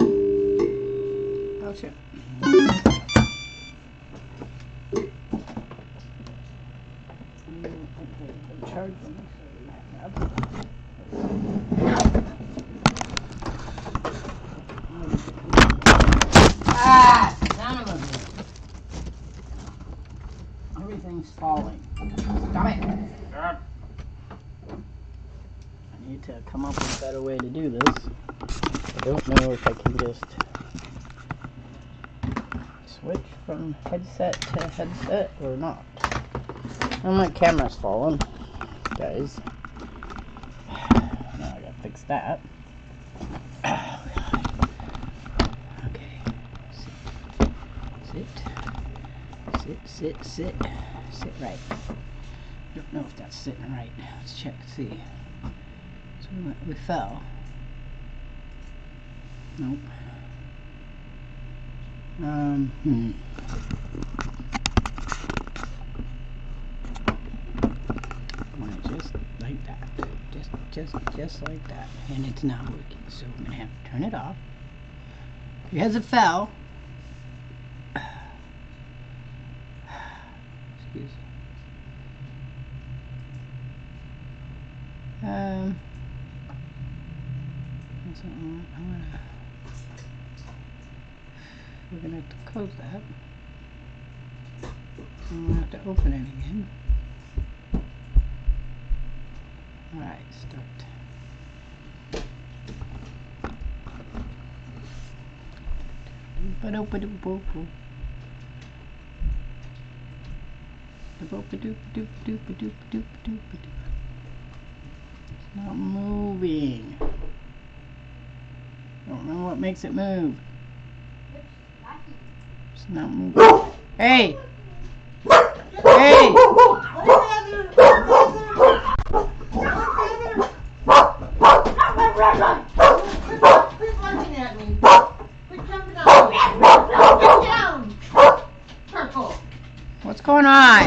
Oh shit. Charge them. Ah, son of a bitch. Everything's falling. Stop it. I need to come up with a better way to do this. I don't know if I can just switch from headset to headset or not. And my camera's fallen, guys. Now I gotta fix that. Okay. Sit right. Don't know if that's sitting right. Let's check, see. So we fell. Nope. Just like that. Just like that. And it's not working. So I'm gonna have to turn it off. Because it fell. Excuse me. We're gonna have to close that. And we'll have to open it again. Alright, start. It's not moving. Don't know what makes it move. It's not moving. Hey! Hey! Quit barking at me. Quit jumping on me. Get down. Purple. What's going on?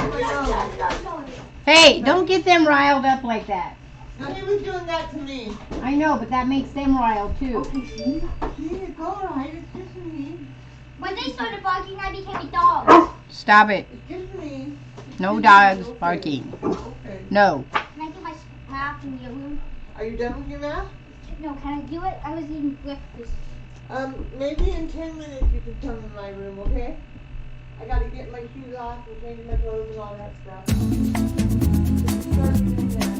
Hey, don't get them riled up like that. Now he was doing that to me. I know, but that makes them riled too. Okay, see, it's alright. It's just me. When they started barking, I became a dog. Stop it. It's just me. No dogs barking. Okay. No. Can I get my math in your room? Are you done with your math? No, can I do it? I was eating breakfast. Maybe in 10 minutes you can come in my room, okay? I gotta get my shoes off and change my clothes and all that stuff. Start doing that.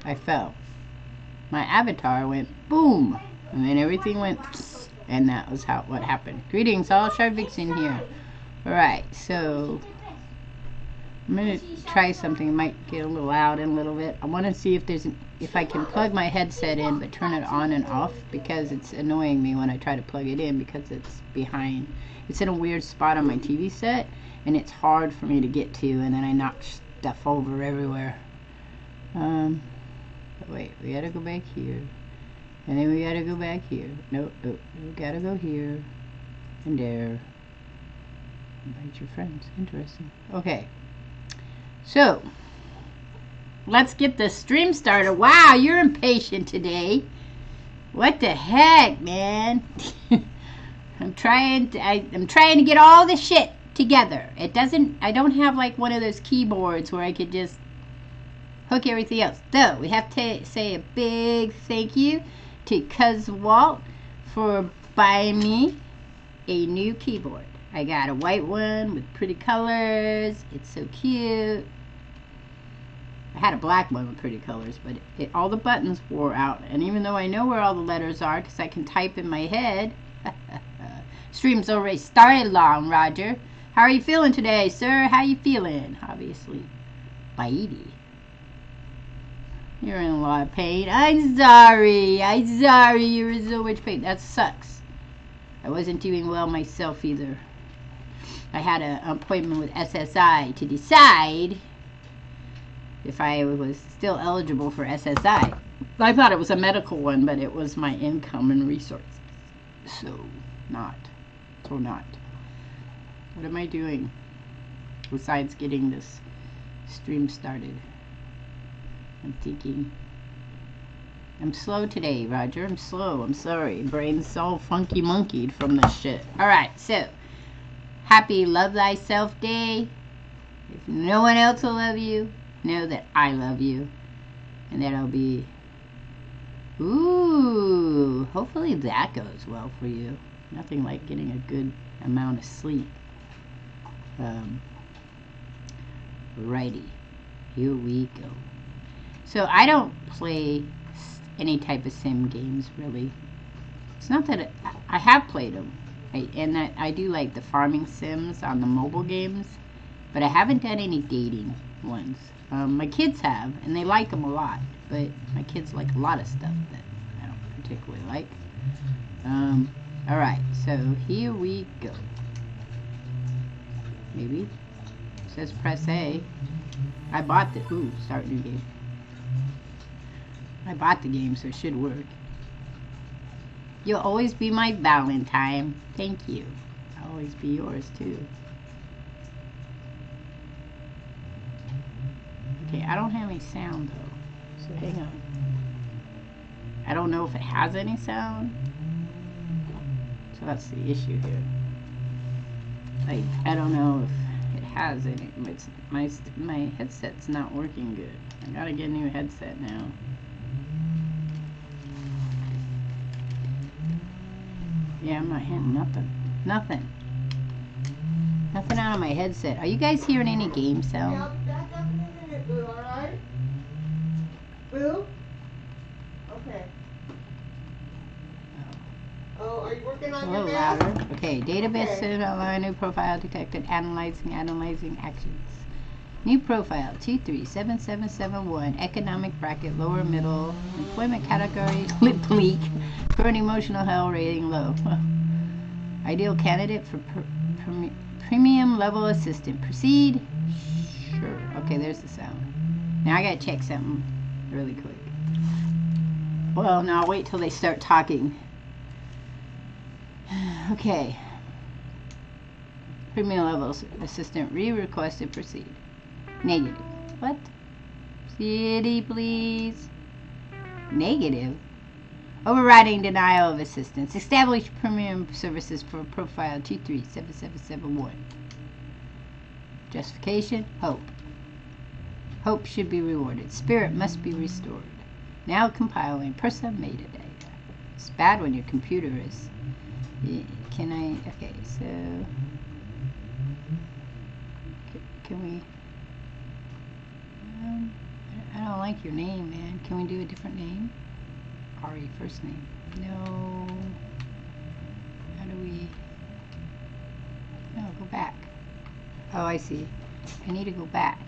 I fell. My avatar went boom, and then everything went, and that was what happened. Greetings, all Sharviks in here. Alright, so I'm gonna try something. It might get a little loud in a little bit. I want to see if I can plug my headset in but turn it on and off, because it's annoying me when I try to plug it in because it's behind. It's in a weird spot on my TV set, and it's hard for me to get to, and then I knock stuff over everywhere. But wait, we gotta go back here, and then we gotta go back here. Nope, we gotta go here and there. Invite your friends. Interesting. Okay, so let's get the stream started. Wow, you're impatient today. What the heck, man? I'm trying to get all the shit together. It doesn't, I don't have like one of those keyboards where I could just hook everything else. So we have to say a big thank you to Cuz Walt for buying me a new keyboard. I got a white one with pretty colors. It's so cute. I had a black one with pretty colors, but all the buttons wore out. And even though I know where all the letters are because I can type in my head. Stream's already started long, Roger. How are you feeling today, sir? How you feeling? Obviously, bitey. You're in a lot of pain. I'm sorry. I'm sorry. You're in so much pain. That sucks. I wasn't doing well myself either. I had an appointment with SSI to decide if I was still eligible for SSI. I thought it was a medical one, but it was my income and resources. So not. What am I doing besides getting this stream started? I'm thinking. I'm slow today, Roger. I'm slow. I'm sorry. Brain's all funky monkeyed from this shit. Alright, so happy Love Thyself Day. If no one else will love you, know that I love you. And that'll be... Ooh, hopefully that goes well for you. Nothing like getting a good amount of sleep. Righty. Here we go. So I don't play any type of sim games, really. It's not that I have played them. I do like the farming sims on the mobile games. But I haven't done any dating ones. My kids have, and they like them a lot. But my kids like a lot of stuff that I don't particularly like. Alright, so here we go. Maybe. It says press A. I bought the... Ooh, start new game. I bought the game, so it should work. You'll always be my Valentine. Thank you. I'll always be yours, too. Okay, I don't have any sound, though. So hang on. I don't know if it has any sound. So that's the issue here. Like, I don't know if it has any. My headset's not working good. I gotta get a new headset now. Yeah, I'm not hitting nothing. Nothing out of my headset. Are you guys hearing any game sound? Yep, back up in a minute, Boo, alright? Boo? Okay. Oh, are you working on A your little mask? louder. Okay, database Okay. said online new profile detected. Analyzing actions. New profile 237771. Economic bracket lower middle. Employment category bleak. Current emotional health rating low. Ideal candidate for premium level assistant. Proceed. Sure. Okay, there's the sound. Now I gotta check something really quick. Well, now I'll wait till they start talking. Okay. Premium level assistant re-requested. Proceed. Negative. What? City, please. Negative. Overriding denial of assistance. Establish premium services for profile 237771. Justification. Hope. Hope should be rewarded. Spirit must be restored. Now compiling. Person metadata. It's bad when your computer is... Can I... Okay, so... Can we... I don't like your name, man. Can we do a different name? Ari, first name. No. How do we... No, go back. Oh, I see. I need to go back.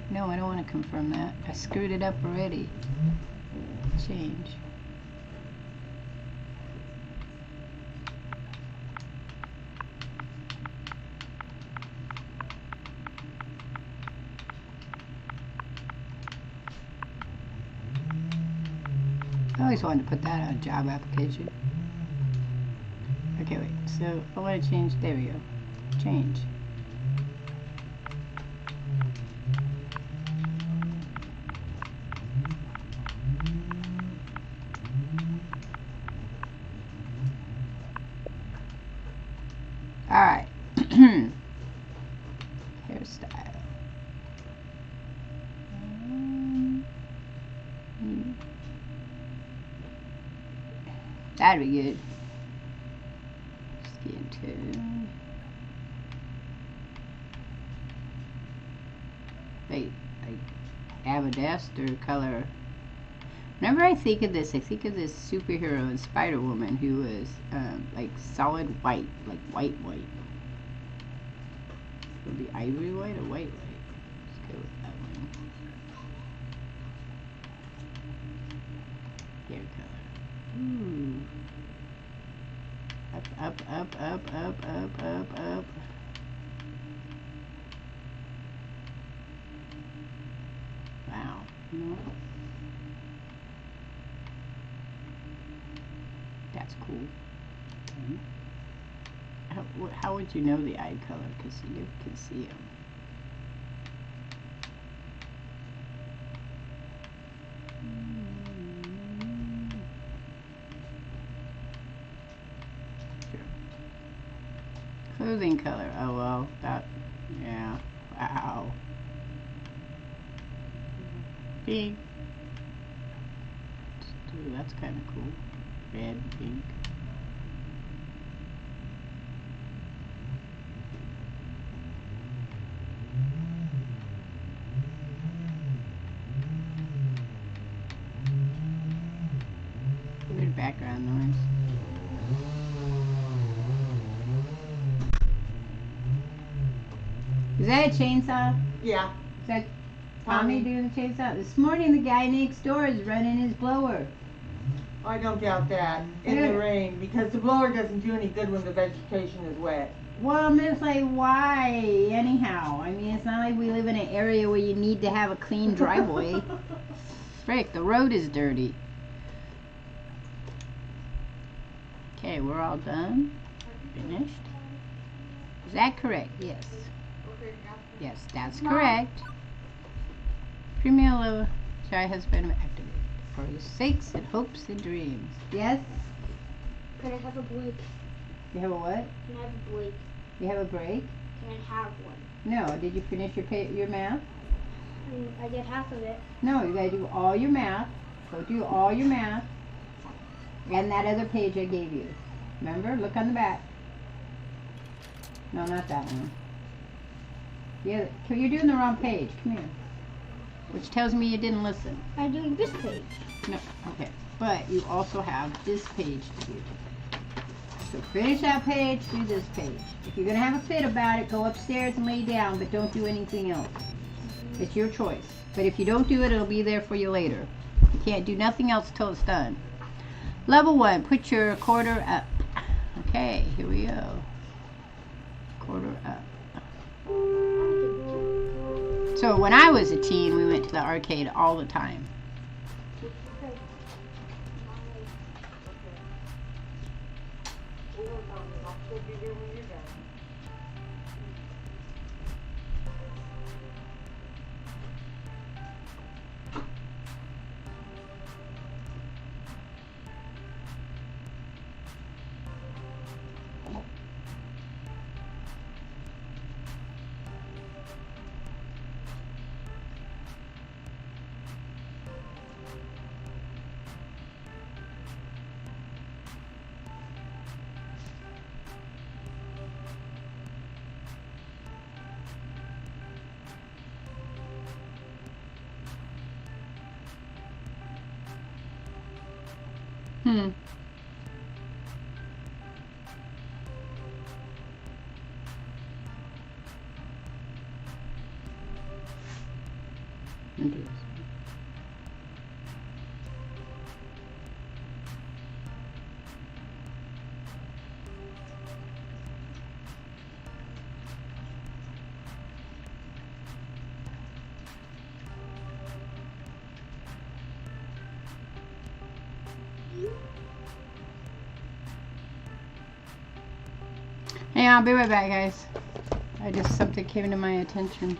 No, I don't want to confirm that. I screwed it up already. Change. I always wanted to put that on a job application. Okay, wait. So I want to change. There we go. Change. All right. That'd be good. Skin tone. Like Avadaster color. Whenever I think of this superhero and Spider-Woman who was like solid white, like white. Would it be ivory white or white? Let's go with that one. Hair color. Ooh. Up. Wow. No. That's cool. Okay. How would you know the eye color? Because you never can see them. Clothing color. Oh well, yeah. Wow. Pink. Ooh, that's kind of cool. Red, pink. Weird background noise. Is that a chainsaw? Yeah. Is that Tommy doing the chainsaw? This morning the guy next door is running his blower. I don't doubt that. In the rain, because the blower doesn't do any good when the vegetation is wet. Well, I'm just like, why? Anyhow, I mean, it's not like we live in an area where you need to have a clean driveway. Frick, the road is dirty. Okay, we're all done. Finished. Is that correct? Yes. Yes, that's correct. Premier level shy has been activated for the sakes and hopes and dreams. Yes? Can I have a break? You have a what? Can I have a break? You have a break? Can I have one? No. Did you finish your math? I did half of it. No, you gotta do all your math. Go do all your math. And that other page I gave you. Remember? Look on the back. No, not that one. Yeah, you're doing the wrong page. Come here. Which tells me you didn't listen. I'm doing this page. No, okay. But you also have this page to do. So finish that page, do this page. If you're going to have a fit about it, go upstairs and lay down, but don't do anything else. It's your choice. But if you don't do it, it'll be there for you later. You can't do nothing else till it's done. Level 1, put your quarter up. Okay, here we go. Quarter up. So when I was a teen, we went to the arcade all the time. Interesting. Hey, I'll be right back, guys. Something came to my attention.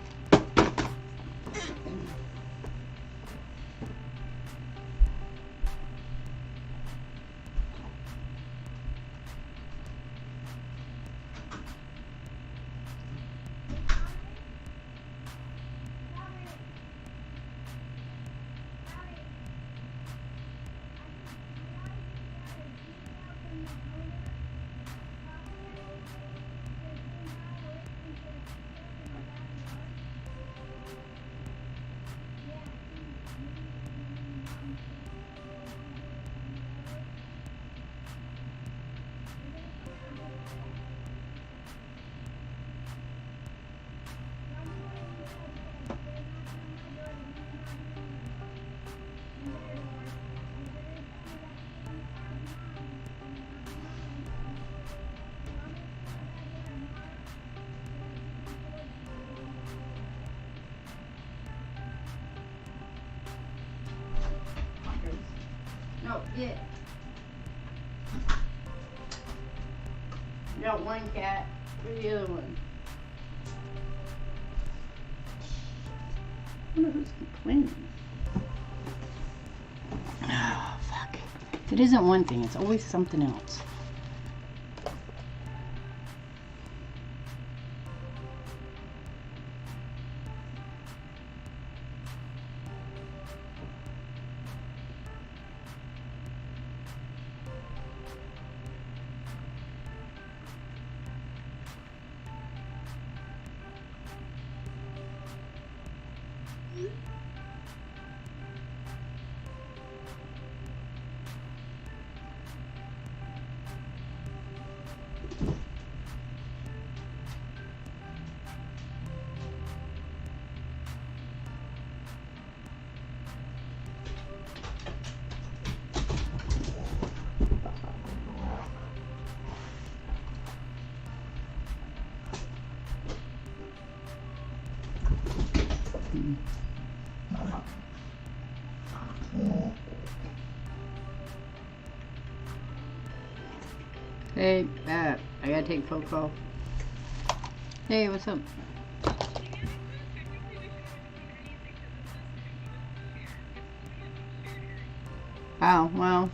No, get. You got one cat. Where's the other one? I wonder who's complaining. Oh, fuck. If it isn't one thing, it's always something else. Hey, I gotta take a phone call. Hey, what's up? Oh, well.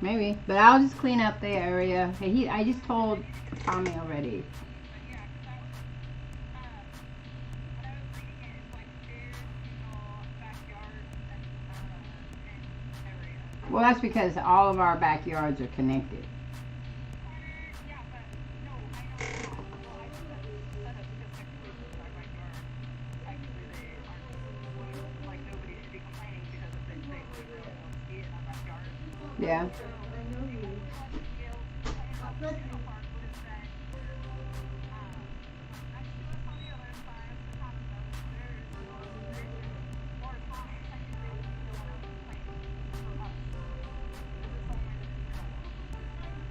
Maybe. But I'll just clean up the area. Hey, I just told Tommy already. Well, that's because all of our backyards are connected. Yeah.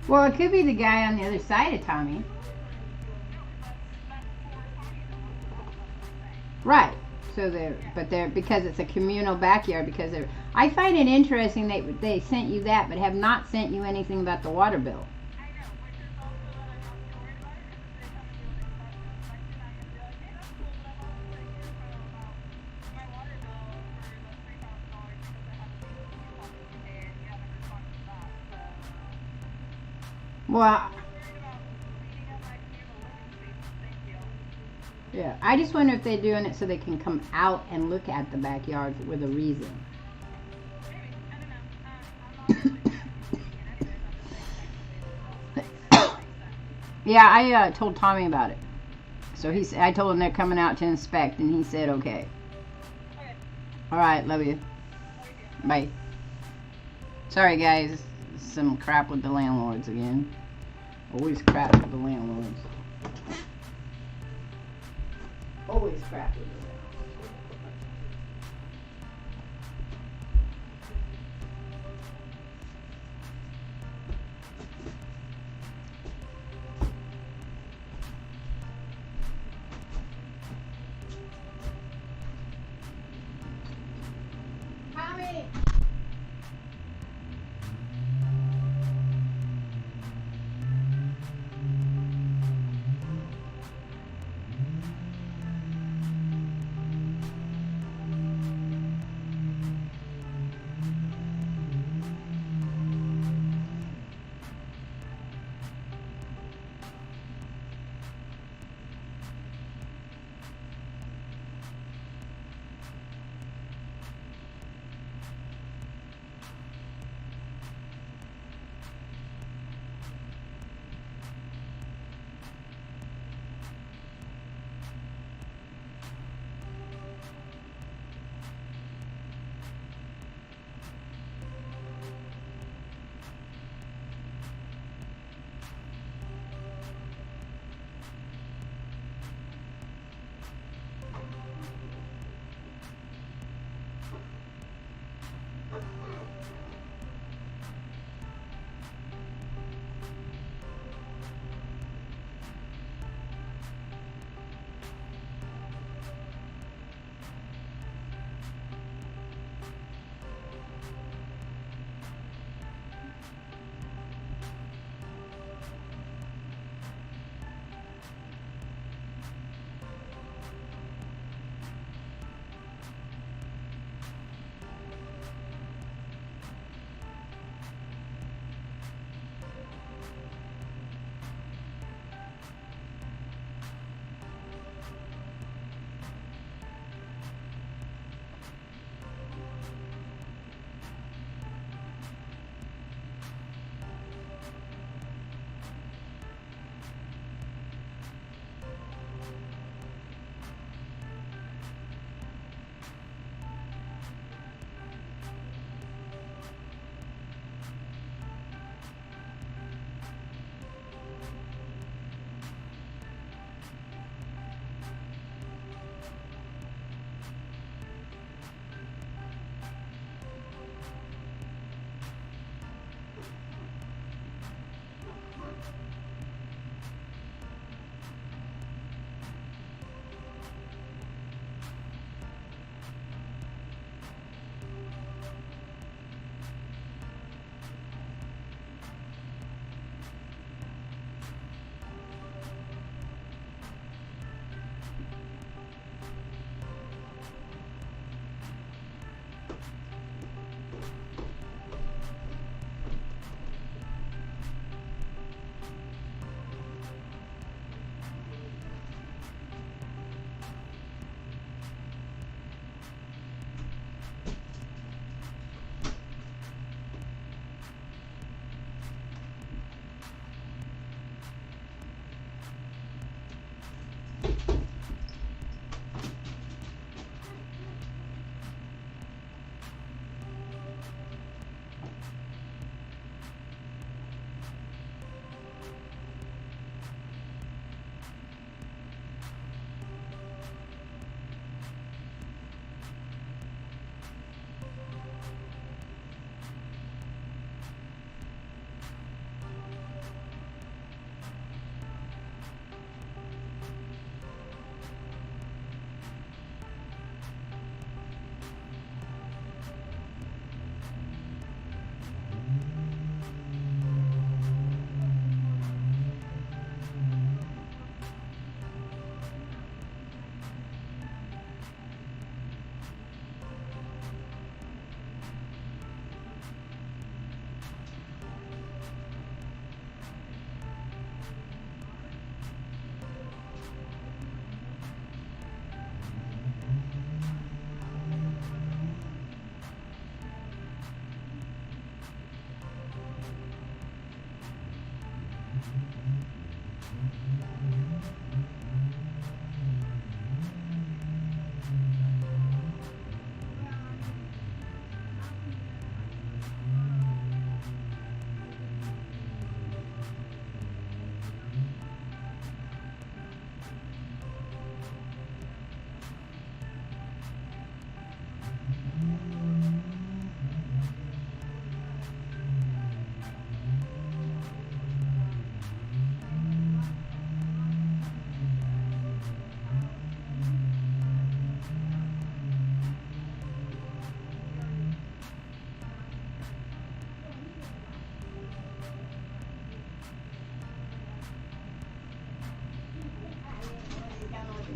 Well, it could be the guy on the other side of Tommy. Right. So they're because it's a communal backyard. Because I find it interesting they sent you that, but have not sent you anything about the water bill. Well, yeah, I just wonder if they're doing it so they can come out and look at the backyard with a reason. Yeah, I told Tommy about it. So I told him they're coming out to inspect, and he said okay. All right, love you. Bye. Sorry, guys. Some crap with the landlords again. Always crap with the landlords. Always crap with the landlords. Tommy!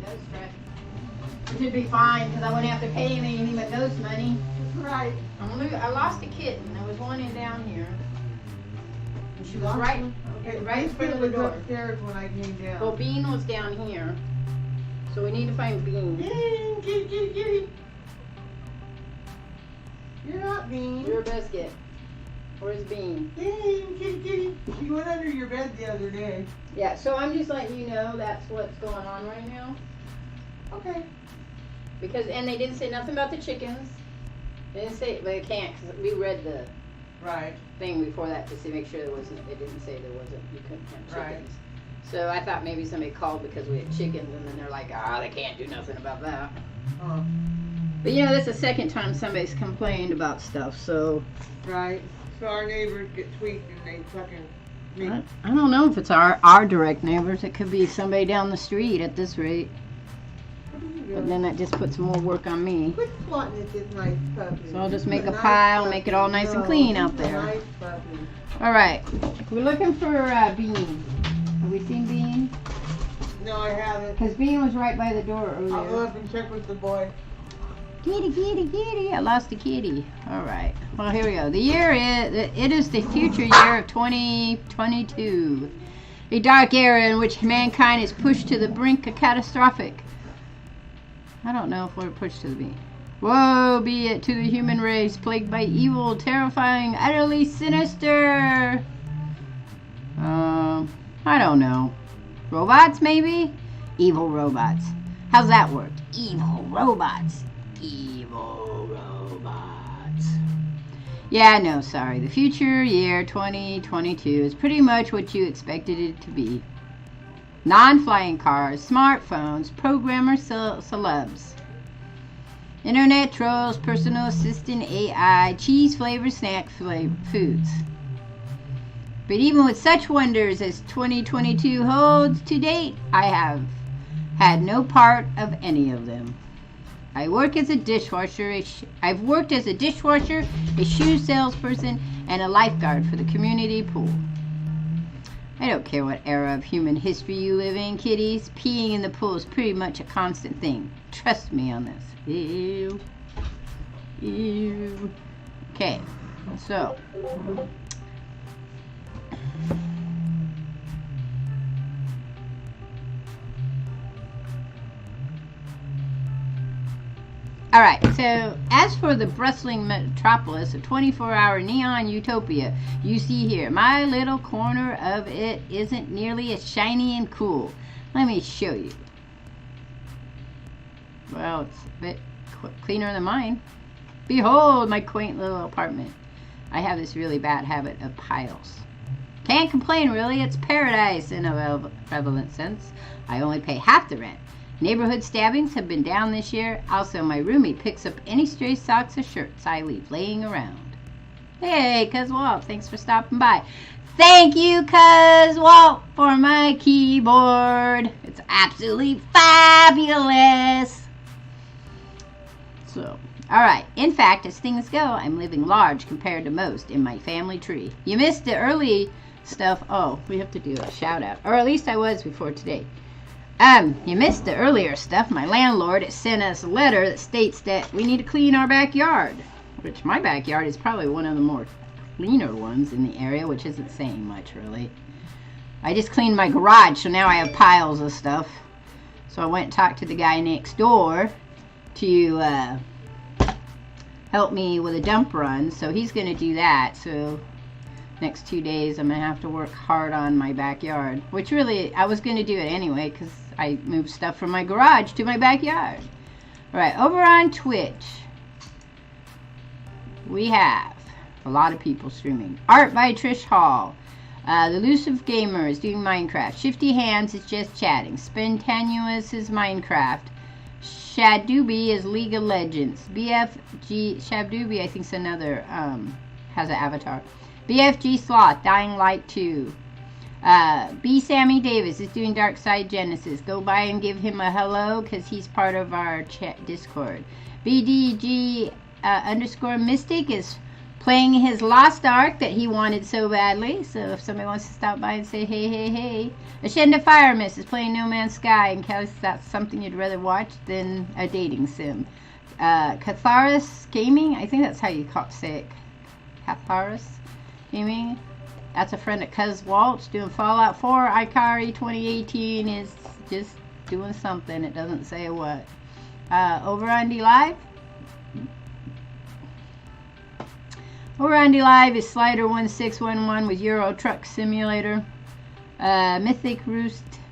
That's right. Which would be fine because I wouldn't have to pay him anything but ghost money. Right. I lost a kitten. There was one in down here. And she was right in front of the door. Upstairs when I came down. Well, Bean was down here. So we need to find Bean. Bean, kitty, kitty, kitty. You're not Bean. You're a biscuit. Where's Bean? Bean, kitty, kitty. She went under your bed the other day. Yeah, so I'm just letting you know that's what's going on right now. Okay. Because, and they didn't say nothing about the chickens. They didn't say, they can't, because we read the Right. thing before that to see, make sure there wasn't, it didn't say there wasn't, you couldn't have Right. chickens. So I thought maybe somebody called because we had chickens, and then they're like, they can't do nothing about that. But you know, that's the second time somebody's complained about stuff, so. Right. So our neighbors get tweaked and they fucking make. I don't know if it's our direct neighbors. It could be somebody down the street at this rate. But then that just puts more work on me. Quit swatting at this nice puppy. So I'll just make He's a nice pile, puppy. make it all nice and No, clean out he's a there. Nice puppy. Alright, we're looking for Bean. Have we seen Bean? No, I haven't. Because Bean was right by the door I'll go earlier. up and check with the boy. Kitty, kitty, kitty. I lost a kitty. Alright, well here we go. The year it is the future year of 2022. A dark era in which mankind is pushed to the brink of catastrophic. I don't know if we're pushed to the brink. Woe be it to the human race, plagued by evil, terrifying, utterly sinister. I don't know. Robots, maybe? Evil robots. How's that work? Evil robots. Evil robots. Yeah, no, sorry. The future year 2022 is pretty much what you expected it to be. Non-flying cars, smartphones, programmer celebs, internet trolls, personal assistant AI, cheese-flavored snack foods. But even with such wonders as 2022 holds to date, I have had no part of any of them. I work as a dishwasher. I've worked as a dishwasher, a shoe salesperson, and a lifeguard for the community pool. I don't care what era of human history you live in, kiddies. Peeing in the pool is pretty much a constant thing. Trust me on this. Ew. Ew. Okay, so. Alright, so as for the bustling metropolis, a 24-hour neon utopia you see here, my little corner of it isn't nearly as shiny and cool. Let me show you. Well, it's a bit cleaner than mine. Behold my quaint little apartment. I have this really bad habit of piles. Can't complain really, it's paradise in a prevalent sense. I only pay half the rent. Neighborhood stabbings have been down this year. Also, my roomie picks up any stray socks or shirts I leave laying around. Hey, Cuz Walt, thanks for stopping by. Thank you, Cuz Walt, for my keyboard. It's absolutely fabulous. So, alright. In fact, as things go, I'm living large compared to most in my family tree. You missed the early stuff. Oh, we have to do a shout out. Or at least I was before today. You missed the earlier stuff. My landlord sent us a letter that states that we need to clean our backyard. Which my backyard is probably one of the more cleaner ones in the area, which isn't saying much really. I just cleaned my garage, so now I have piles of stuff. So I went and talked to the guy next door to help me with a dump run. So he's going to do that. So next 2 days I'm going to have to work hard on my backyard. Which really, I was going to do it anyway because I moved stuff from my garage to my backyard. Alright, over on Twitch, we have a lot of people streaming. Art by Trish Hall. The Elusive Gamer is doing Minecraft. Shifty Hands is just chatting. Spontaneous is Minecraft. Shadoobie is League of Legends. BFG, Shadoobie I think is another, has an avatar. BFG Sloth, Dying Light 2. B. Sammy Davis is doing Dark Side Genesis. Go by and give him a hello because he's part of our chat Discord. BDG _ Mystic is playing his Lost Ark that he wanted so badly. So if somebody wants to stop by and say, hey, hey, hey. Ashenda Fire Mist is playing No Man's Sky in case that's something you'd rather watch than a dating sim. Catharis Gaming, I think that's how you say it. Catharis Gaming. That's a friend of Cuz Waltz doing Fallout 4. Ikari 2018 is just doing something. It doesn't say what. Over on D Live. Over on D Live is Slider 1611 with Euro Truck Simulator. Mythic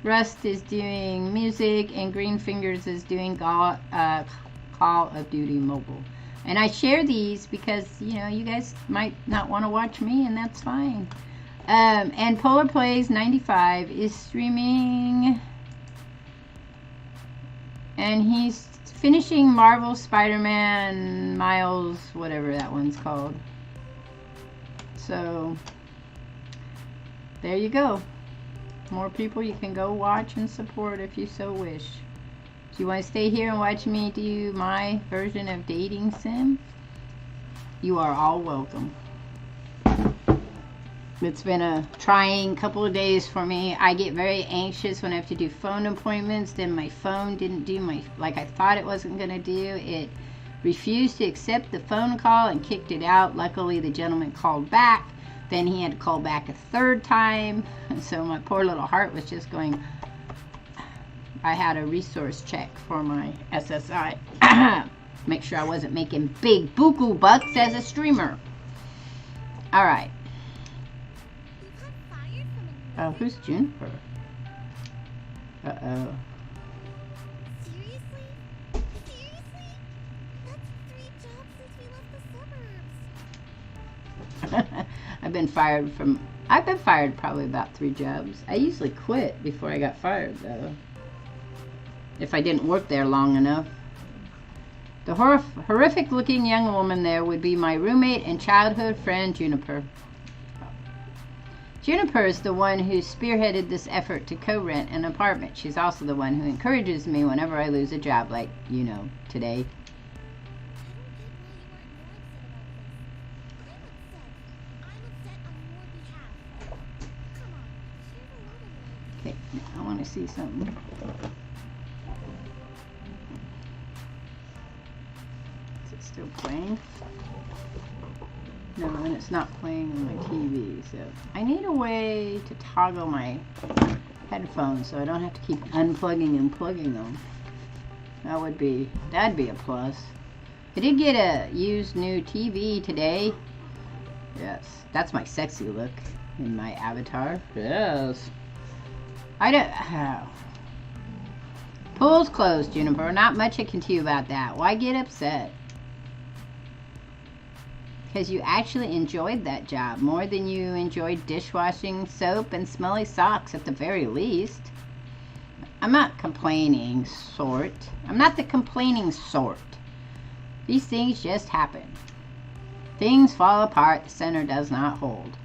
Rust is doing music, and Green Fingers is doing Call of Duty Mobile. And I share these because, you know, you guys might not want to watch me, and that's fine. And Polar Plays 95 is streaming, and he's finishing Marvel Spider-Man Miles, whatever that one's called. So, there you go. More people you can go watch and support if you so wish. Do you want to stay here and watch me do my version of Dating Sim? You are all welcome. It's been a trying couple of days for me. I get very anxious when I have to do phone appointments. Then my phone didn't do like I thought it wasn't going to do. It refused to accept the phone call and kicked it out. Luckily, the gentleman called back. Then he had to call back a third time. So my poor little heart was just going. I had a resource check for my SSI. Make sure I wasn't making big buku bucks as a streamer. All right. Oh, who's Juniper? Uh-oh. Seriously? Seriously? That's 3 jobs since we left the suburbs. I've been fired probably about 3 jobs. I usually quit before I got fired, though. If I didn't work there long enough. The horrific looking young woman there would be my roommate and childhood friend, Juniper. Juniper is the one who spearheaded this effort to co-rent an apartment. She's also the one who encourages me whenever I lose a job, like, you know, today. Okay, I want to see something. Is it still playing? No, and it's not playing on my TV, so I need a way to toggle my headphones so I don't have to keep unplugging and plugging them. That'd be a plus. I did get a used new TV today. Yes, that's my sexy look in my avatar. Yes. Pool's closed, Juniper. Not much I can tell you about that. Why get upset? Because you actually enjoyed that job more than you enjoyed dishwashing, soap, and smelly socks at the very least. I'm not complaining, sort. I'm not the complaining sort. These things just happen. Things fall apart, the center does not hold.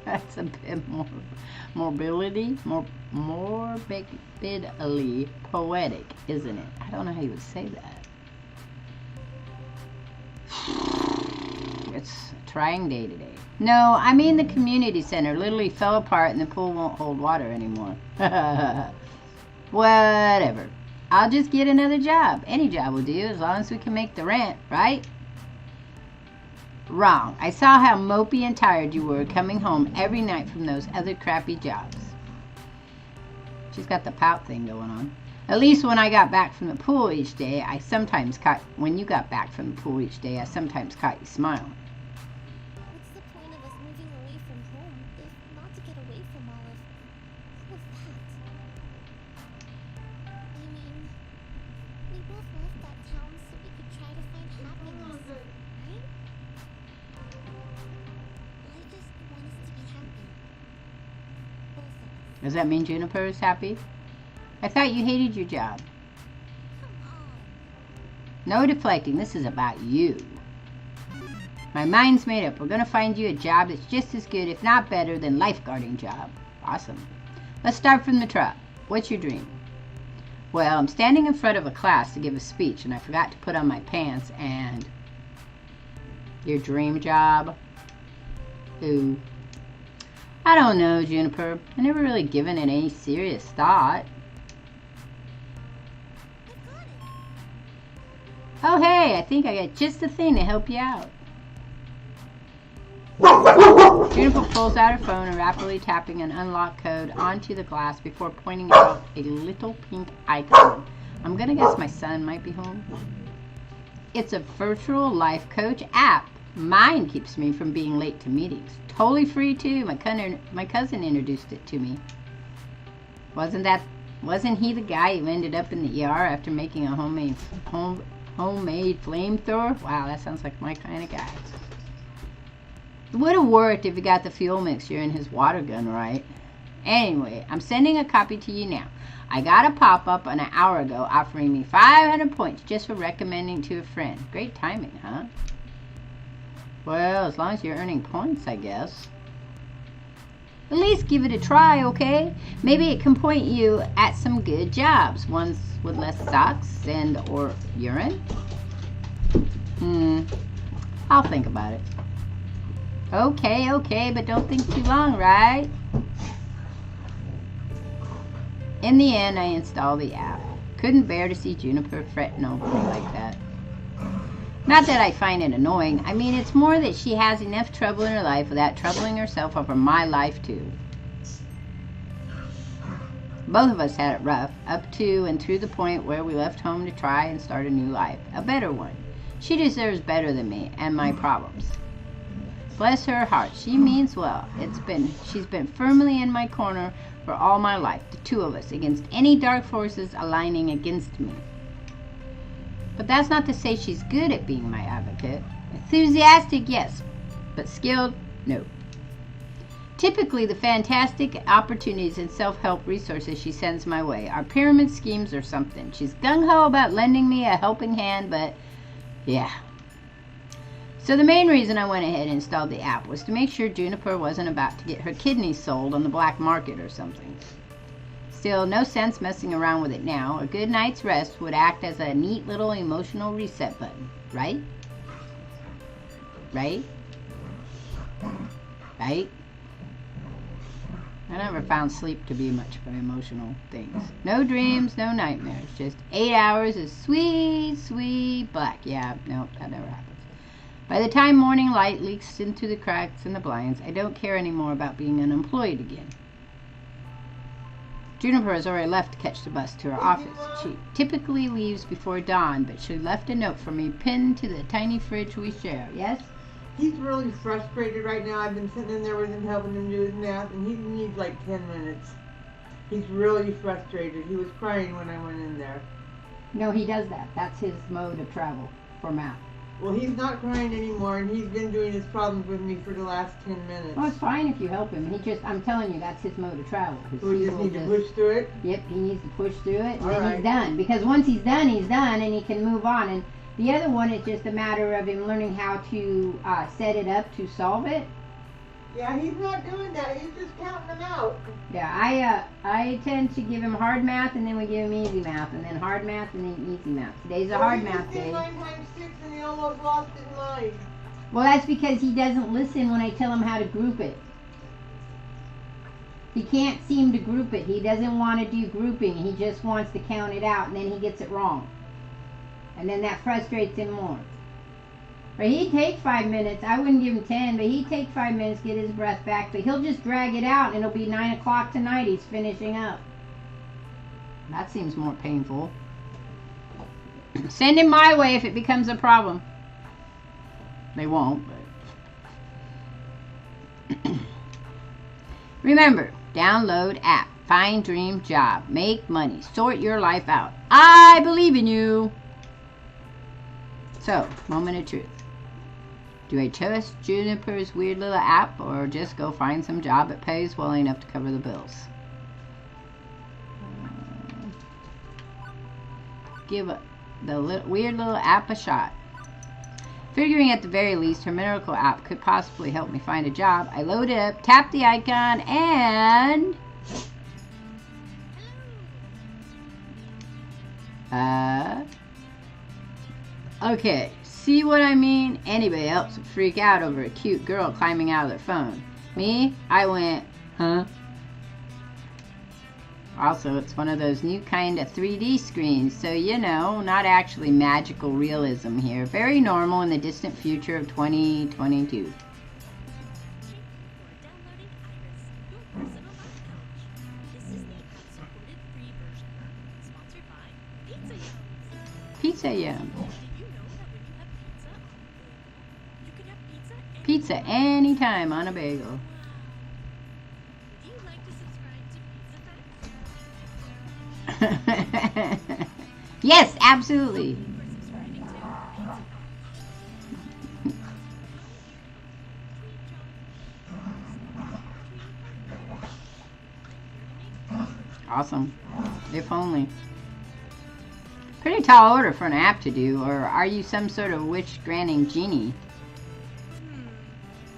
That's a bit more morbidly poetic, isn't it? I don't know how you would say that. It's a trying day today. No, I mean the community center literally fell apart and the pool won't hold water anymore. Whatever. I'll just get another job. Any job will do as long as we can make the rent, right? Wrong. I saw how mopey and tired you were coming home every night from those other crappy jobs. She's got the pout thing going on. At least when I got back from the pool each day, when you got back from the pool each day, I sometimes caught you smiling. What's the point of us moving away from home if not to get away from all of that? I mean, we both left that town so we could try to find happiness, right? I just want us to be happy. Both of us. Does that mean Juniper is happy? I thought you hated your job. Come on. No deflecting. This is about you. My mind's made up. We're going to find you a job that's just as good, if not better, than lifeguarding job. Awesome. Let's start from the top. What's your dream? Well, I'm standing in front of a class to give a speech, and I forgot to put on my pants, and Your dream job? Ooh. I don't know, Juniper. I never really given it any serious thought. Oh, hey, I think I got just the thing to help you out. Juniper pulls out her phone and rapidly tapping an unlock code onto the glass before pointing out a little pink icon. I'm gonna guess my son might be home. It's a virtual life coach app. Mine keeps me from being late to meetings. Totally free too. My cousin introduced it to me. Wasn't he the guy who ended up in the ER after making a homemade flamethrower? Wow, that sounds like my kind of guy. It would have worked if he got the fuel mixture in his water gun right. Anyway, I'm sending a copy to you now. I got a pop-up an hour ago offering me 500 points just for recommending to a friend. Great timing, huh? Well, as long as you're earning points, I guess. At least give it a try, okay? Maybe it can point you at some good jobs. Ones with less socks and or urine. I'll think about it. Okay, but don't think too long, right? In the end, I installed the app. Couldn't bear to see Juniper fretting over me like that. Not that I find it annoying. I mean, it's more that she has enough trouble in her life without troubling herself over my life, too. Both of us had it rough, up to and through the point where we left home to try and start a new life. A better one. She deserves better than me and my problems. Bless her heart. She means well. She's been firmly in my corner for all my life, the two of us, against any dark forces aligning against me. But that's not to say she's good at being my advocate. Enthusiastic, yes. But skilled, no. Typically, the fantastic opportunities and self-help resources she sends my way are pyramid schemes or something. She's gung-ho about lending me a helping hand, but yeah. So the main reason I went ahead and installed the app was to make sure Juniper wasn't about to get her kidneys sold on the black market or something. Still, no sense messing around with it now. A good night's rest would act as a neat little emotional reset button, right? Right? Right? I never found sleep to be much of an emotional thing. No dreams, no nightmares. Just 8 hours of sweet, sweet black. Yeah, no, that never happens. By the time morning light leaks into the cracks in the blinds, I don't care anymore about being unemployed again. Juniper has already left to catch the bus to her office. She typically leaves before dawn, but she left a note for me pinned to the tiny fridge we share. Yes? He's really frustrated right now. I've been sitting in there with him, helping him do his math, and he needs like 10 minutes. He's really frustrated. He was crying when I went in there. No, he does that. That's his mode of travel for math. Well, he's not crying anymore, and he's been doing his problems with me for the last 10 minutes. Well, it's fine if you help him. I'm telling you, that's his mode of travel. So we just need to push through it? Yep, he needs to push through it, and All then right. he's done. Because once he's done, and he can move on. And the other one is just a matter of him learning how to set it up to solve it. Yeah, he's not doing that. He's just counting them out. Yeah, I tend to give him hard math, and then we give him easy math, and then hard math, and then easy math. Today's a hard math day. He just did 9 times 6, and he almost lost his mind. Well, that's because he doesn't listen when I tell him how to group it. He can't seem to group it. He doesn't want to do grouping. He just wants to count it out, and then he gets it wrong. And then that frustrates him more. But he'd take 5 minutes. I wouldn't give him 10, but he'd take 5 minutes, get his breath back. But he'll just drag it out, and it'll be 9 o'clock tonight. He's finishing up. That seems more painful. Send him my way if it becomes a problem. They won't, but... Remember, download app. Find dream job. Make money. Sort your life out. I believe in you. So, moment of truth. Do I trust Juniper's weird little app or just go find some job that pays well enough to cover the bills? Give the weird little app a shot. Figuring at the very least her miracle app could possibly help me find a job, I load it up, tap the icon, and... Okay, See what I mean? Anybody else would freak out over a cute girl climbing out of their phone. Me? I went, huh? Also, it's one of those new kind of 3D screens, so you know, not actually magical realism here. Very normal in the distant future of 2022. Pizza Yum. Pizza anytime on a bagel. Yes, absolutely. Awesome. If only. Pretty tall order for an app to do, or are you some sort of witch granting genie?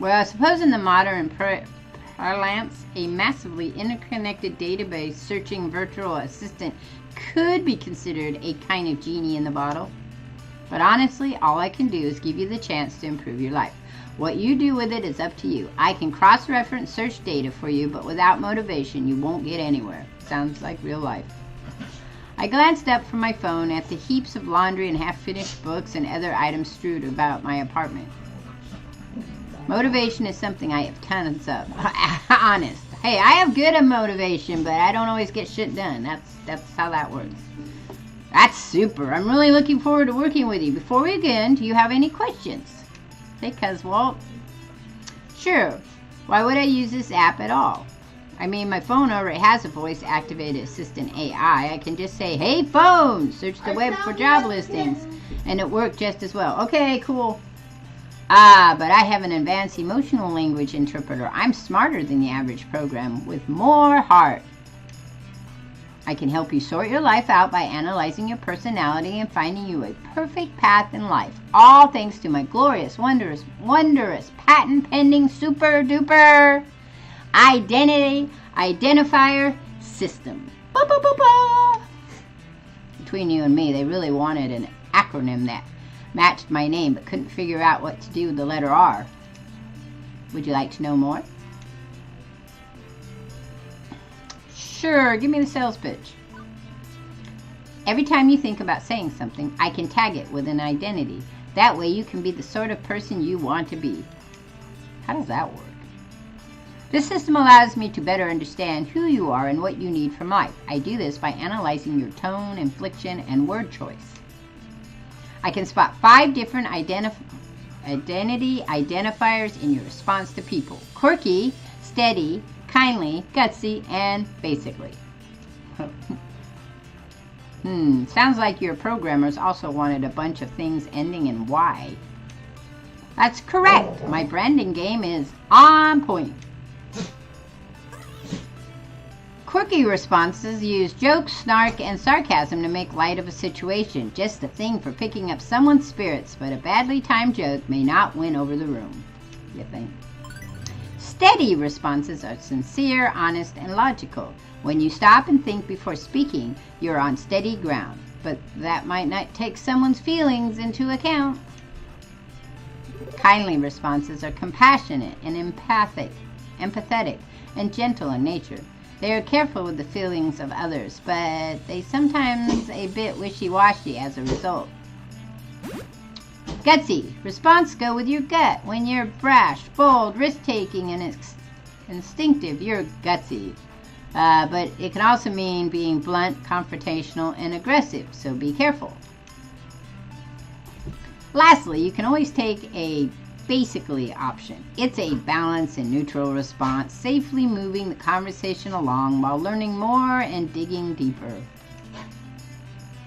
Well, I suppose in the modern parlance, a massively interconnected database searching virtual assistant could be considered a kind of genie in the bottle. But honestly, all I can do is give you the chance to improve your life. What you do with it is up to you. I can cross-reference search data for you, but without motivation, you won't get anywhere. Sounds like real life. I glanced up from my phone at the heaps of laundry and half-finished books and other items strewed about my apartment. Motivation is something I have tons of. Honest. Hey, I have good motivation, but I don't always get shit done. That's how that works. That's super. I'm really looking forward to working with you. Before we begin, do you have any questions? Because, well, sure. Why would I use this app at all? I mean, my phone already has a voice-activated assistant AI. I can just say, hey, phone, search the web for job listings, and it worked just as well. Okay, cool. But I have an advanced emotional language interpreter. I'm smarter than the average program with more heart. I can help you sort your life out by analyzing your personality and finding you a perfect path in life. All thanks to my glorious, wondrous, patent-pending, super-duper identity identifier system. Ba, ba, ba, ba. Between you and me, they really wanted an acronym that matched my name but couldn't figure out what to do with the letter R. Would you like to know more? Sure, give me the sales pitch. Every time you think about saying something, I can tag it with an identity. That way you can be the sort of person you want to be. How does that work? This system allows me to better understand who you are and what you need from life. I do this by analyzing your tone, inflection, and word choice. I can spot 5 different identity identifiers in your response to people. Quirky, steady, kindly, gutsy, and basically. Sounds like your programmers also wanted a bunch of things ending in Y. That's correct. My branding game is on point. Quirky responses use jokes, snark, and sarcasm to make light of a situation. Just the thing for picking up someone's spirits, but a badly timed joke may not win over the room. You think? Steady responses are sincere, honest, and logical. When you stop and think before speaking, you're on steady ground. But that might not take someone's feelings into account. Kindly responses are compassionate and empathetic, and gentle in nature. They are careful with the feelings of others, but they sometimes a bit wishy-washy as a result. Gutsy. Response go with your gut. When you're brash, bold, risk-taking, and instinctive, you're gutsy. But it can also mean being blunt, confrontational, and aggressive, so be careful. Lastly, you can always take a basically option. It's a balanced and neutral response, safely moving the conversation along while learning more and digging deeper.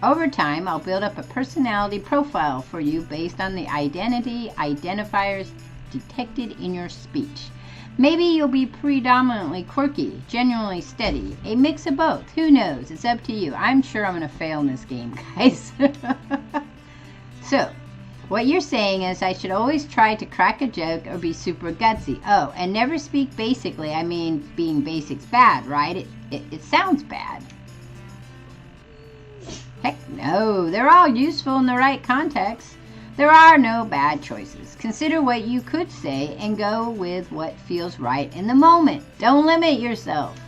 Over time, I'll build up a personality profile for you based on the identity identifiers detected in your speech. Maybe you'll be predominantly quirky, genuinely steady, a mix of both. Who knows? It's up to you. I'm sure I'm going to fail in this game, guys. So, what you're saying is I should always try to crack a joke or be super gutsy. Oh, and never speak basically. I mean, being basic's bad, right? It sounds bad. Heck no, they're all useful in the right context. There are no bad choices. Consider what you could say and go with what feels right in the moment. Don't limit yourself.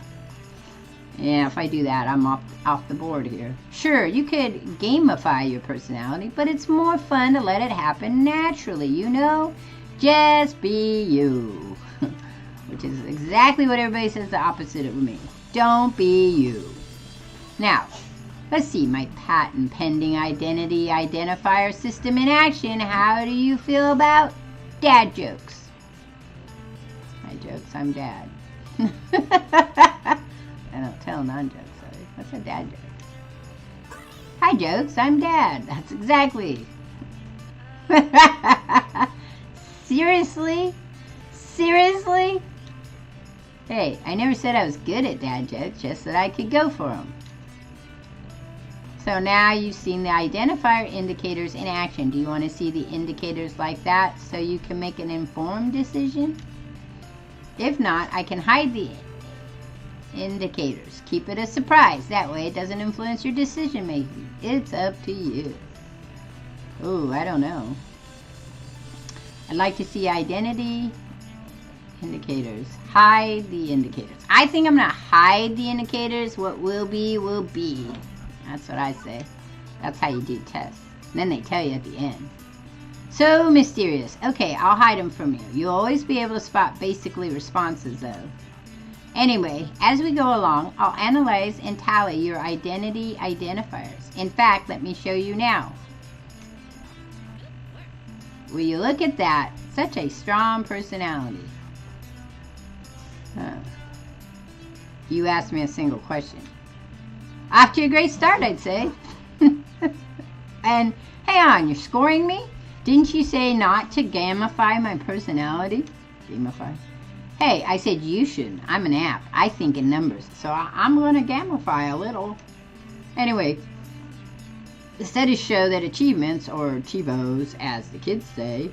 Yeah, if I do that, I'm off the board here. Sure, you could gamify your personality, but it's more fun to let it happen naturally, you know? Just be you. Which is exactly what everybody says the opposite of me. Don't be you. Now, let's see my patent pending identity identifier system in action. How do you feel about dad jokes? My jokes, I'm dad. I don't tell non-jokes, sorry. What's a dad joke? Hi, jokes, I'm dad. That's exactly. Seriously? Seriously? Hey, I never said I was good at dad jokes, just that I could go for them. So now you've seen the identifier indicators in action. Do you want to see the indicators like that so you can make an informed decision? If not, I can hide the indicators. Keep it a surprise. That way it doesn't influence your decision making. It's up to you. Ooh, I don't know. I'd like to see identity indicators. Hide the indicators. I think I'm going to hide the indicators. What will be, will be. That's what I say. That's how you do tests. And then they tell you at the end. So mysterious. Okay, I'll hide them from you. You'll always be able to spot basically responses though. Anyway, as we go along, I'll analyze and tally your identity identifiers. In fact, let me show you now. Will you look at that? Such a strong personality. You asked me a single question. Off to a great start, I'd say. And, hang on, you're scoring me? Didn't you say not to gamify my personality? Gamify? Hey, I said you shouldn't. I'm an app. I think in numbers. So I'm going to gamify a little. Anyway, the studies show that achievements, or Chivos, as the kids say,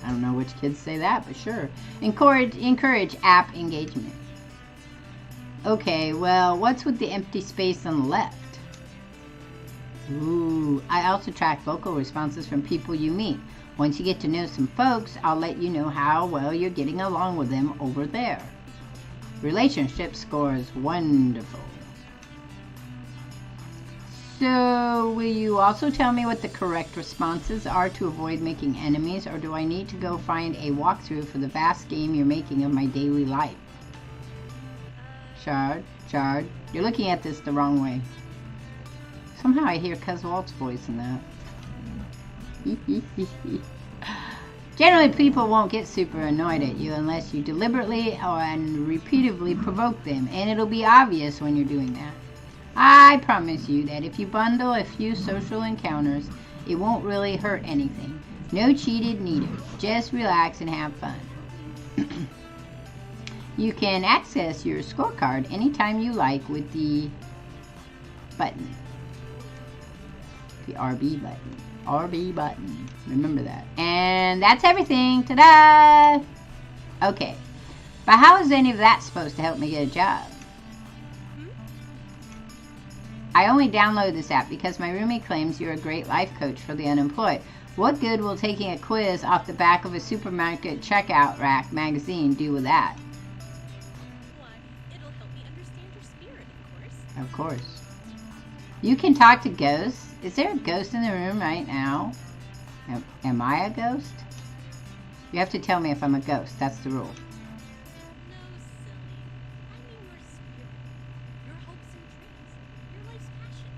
I don't know which kids say that, but sure, encourage app engagement. Okay, well, what's with the empty space on the left? Ooh, I also track vocal responses from people you meet. Once you get to know some folks, I'll let you know how well you're getting along with them over there. Relationship scores wonderful. So, will you also tell me what the correct responses are to avoid making enemies, or do I need to go find a walkthrough for the vast game you're making of my daily life? Chard, you're looking at this the wrong way. Somehow I hear Cuz Walt's voice in that. Generally, people won't get super annoyed at you unless you deliberately and repeatedly provoke them, and it'll be obvious when you're doing that. I promise you that if you bundle a few social encounters, it won't really hurt anything. No cheated needed. Just relax and have fun. You can access your scorecard anytime you like with the button. The RB button. RB button. Remember that. And that's everything. Ta-da! Okay. But how is any of that supposed to help me get a job? I only download this app because my roommate claims you're a great life coach for the unemployed. What good will taking a quiz off the back of a supermarket checkout rack magazine do with that? Why, it'll help me understand your spirit, Of course. You can talk to ghosts. Is there a ghost in the room right now? Am I a ghost? You have to tell me if I'm a ghost. That's the rule. No, silly. I mean your spirit. Your hopes and dreams. Your life's passions.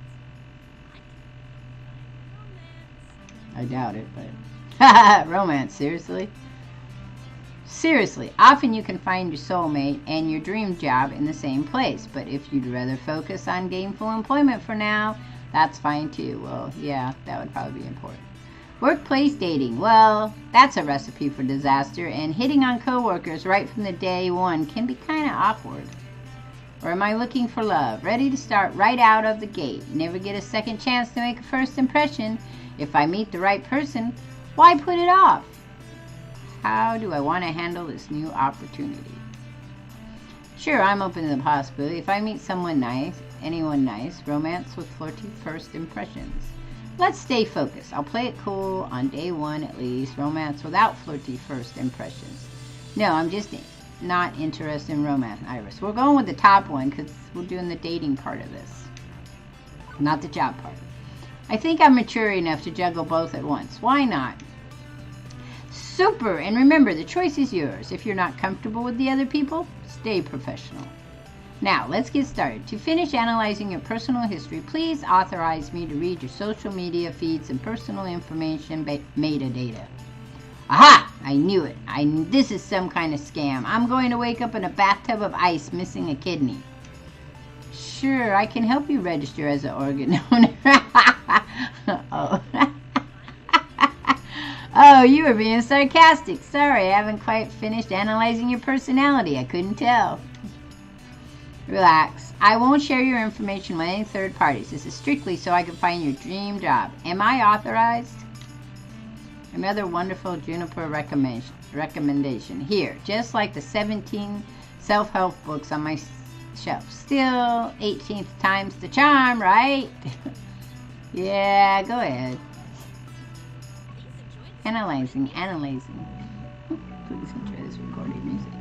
I can find romance. I doubt it, but... Romance, seriously? Seriously, often you can find your soulmate and your dream job in the same place, but if you'd rather focus on gainful employment for now, that's fine too. Well, yeah, that would probably be important. Workplace dating. Well, that's a recipe for disaster, and hitting on coworkers right from the day one can be kind of awkward. Or am I looking for love? Ready to start right out of the gate. Never get a second chance to make a first impression. If I meet the right person, why put it off? How do I want to handle this new opportunity? Sure, I'm open to the possibility. If I meet someone nice, anyone nice, romance with flirty first impressions. Let's stay focused. I'll play it cool on day one at least. Romance without flirty first impressions. No, I'm just not interested in romance, Iris. We're going with the top one because we're doing the dating part of this. Not the job part. I think I'm mature enough to juggle both at once. Why not? Super! And remember, the choice is yours. If you're not comfortable with the other people, stay professional. Now, let's get started. To finish analyzing your personal history, please authorize me to read your social media feeds and personal information metadata. Aha! I knew it. This is some kind of scam. I'm going to wake up in a bathtub of ice missing a kidney. Sure, I can help you register as an organ donor. Oh. Oh, you were being sarcastic. Sorry, I haven't quite finished analyzing your personality. I couldn't tell. Relax. I won't share your information with any third parties. This is strictly so I can find your dream job. Am I authorized? Another wonderful Juniper recommendation. Here, just like the 17 self-help books on my shelf. Still, 18th time's the charm, right? Yeah, go ahead. Analyzing. Please enjoy this recorded music.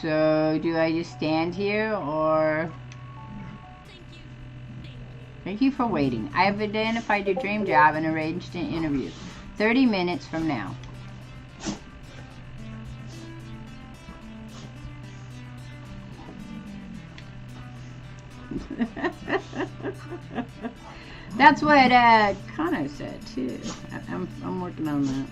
So, do I just stand here, or... Thank you for waiting. I have identified your dream job and arranged an interview. 30 minutes from now. That's what Kano said, too. I'm working on that.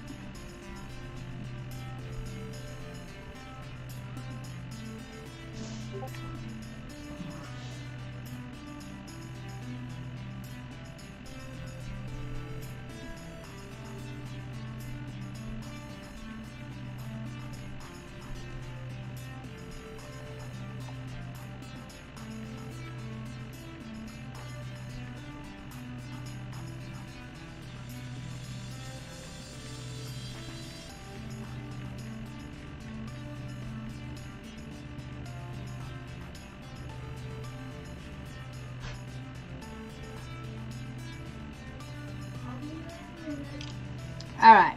Alright.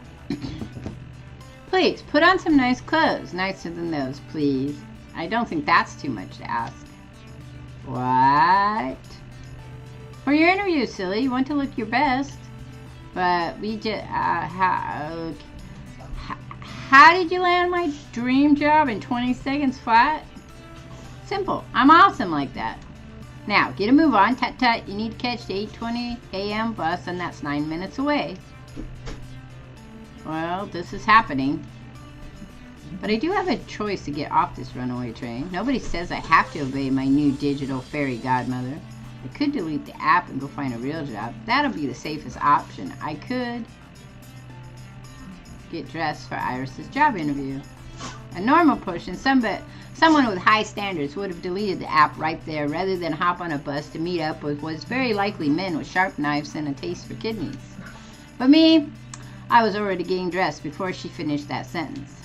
Please, put on some nice clothes. Nicer than those, please. I don't think that's too much to ask. What? For your interview, silly. You want to look your best. But we just... how did you land my dream job in 20 seconds flat? Simple. I'm awesome like that. Now, get a move on. Tut-tut. You need to catch the 8:20 a.m. bus, and that's 9 minutes away. Well, this is happening. But I do have a choice to get off this runaway train. Nobody says I have to obey my new digital fairy godmother. I could delete the app and go find a real job. That'll be the safest option. I could get dressed for Iris's job interview. A normal person, someone with high standards would have deleted the app right there rather than hop on a bus to meet up with what's very likely men with sharp knives and a taste for kidneys. But me, I was already getting dressed before she finished that sentence.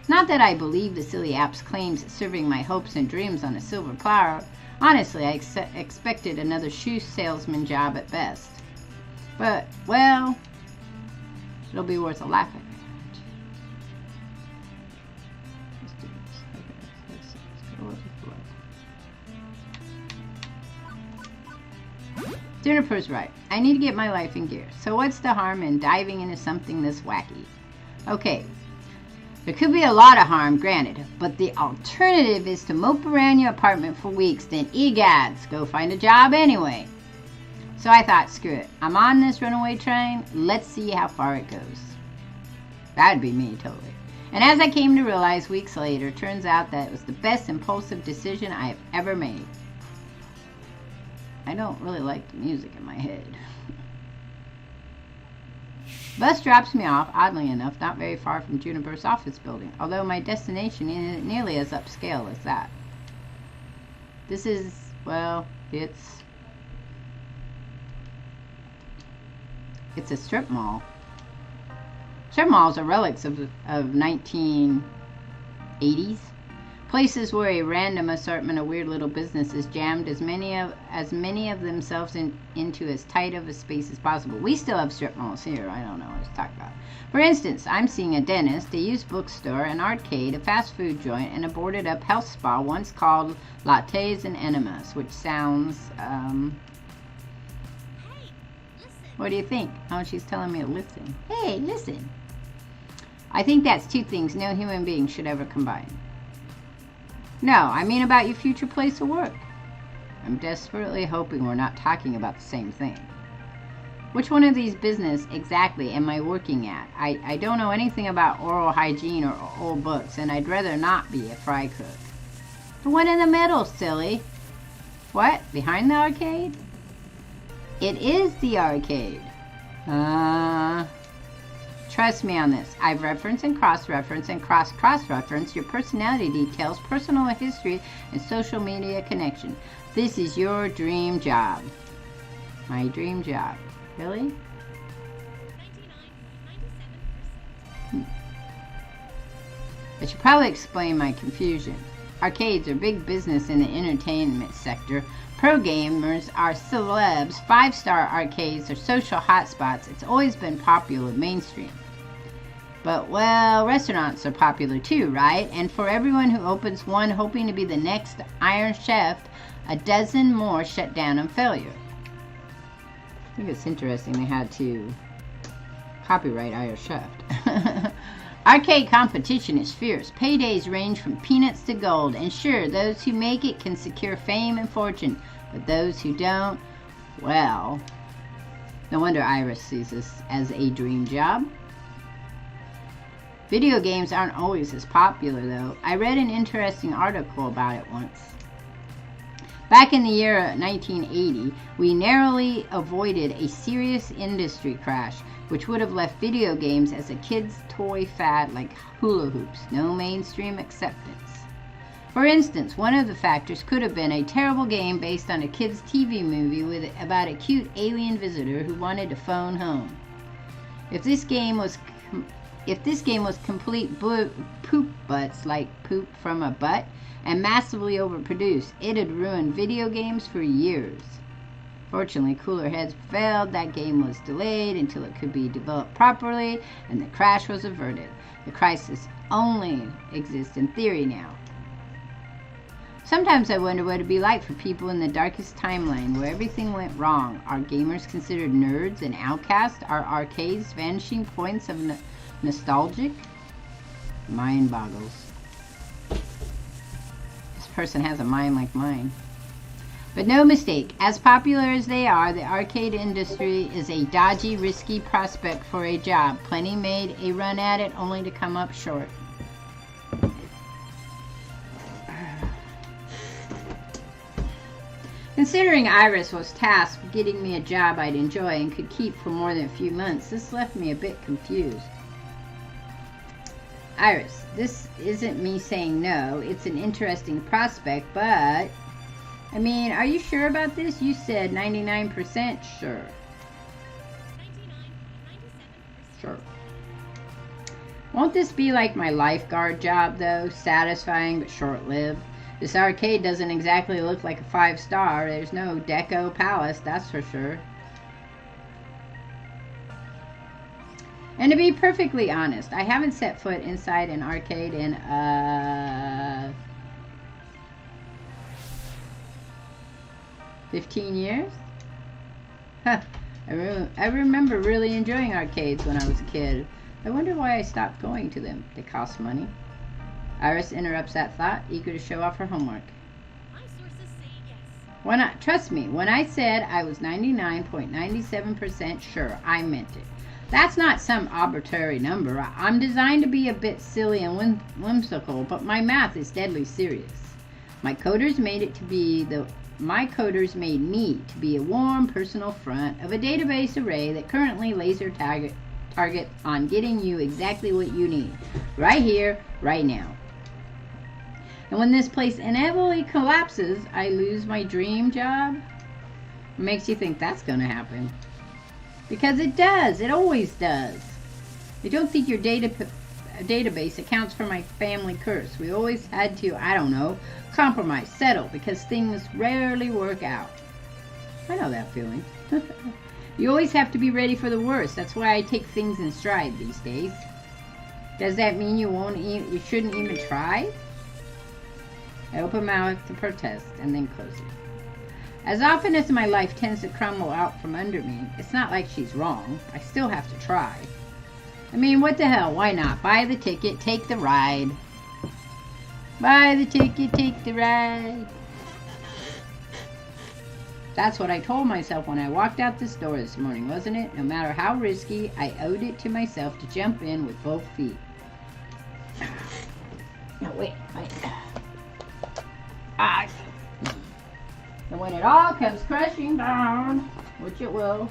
Not that I believe the silly app's claims at serving my hopes and dreams on a silver platter. Honestly, I expected another shoe salesman job at best. But, well, it'll be worth a laugh at. Let's do this. Okay, let's go with the flow. Juniper's right. I need to get my life in gear. So what's the harm in diving into something this wacky? Okay, there could be a lot of harm, granted, but the alternative is to mope around your apartment for weeks, then egads, go find a job anyway. So I thought, screw it. I'm on this runaway train. Let's see how far it goes. That'd be me, totally. And as I came to realize weeks later, turns out that it was the best impulsive decision I have ever made. I don't really like the music in my head. Bus drops me off, oddly enough, not very far from Juniper's office building, although my destination isn't nearly as upscale as that. This is, well, it's a strip mall. Strip malls are relics of 1980s. Places where a random assortment of weird little businesses jammed as many of themselves into as tight of a space as possible. We still have strip malls here. I don't know what to talk about. For instance, I'm seeing a dentist, a used bookstore, an arcade, a fast food joint, and a boarded up health spa once called Lattes and Enemas, which sounds, Hey, listen. what do you think? Oh, she's telling me to listen. Hey, listen. I think that's two things no human being should ever combine. No, I mean about your future place of work. I'm desperately hoping we're not talking about the same thing. Which one of these business exactly am I working at? I don't know anything about oral hygiene or old books, and I'd rather not be a fry cook. The one in the middle, silly. What? Behind the arcade? It is the arcade. Trust me on this. I've referenced and cross-referenced and cross-referenced your personality details, personal history, and social media connection. This is your dream job. My dream job. Really? 99.97%. I should probably explain my confusion. Arcades are big business in the entertainment sector. Pro gamers are celebs. 5-star arcades are social hotspots. It's always been popular mainstream. But, well, restaurants are popular too, right? And for everyone who opens one hoping to be the next Iron Chef, a dozen more shut down on failure. I think it's interesting they had to copyright Iron Chef. Arcade competition is fierce. Paydays range from peanuts to gold. And sure, those who make it can secure fame and fortune. But those who don't, well, no wonder Iris sees this as a dream job. Video games aren't always as popular, though. I read an interesting article about it once. Back in the year 1980, we narrowly avoided a serious industry crash, which would have left video games as a kid's toy fad like hula hoops, no mainstream acceptance. For instance, one of the factors could have been a terrible game based on a kid's TV movie about a cute alien visitor who wanted to phone home. If this game was complete poop butts, like poop from a butt, and massively overproduced, it had ruined video games for years. Fortunately, cooler heads prevailed. That game was delayed until it could be developed properly, and the crash was averted. The crisis only exists in theory now. Sometimes I wonder what it'd be like for people in the darkest timeline where everything went wrong. Are gamers considered nerds and outcasts? Are arcades vanishing points of nostalgic? Mind boggles. This person has a mind like mine. But no mistake, as popular as they are, the arcade industry is a dodgy, risky prospect for a job. Plenty made a run at it only to come up short. Considering Iris was tasked with getting me a job I'd enjoy and could keep for more than a few months, this left me a bit confused. Iris, this isn't me saying no. It's an interesting prospect, but... I mean, are you sure about this? You said 99% sure. 99.97%. Sure. Won't this be like my lifeguard job, though? Satisfying but short-lived. This arcade doesn't exactly look like a 5-star. There's no deco palace, that's for sure. And to be perfectly honest, I haven't set foot inside an arcade in, 15 years? Huh. I remember really enjoying arcades when I was a kid. I wonder why I stopped going to them. They cost money. Iris interrupts that thought, eager to show off her homework. My sources say yes. Why not? Trust me, when I said I was 99.97% sure, I meant it. That's not some arbitrary number. I'm designed to be a bit silly and whimsical, but my math is deadly serious. My coders made me to be a warm personal front of a database array that currently laser target on getting you exactly what you need. Right here, right now. And when this place inevitably collapses, I lose my dream job? What makes you think that's going to happen? Because it does. It always does. I don't think your database database accounts for my family curse. We always had to, I don't know, compromise, settle, because things rarely work out. I know that feeling. You always have to be ready for the worst. That's why I take things in stride these days. Does that mean you shouldn't even try? I open my mouth to protest and then close it. As often as my life tends to crumble out from under me, it's not like she's wrong. I still have to try. I mean, what the hell? Why not? Buy the ticket, take the ride. Buy the ticket, take the ride. That's what I told myself when I walked out this door this morning, wasn't it? No matter how risky, I owed it to myself to jump in with both feet. No, wait. And when it all comes crashing down, which it will,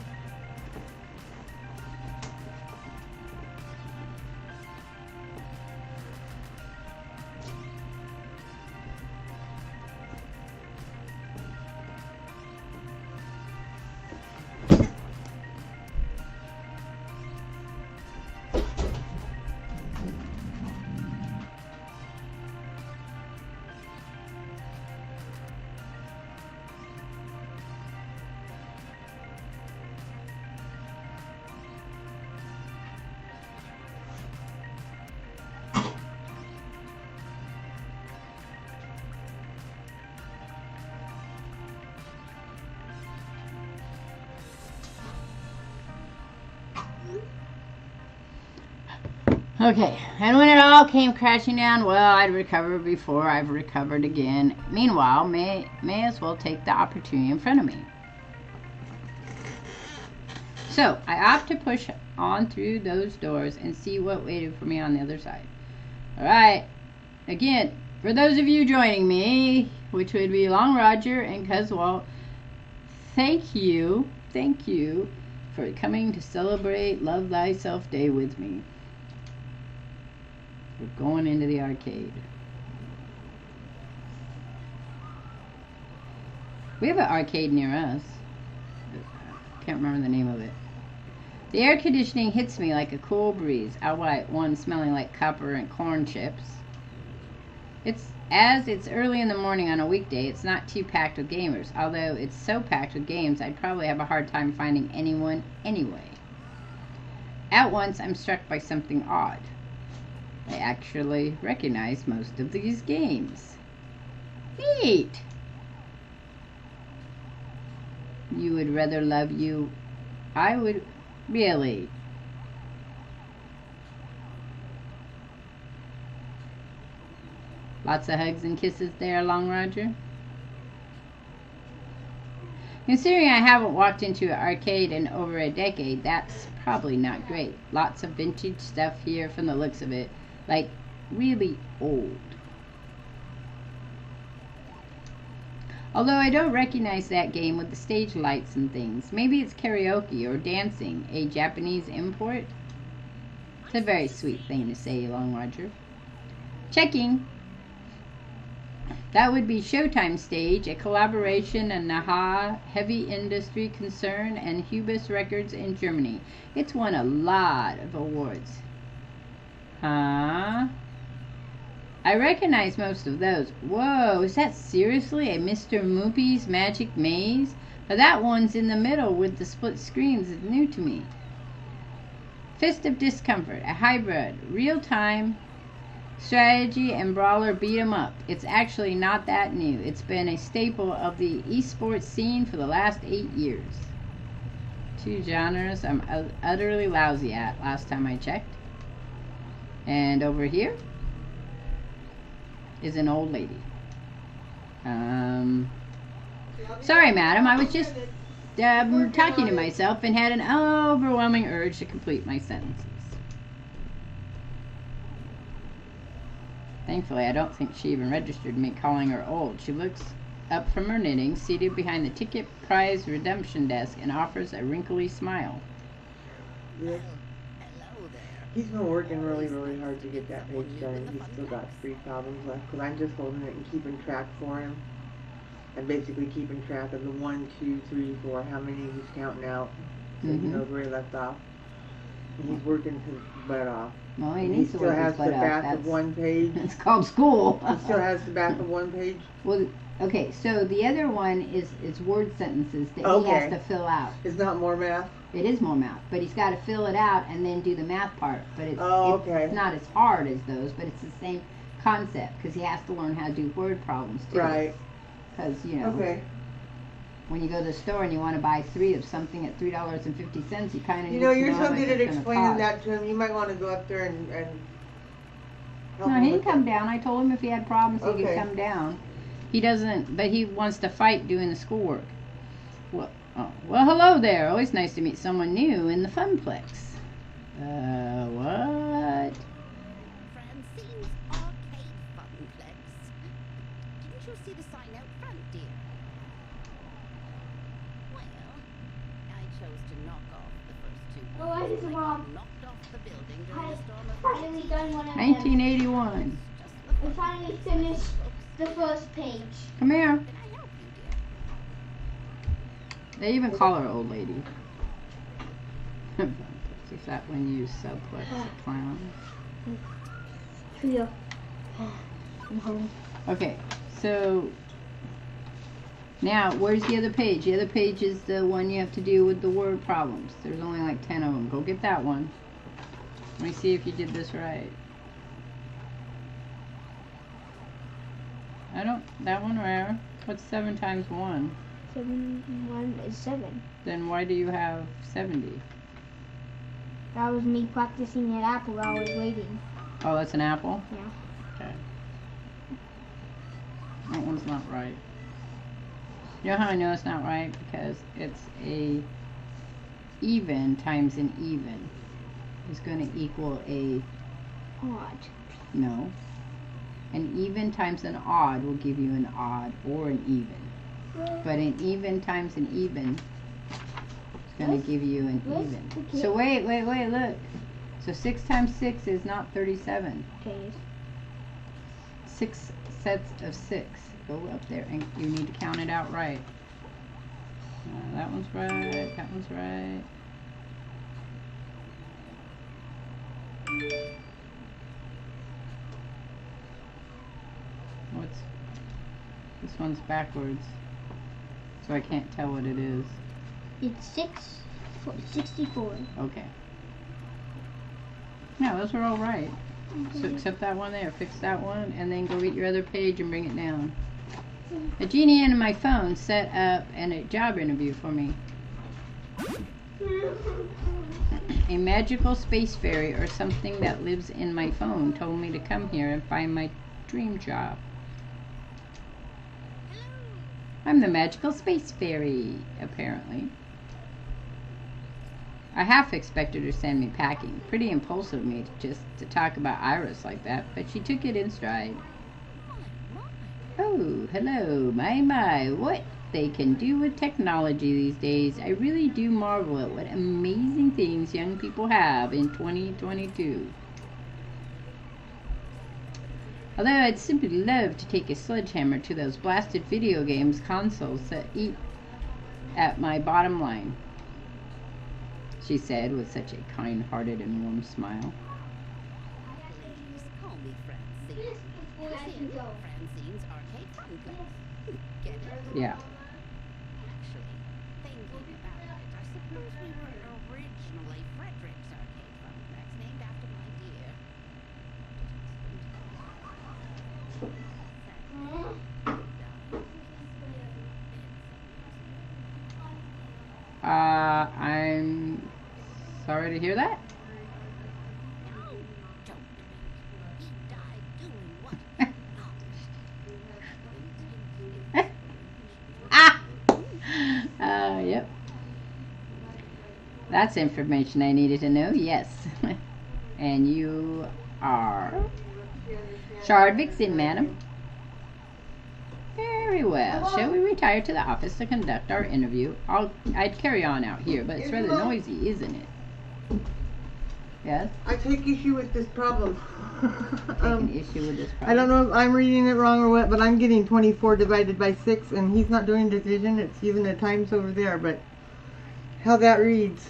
okay, and when it all came crashing down, well, I'd recovered before I've recovered again. Meanwhile, may as well take the opportunity in front of me. So, I opt to push on through those doors and see what waited for me on the other side. Alright, again, for those of you joining me, which would be Long Roger and Cuzwalt, thank you for coming to celebrate Love Thyself Day with me. We're going into the arcade. We have an arcade near us. Can't remember the name of it. The air conditioning hits me like a cool breeze, albeit one smelling like copper and corn chips. It's early in the morning on a weekday, it's not too packed with gamers, although it's so packed with games I'd probably have a hard time finding anyone anyway. At once, I'm struck by something odd. I actually recognize most of these games. Neat! You would rather love you. I would. Really? Lots of hugs and kisses there, Long Roger. Considering I haven't walked into an arcade in over a decade, that's probably not great. Lots of vintage stuff here from the looks of it. Like, really old. Although I don't recognize that game with the stage lights and things. Maybe it's karaoke or dancing, a Japanese import? It's a very sweet thing to say, Long Roger. Checking. That would be Showtime Stage, a collaboration of Naha Heavy Industry Concern and Hubis Records in Germany. It's won a lot of awards. Huh? I recognize most of those. Whoa, is that seriously a Mr. Moopy's Magic Maze? But that one's in the middle with the split screens is new to me. Fist of Discomfort, a hybrid, real-time strategy and brawler beat 'em up. It's actually not that new. It's been a staple of the esports scene for the last 8 years. 2 genres I'm utterly lousy at last time I checked. And over here is an old lady. Sorry, madam. I was just talking to myself and had an overwhelming urge to complete my sentences. Thankfully, I don't think she even registered me calling her old. She looks up from her knitting, seated behind the ticket prize redemption desk, and offers a wrinkly smile. Yeah. He's been working really, really hard to get that page done. He's still got 3 problems left because I'm just holding it and keeping track for him. I'm basically keeping track of the 1, 2, 3, 4, how many he's counting out, so he knows where he left off. He's working his butt off. Well, he He needs to still work his has the butt off. back of That's, one page. it's called school. He still has the back of one page. Well, okay, so the other one is word sentences that he Okay. has to fill out. It's not more math. It is more math, but he's got to fill it out and then do the math part. But it's, Okay. it's not as hard as those, but it's the same concept because he has to learn how to do word problems too. Right. Because, you know, Okay. when you go to the store and you want to buy 3 of something at $3.50, you kind of You need know, to you're know so how much good at it's gonna explaining cost. that to him. You might want to go up there and help No, him he with can come it. down. I told him if he had problems, he could Okay. come down. He doesn't, but he wants to fight doing the schoolwork. Well, hello there. Always nice to meet someone new in the Funplex. What? Francine's Arcade Funplex. Didn't you see the sign out front, dear? Well, I chose to knock off the first 2 Oh, I windows just that want- got knocked off the building during I the storm of finally done one of them. 1981. Just the I fun. finally finished the first page. Come here. Can I help you, dear? They even call her old lady. Is that when you subplex a clown? Yeah. Okay, so now where's the other page? The other page is the one you have to do with the word problems. There's only like 10 of them. Go get that one. Let me see if you did this right. That one where? What's 7 times 1? 7 1 is 7. Then why do you have 70? That was me practicing at Apple while I was waiting. Oh, that's an apple? Yeah. Okay. That one's not right. You know how I know it's not right? Because it's a even times an even is going to equal a Odd. no. An even times an odd will give you an odd or an even. But an even times an even is going to give you an Where's even. the kid? So wait, look. So 6 times 6 is not 37. Okay. 6 sets of 6. Go up there and you need to count it out right. That one's right. That one's right. What's this one's backwards, so I can't tell what it is. It's 64. Okay. No, those are all right. So except that one there, fix that one, and then go get your other page and bring it down. A genie in my phone set up a job interview for me. A magical space fairy or something that lives in my phone told me to come here and find my dream job. I'm the magical space fairy, apparently. I half expected her to send me packing. Pretty impulsive of me just to talk about Iris like that, but she took it in stride. Oh, hello, my, what they can do with technology these days. I really do marvel at what amazing things young people have in 2022. Although I'd simply love to take a sledgehammer to those blasted video games consoles that eat at my bottom line, she said with such a kind-hearted and warm smile. Please call me Francine. Francine's Arcade Funplex. Get it? Yeah. Actually, thinking about it, I suppose we were originally Frederick's Arcade Funplex, named after my dear. I'm sorry to hear that. No, don't. He died doing what? Yep. That's information I needed to know, yes. And you are Shard Vixen, madam. Very well. Shall we retire to the office to conduct our interview? I'd carry on out here, but it's rather noisy, isn't it? Yes? I take issue with this problem. Take an issue with this problem. I don't know if I'm reading it wrong or what, but I'm getting 24 divided by 6, and he's not doing division. It's using the times over there, but how that reads.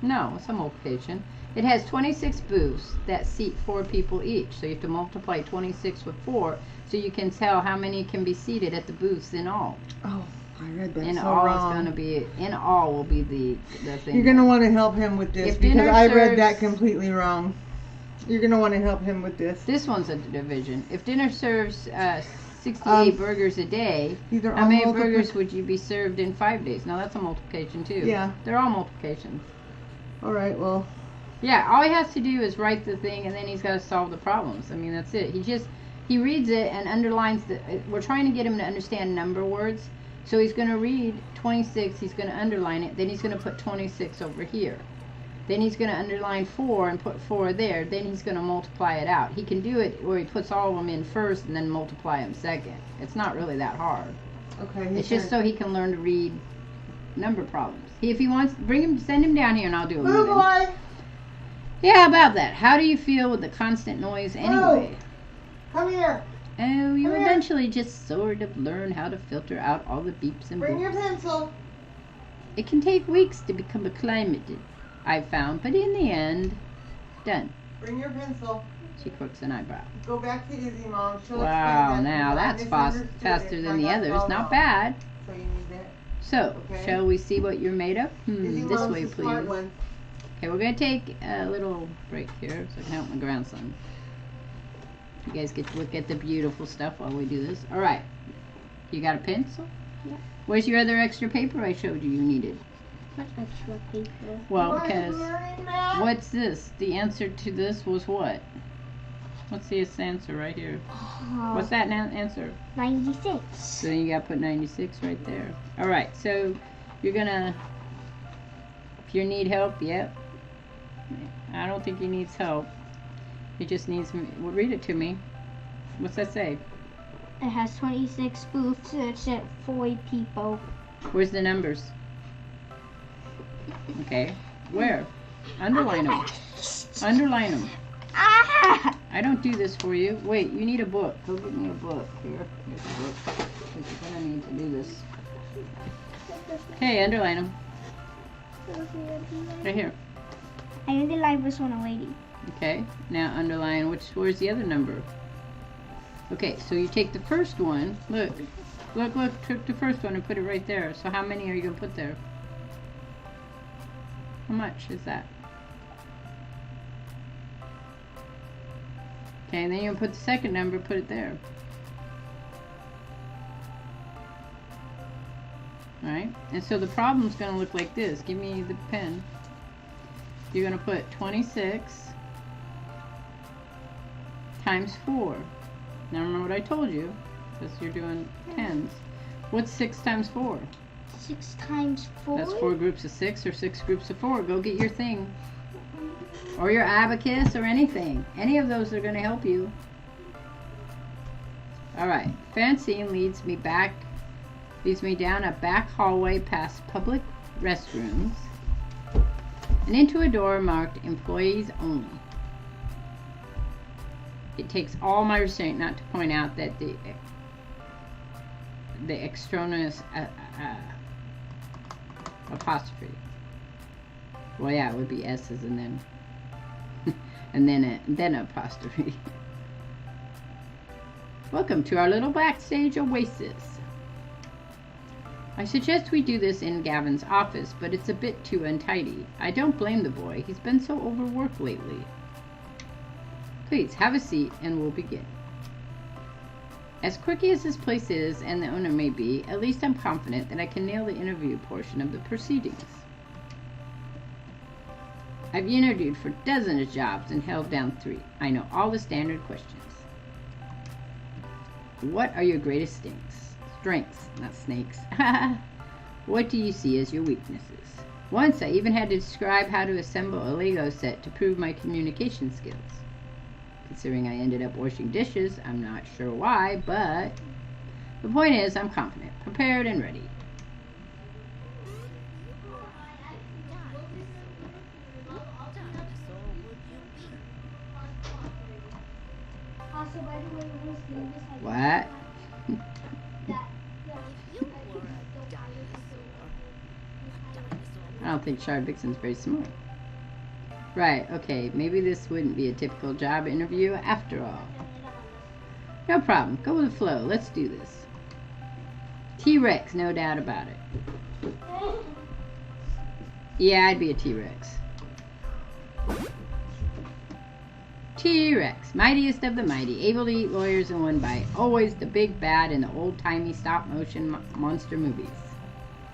No, it's a multiplication. It has 26 booths that seat 4 people each. So you have to multiply 26 with 4 so you can tell how many can be seated at the booths in all. Oh, I read that In so all wrong. is going to be, in all will be the thing. You're going to want to help him with this If because dinner I read that serves- completely wrong. You're going to want to help him with this. This one's a division. If dinner serves 68 burgers a day, These are how all many multipli- burgers would you be served in 5 days? Now that's a multiplication too. Yeah. They're all multiplications. All right, well, Yeah, all he has to do is write the thing and then he's got to solve the problems. I mean, that's it. He reads it and underlines we're trying to get him to understand number words. So he's going to read 26, he's going to underline it, then he's going to put 26 over here. Then he's going to underline 4 and put 4 there. Then he's going to multiply it out. He can do it where he puts all of them in first and then multiply them second. It's not really that hard. okay. It's just so he can learn to read number problems. If he wants, send him down here and I'll do it with him. boy. Yeah, about that. How do you feel with the constant noise anyway? Come here. Oh, you Come here. eventually just sort of learn how to filter out all the beeps and Bring your boops. pencil. It can take weeks to become acclimated, I've found, but in the end, done. Bring your pencil. She quirks an eyebrow. Go back to Izzy, Mom. She'll Wow, explain that now to you. I that's misunderstood faster it, so than I the got others. all Not wrong. bad. So you need that. So, Okay. shall we see what you're made of? Izzy, This Mom's way, the smart please. one. Okay, we're going to take a little break here so I can help my grandson. You guys get to look at the beautiful stuff while we do this. All right. You got a pencil? Yeah. Where's your other extra paper I showed you needed? What extra paper? Well, Why are you because learning that? what's this? The answer to this was what? What's the answer right here? What's that answer? 96. So you got to put 96 right there. All right. So you're going to, if you need help, yep. I don't think he needs help. He just needs me. Well, read it to me. What's that say? It has 26 booths. It's at 4 people. Where's the numbers? Okay. Where? Underline them. Underline them. Ah! I don't do this for you. Wait, you need a book. Go get me a book. Here. Here's a book. 'Cause you're going to need to do this. Okay, underline them. Right here. I underlined this one already. Okay. Now underline where's the other number? Okay, so you take the first one. Look. Took the first one and put it right there. So how many are you going to put there? How much is that? Okay, and then you're going to put the second number, put it there. Alright, and so the problem's going to look like this. Give me the pen. You're going to put 26 times 4. Now remember what I told you, because you're doing tens. What's 6 times 4? 6 times 4? That's 4 groups of 6 or 6 groups of 4. Go get your thing. Or your abacus or anything. Any of those are going to help you. Alright. Francine leads me down a back hallway past public restrooms and into a door marked employees only. It takes all my restraint not to point out that the extraneous apostrophe. Well, yeah, it would be S's and then then apostrophe. Welcome to our little backstage oasis. I suggest we do this in Gavin's office, but it's a bit too untidy. I don't blame the boy. He's been so overworked lately. Please, have a seat and we'll begin. As quirky as this place is, and the owner may be, at least I'm confident that I can nail the interview portion of the proceedings. I've interviewed for dozens of jobs and held down 3. I know all the standard questions. What are your greatest strengths, not snakes. What do you see as your weaknesses? Once I even had to describe how to assemble a Lego set to prove my communication skills. Considering I ended up washing dishes, I'm not sure why, but the point is I'm confident, prepared, and ready. Also, by the way, when I was this, What? I don't think Shard Vixen's very smart. Right, okay. Maybe this wouldn't be a typical job interview after all. No problem. Go with the flow. Let's do this. T-Rex, no doubt about it. Yeah, I'd be a T-Rex. T-Rex, mightiest of the mighty, able to eat lawyers in one bite. Always the big bad in the old-timey stop-motion monster movies.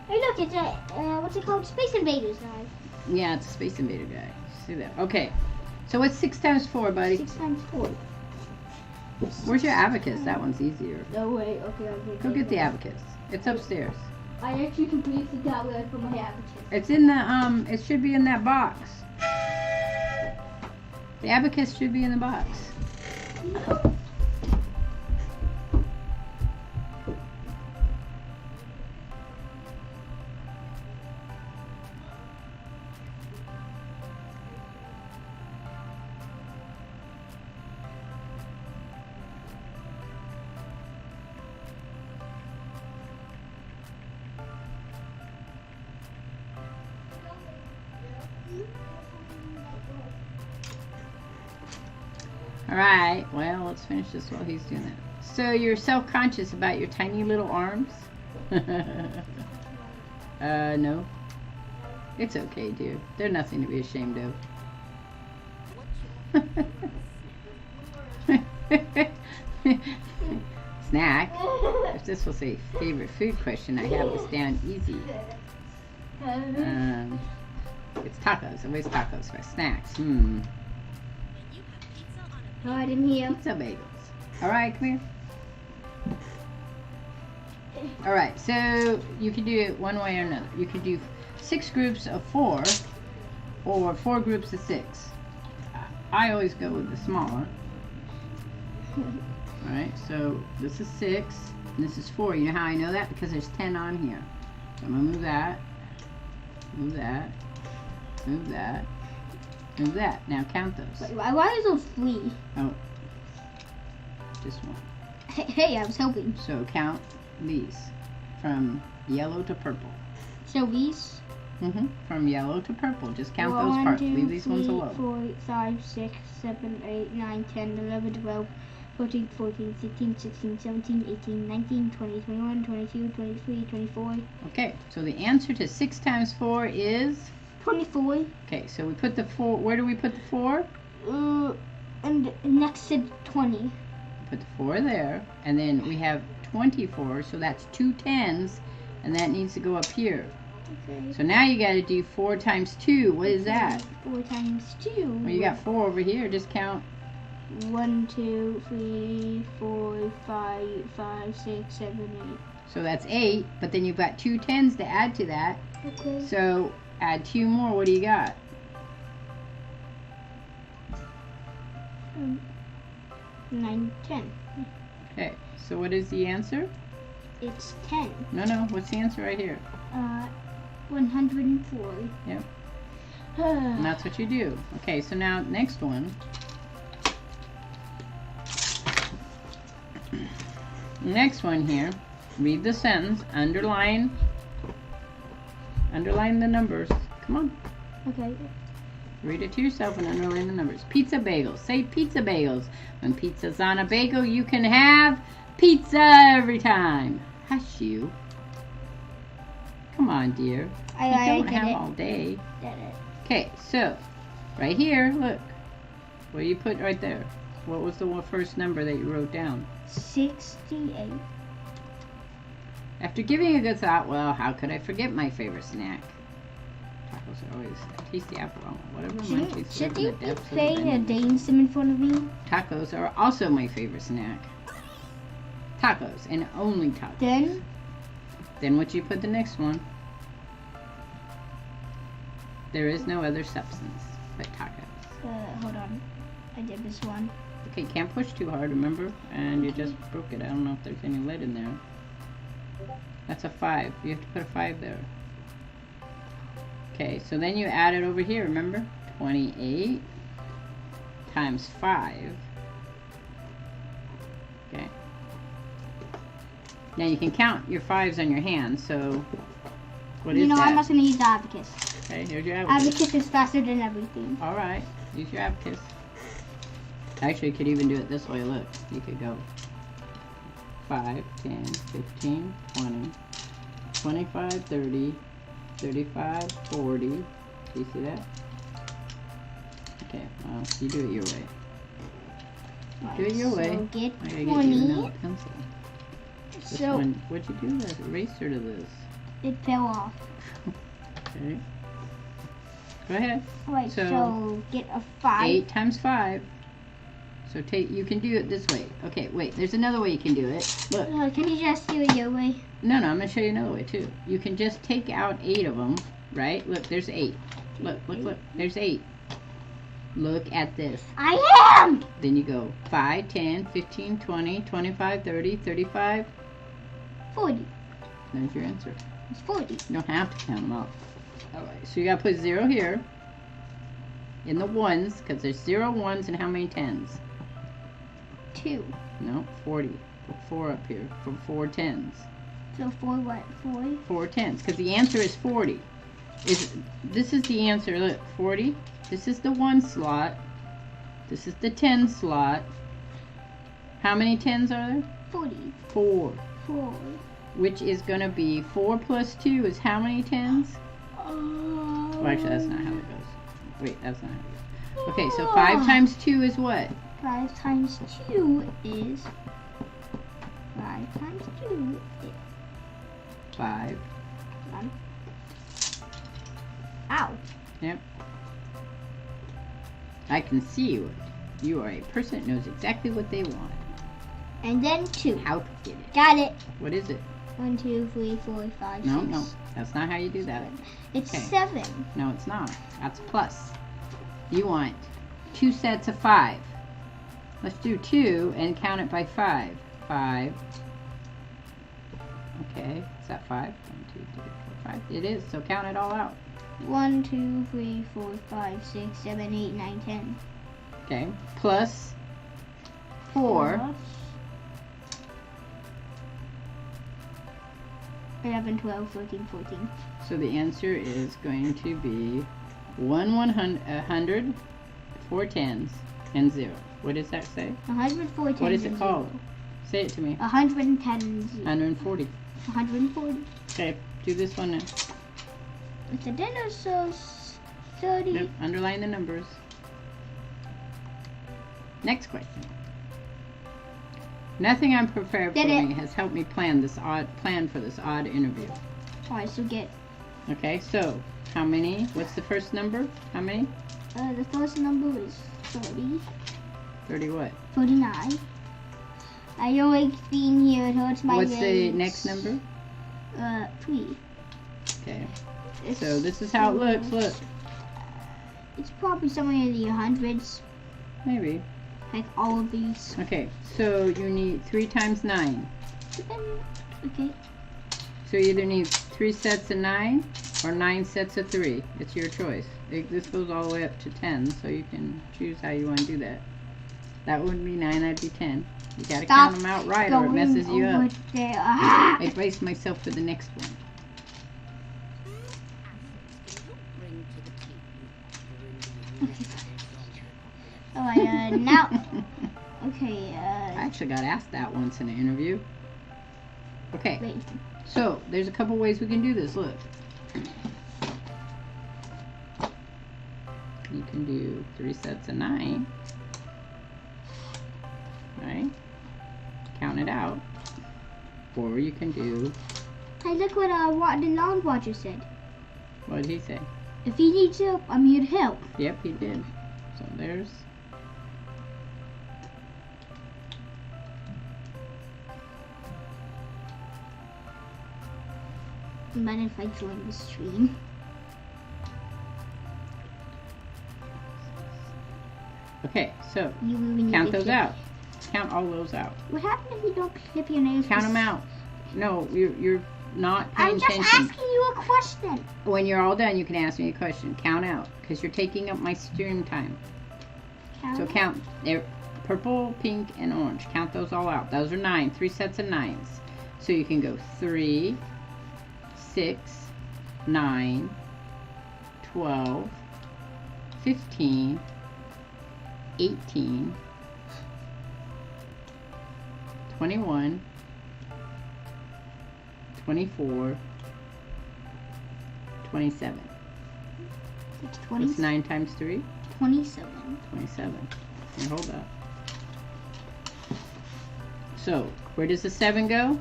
Hey, look, it's a, what's it called? Space Invaders guy. Yeah, it's a Space Invader guy. See that? Okay. So what's 6 times 4, buddy? 6 times 4. Where's your abacus? That one's easier. No way. Okay, I'll Go get the abacus. It's upstairs. I actually completely forgot where I put my abacus. It's in the, it should be in that box. The abacus should be in the box. Alright, well, let's finish this while he's doing that. So you're self-conscious about your tiny little arms? No. It's okay, dear. They're nothing to be ashamed of. Snack. If this was a favorite food question, I have this down easy. It's tacos. Always tacos for snacks. Oh, I didn't hear. Pizza bagels. Alright, come here. Alright, so you can do it one way or another. You can do 6 groups of 4 or 4 groups of 6. I always go with the smaller. Alright, so this is 6 and this is 4. You know how I know that? Because there's 10 on here. So I'm going to move that, move that, move that, move that. Now count those. Wait, why is those 3? Oh, just one. Hey, I was hoping. So count these from yellow to purple. So these? From yellow to purple. Just count 1, those parts. 2, Leave these 3, ones alone. 4, 5, 6, 7, 8, 9, 10, 11, 12, 14, 14, 15, 16, 17, 18, 19, 20, 21, 22, 23, 24. Okay, so the answer to 6 times 4 is? 24. Okay, so we put the 4, where do we put the 4? And next to 20. Put the 4 there, and then we have 24, so that's 2 10s, and that needs to go up here. Okay. So now you got to do 4 times 2. What is that? 4 times 2. Well, you got 4 over here. Just count. 1, 2, 3, 4, 5, 5, 6, 7, 8. So that's 8, but then you've got 2 10s to add to that. Okay. So add 2 more. What do you got? 9, 10. Okay, so what is the answer? It's 10. No, what's the answer right here? 104. Yep. And that's what you do. Okay, so now next one. Next one here. Read the sentence. Underline the numbers. Come on. Okay. Read it to yourself and underline the numbers. Pizza bagels. Say pizza bagels. When pizza's on a bagel, you can have pizza every time. Hush you. Come on, dear. You don't have all day. Did it. Okay, so right here, look. What do you put right there? What was the first number that you wrote down? 68. After giving a good thought, well, how could I forget my favorite snack? Tacos are always tasty apple. Whatever munchies Should live in you the be depths of playing a venom. dating sim in front of me? Tacos are also my favorite snack. Tacos, and only tacos. Then what you put the next one? There is no other substance but tacos. Hold on. I did this one. Okay, can't push too hard, remember? And you just broke it. I don't know if there's any lead in there. That's a 5. You have to put a 5 there. Okay, so then you add it over here, remember? 28 times 5. Okay. Now you can count your 5s on your hand, so what is that? I'm not going to use the abacus. Okay, here's your abacus. Abacus is faster than everything. Alright, use your abacus. Actually, you could even do it this way. Look, you could go 5, 10, 15, 20, 25, 30, 35, 40. Do you see that? Okay, well, you do it your way. Do it your so way. Get I gotta 20. get you another pencil. This So one, what'd you do? There's an eraser to this. it fell off. Okay. Go ahead. Alright, So, so get a 5. 8 times 5. So you can do it this way. Okay, wait, there's another way you can do it. Look. Can you just do it your way? No, I'm going to show you another way too. You can just take out 8 of them, right? Look, there's 8. Look. There's 8. Look at this. I am! Then you go 5, 10, 15, 20, 25, 30, 35. 40. There's your answer. It's 40. You don't have to count them up. Alright, so you got to put 0 here. In the ones, because there's 0 ones and how many tens? 2. No, 40. Put 4 up here for 4 tens. So 4 what? 4? 4 tens, because the answer is 40. This is the answer. Look, 40. This is the 1 slot. This is the 10 slot. How many tens are there? 40. 4. 4. Which is going to be 4 plus 2 is how many tens? Well, actually, that's not how it goes. Wait, that's not how it goes. Okay, so 5 times 2 is what? 5 times 2 is 5 times 2 is 5. 1. Ow. Yep. I can see you. You are a person that knows exactly what they want. And then 2. How to get it. Got it. What is it? 1, 2, 3, 4, 5, 6. No. That's not how you do that. It's Okay. 7. No, it's not. That's a plus. You want 2 sets of 5. Let's do 2 and count it by 5. 5. Okay. Is that 5? 1, 2, 3, 4, 5. It is. So count it all out. 1, 2, 3, 4, 5, 6, 7, 8, 9, 10. Okay. Plus 4. 11, 12, 13, 14. So the answer is going to be 100, 4 tens, and 0. What does that say? 104 tens. What is it and called? 0. Say it to me. 110 and 0. 140. 140. Okay, do this one now. It's a dinosaur's 30. Yep, underline the numbers. Next question. Nothing I'm prepared for me has helped me plan for this odd interview. Alright, so get. Okay, so how many? What's the first number? How many? The first number is 30. 30 what? 49. I don't like being here. It hurts my What's the legs. next number? 3. Okay. It's So this is how it looks. Look. It's probably somewhere in the hundreds. Maybe. Like all of these. Okay, so you need 3 times 9. Okay. So you either need 3 sets of 9 or 9 sets of 3. It's your choice. This goes all the way up to 10, so you can choose how you want to do that. That wouldn't be 9, that'd be 10. You gotta count them out right or it messes you up. There. Ah! I braced myself for the next one. Alright, now. Okay, I actually got asked that once in an interview. Okay, wait. so there's a couple ways we can do this. Look. You can do 3 sets of 9. Right? Count it out. Or you can do... Hey, look what the lawn watcher said. What did he say? If he needs help, I'm here to help. Yep, he did. So there's... But if I join the stream. Okay, so You really count need to those clip. out. Count all those out. What happens if you don't clip your nails? Count them out. No, you're not paying I'm just attention. asking you a question. When you're all done, you can ask me a question. Count out, because you're taking up my stream time. So count. They're purple, pink, and orange. Count those all out. Those are 9. 3 sets of 9s. So you can go 3, 6, 9, 12, 15, 18, 21, 24, 27. It's 20. What's 9 times 3? 27. 27. Here, hold up. So, where does the 7 go?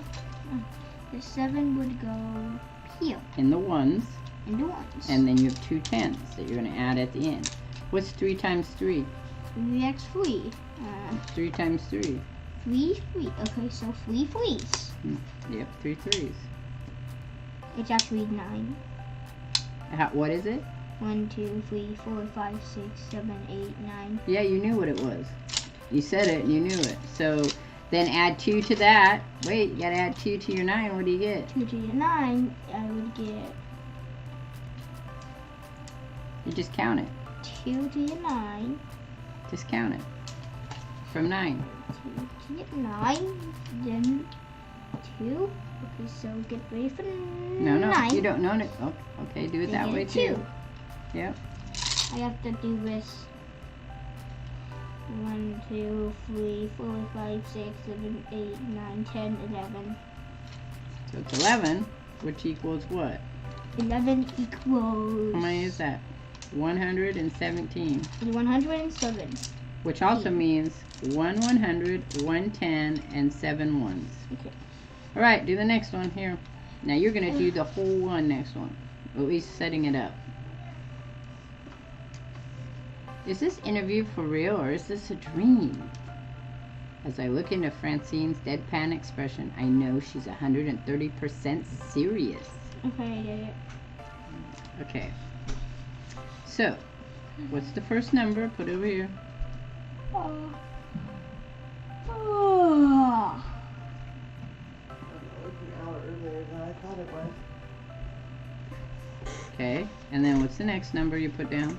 The 7 would go here. In the ones. In the ones. And then you have 2 tens that you're going to add at the end. What's 3 times 3? 3x3. 3 times 3. 3, 3. Okay, so 3 3s. Yep, 3 3s. It's actually 9. What is it? 1, 2, 3, 4, 5, 6, 7, 8, 9. Yeah, you knew what it was. You said it and you knew it. So then add 2 to that. Wait, you gotta add 2 to your 9. What do you get? 2 to your 9, I would get You just count it. 2 to your 9. Just count it. From 9. 2 to your 9, then 2. Okay, so get ready for No, 9. you don't know it. Oh, okay, do it that Then way 2. too. Yep. I have to do this. 1, 2, 3, 4, 5, 6, 7, 8, 9, 10, 11. So it's 11, which equals what? 11 equals... How many is that? 117. 107. Which also means 1 100, 1 10, and 7 ones. Okay. Alright, do the next one here. Now you're going to do the whole one next one. At least setting it up. Is this interview for real or is this a dream? As I look into Francine's deadpan expression, I know she's 130% serious. Okay, I get it. Okay. So, what's the first number? Put it over here. Oh. I thought it was. Okay. And then what's the next number you put down?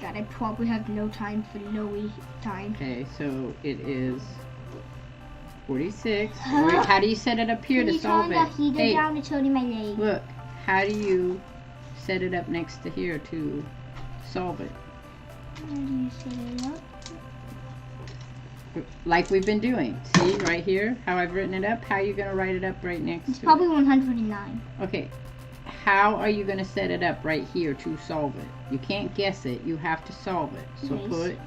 God, I probably have no time for Louis time. Okay, so it is 46. Wait, how do you set it up here to solve it? Hey, down, it's holding my leg. look, how do you set it up next to here to solve it? How do you set it up? Like we've been doing. See, right here, how I've written it up? How are you going to write it up right next It's to probably it? 109. Okay, how are you going to set it up right here to solve it? You can't guess it, you have to solve it. So Nice. put,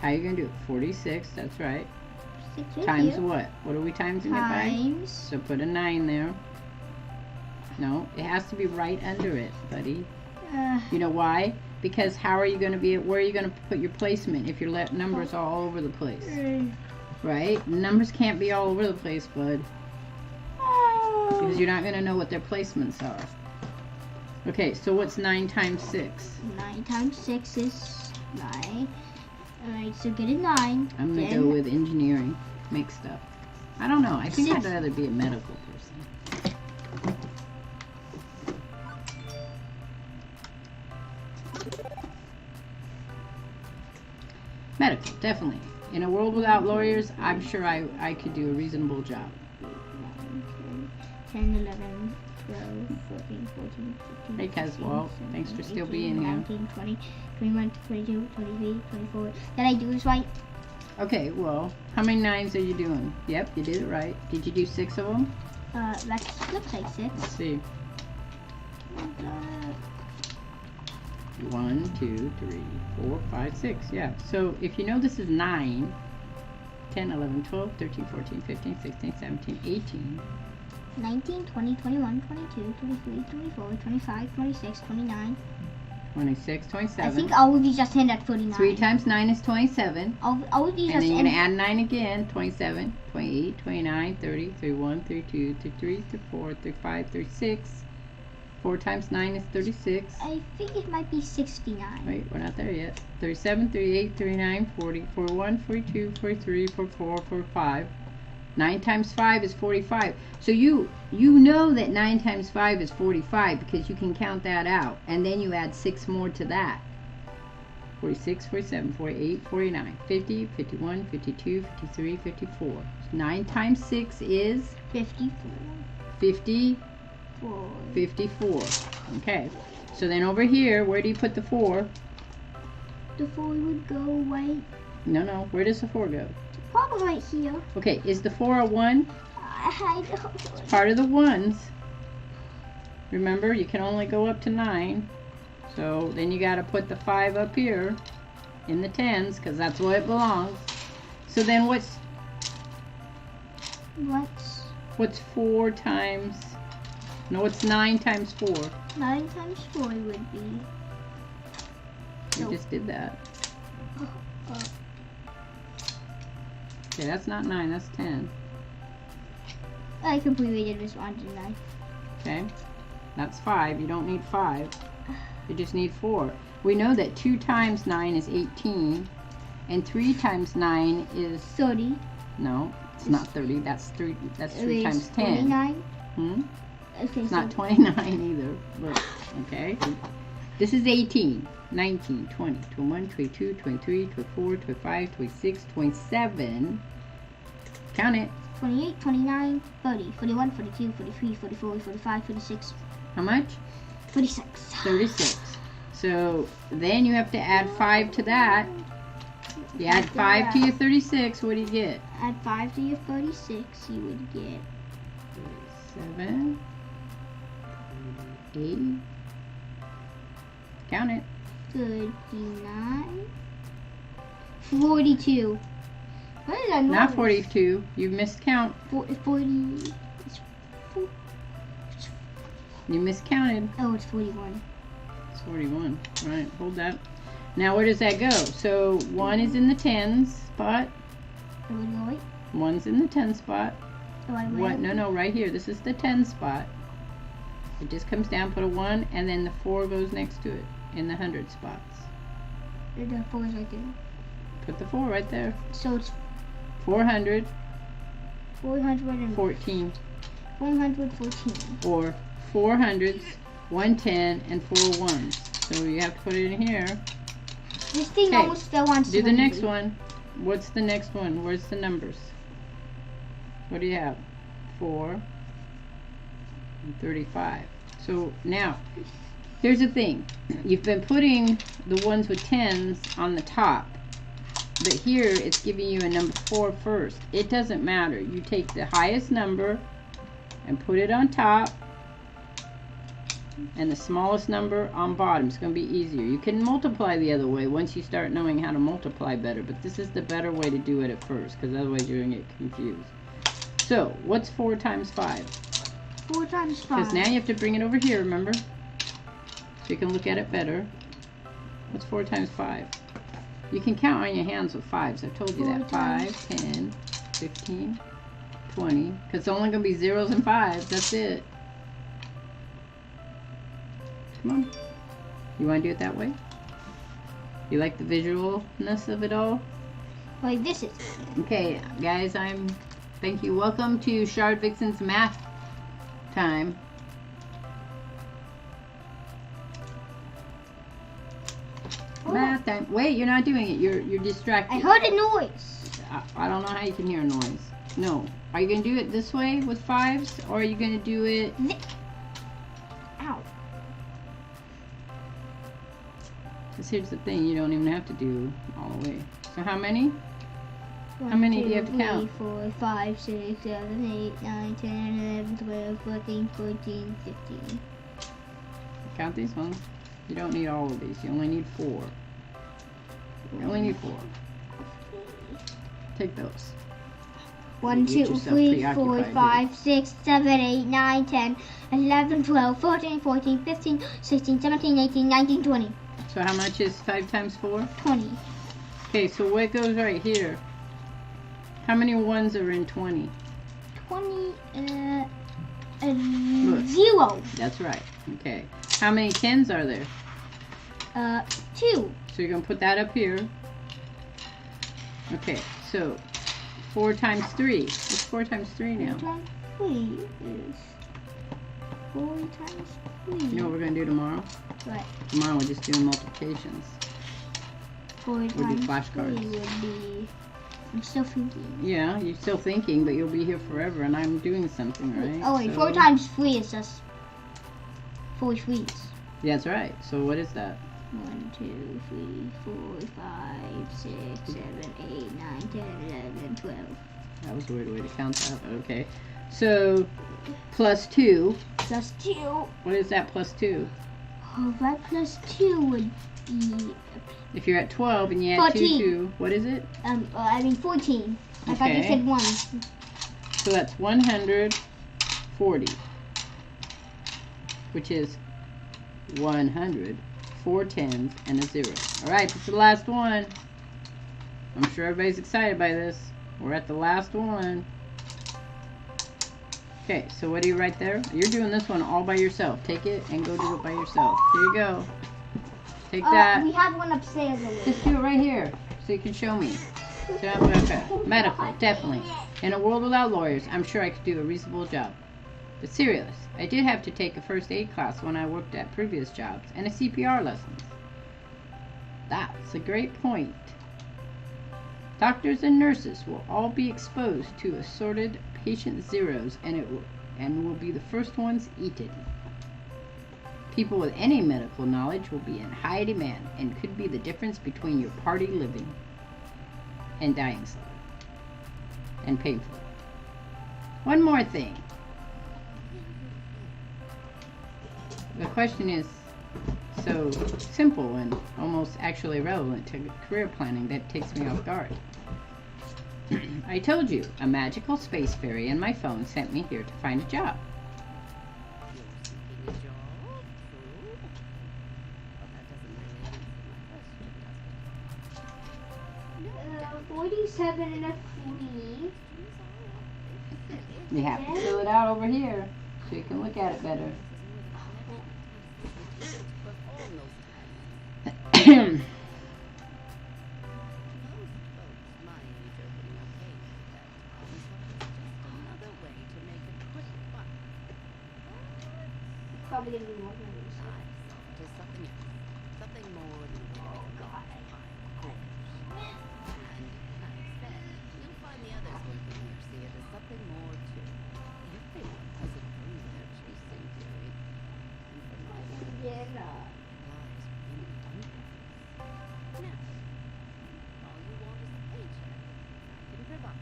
how are you going to do it? 46, that's right. 6 right Times here. what? What are we timesing it by? Times. So put a 9 there. No, it has to be right under it, buddy. You know why? Because how are you going to be, where are you going to put your placement if your numbers are all over the place? Right? Numbers can't be all over the place, bud. Because you're not going to know what their placements are. Okay, so what's 9 times 6? 9 times 6 is 9. Alright, so get a 9. I'm going to go with engineering. Make stuff. I don't know. I think I'd rather be a medical person. Medical, definitely. In a world without lawyers, I'm sure I could do a reasonable job. 10, 11, 12, 14, 14, 15, Hey, Caswell, thanks for still being here. 19, 20, 21, 22, 23, 24. Did I do this right? Okay, well, how many 9s are you doing? Yep, you did it right. Did you do 6 of them? That looks like 6. Let's see. 1, 2, 3, 4, 5, 6. Yeah. So if you know this is 9, 10, 11, 12, 13, 14, 15, 16, 17, 18. 19, 20, 21, 22, 23, 24, 25, 26, 29. 26, 27. I think all of these just end at 49. 3 times 9 is 27. All of these And just then you're end going to add 9 again. 27, 28, 29, 30, 31, 32, 33, 34, 35, 36. 4 times 9 is 36. I think it might be 69. Wait, we're not there yet. 37, 38, 39, 40, 41, 42, 43, 44, 45. 9 times 5 is 45. So you know that 9 times 5 is 45 because you can count that out. And then you add 6 more to that. 46, 47, 48, 49, 50, 51, 52, 53, 54. 9 times 6 is 54. 54. Okay. So then over here, where do you put the 4? The 4 would go right. No. Where does the 4 go? Probably right here. Okay. Is the 4 a 1? I don't know. It's part of the 1s. Remember, you can only go up to 9. So then you got to put the 5 up here in the 10s because that's where it belongs. So then what's 4 times? No, it's 9 times 4. 9 times 4 would be. You just did that. Okay, that's not 9, that's 10. I completely did respond to 9. Okay, that's 5. You don't need 5. You just need 4. We know that 2 times 9 is 18, and 3 times 9 is 30. No, it's not 30. That's 3. That's 3 times 10. 29. Okay, It's not 29 either. Look, okay. This is 18, 19, 20, 21, 22, 23, 24, 25, 26, 27. Count it. 28, 29, 30, 41, 42, 43, 44, 45, 46. How much? 36. 36. So then you have to add 5 to that. You add 5 to your 36. What do you get? Add 5 to your 36. You would get 7, 8. Count it. 39, 42. What is that noise? Not 42. You missed count. 40. You miscounted. Oh, it's 41. It's 41. All right, hold that. Now where does that go? So 1 is in the 10s spot. Oh, wait. 1's in the 10 spot. Oh, I What? No, right here. This is the 10 spot. It just comes down, put a 1, and then the 4 goes next to it in the 100 spots. The 4 is right there. Put the 4 right there. So it's 400. 414. 414. Or 4 hundreds, 1 10, and 4 1s. So you have to put it in here. This thing Okay, almost still wants to do the next one. What's the next one? Where's the numbers? What do you have? 4 and 35. So now, here's the thing. You've been putting the ones with 10s on the top. But here, it's giving you a number 4 first. It doesn't matter. You take the highest number and put it on top. And the smallest number on bottom. It's going to be easier. You can multiply the other way once you start knowing how to multiply better. But this is the better way to do it at first. Because otherwise you're going to get confused. So, what's 4 times 5? 4 times 5. Because now you have to bring it over here, remember? So you can look at it better. What's 4 times 5? You can count on your hands with 5s. I've told you that. 5, 10, 15, 20. Because it's only going to be 0s and 5s. That's it. Come on. You want to do it that way? You like the visualness of it all? Like this is. Okay, guys, thank you. Welcome to Shard Vixen's math time. Math time. Wait, you're not doing it. You're distracted. I heard a noise. I don't know how you can hear a noise. No. Are you going to do it this way with 5s? Or are you going to do it... Ow. Because here's the thing. You don't even have to do all the way. So how many? How many do you have to count? 3, 4, 5, 6, 7, 8, 9, 10, 11, 12, 13, 14, 15. Count these ones. You don't need all of these. You only need 4. You only need 4. Take those. 1, You get 2, yourself 3, 4, preoccupied 5, 6, 7, 8, 9, 10, 11, 12, 14, 14, 15, 16, 17, 18, 19, 20. So how much is 5 times 4? 20. Okay, so what goes right here? How many 1s are in 20? 20, Look. 0. That's right. Okay. How many 10s are there? 2. So you're going to put that up here. Okay, so 4 times 3. What's 4 times 3 now? 4 times 3 is 4 times 3. You know what we're going to do tomorrow? What? Tomorrow we're just doing multiplications. 4 do times flashcards. 3 would be... I'm still thinking. Yeah, you're still thinking, but you'll be here forever, and I'm doing something, right? Oh wait, So- 4 times 3 is just 4 threes. Yeah, that's right. So what is that? 1, 2, 3, 4, 5, 6, 7, 8, 9, 10, 11, 12. That was a weird way to count that, but okay. So, plus 2. Plus 2. What is that plus 2? Oh, that plus 2 would be... If you're at 12 and you add 2 14. to, what is it? I mean 14. I thought you Okay. said 1. So that's 140. Which is 100, 4 tens, and a 0. Alright, that's the last one. I'm sure everybody's excited by this. We're at the last one. Okay, so what do you write there? You're doing this one all by yourself. Take it and go do it by yourself. Here you go. Take that. We have one upstairs already. Just do it right here so you can show me. So, okay. Medical, definitely. In a world without lawyers, I'm sure I could do a reasonable job. But serious, I did have to take a first aid class when I worked at previous jobs and a CPR lessons. That's a great point. Doctors and nurses will all be exposed to assorted patient zeros and will be the first ones eaten. People with any medical knowledge will be in high demand and could be the difference between your party living and dying slowly and painfully. One more thing. The question is so simple and almost actually relevant to career planning that takes me off guard. I told you, a magical space fairy in my phone sent me here to find a job. You're seeking a job? True. But that doesn't really answer my question, does it? No, 47 and a 3. You have to fill it out over here so you can look at it better. Probably gonna be more than this. There's something else. Something more than And I said, you'll find the others working here, see it as something more too. Everyone has a dream they're chasing, dearie. And for my lies in abundance. Now, all you want is a paycheck. I can provide.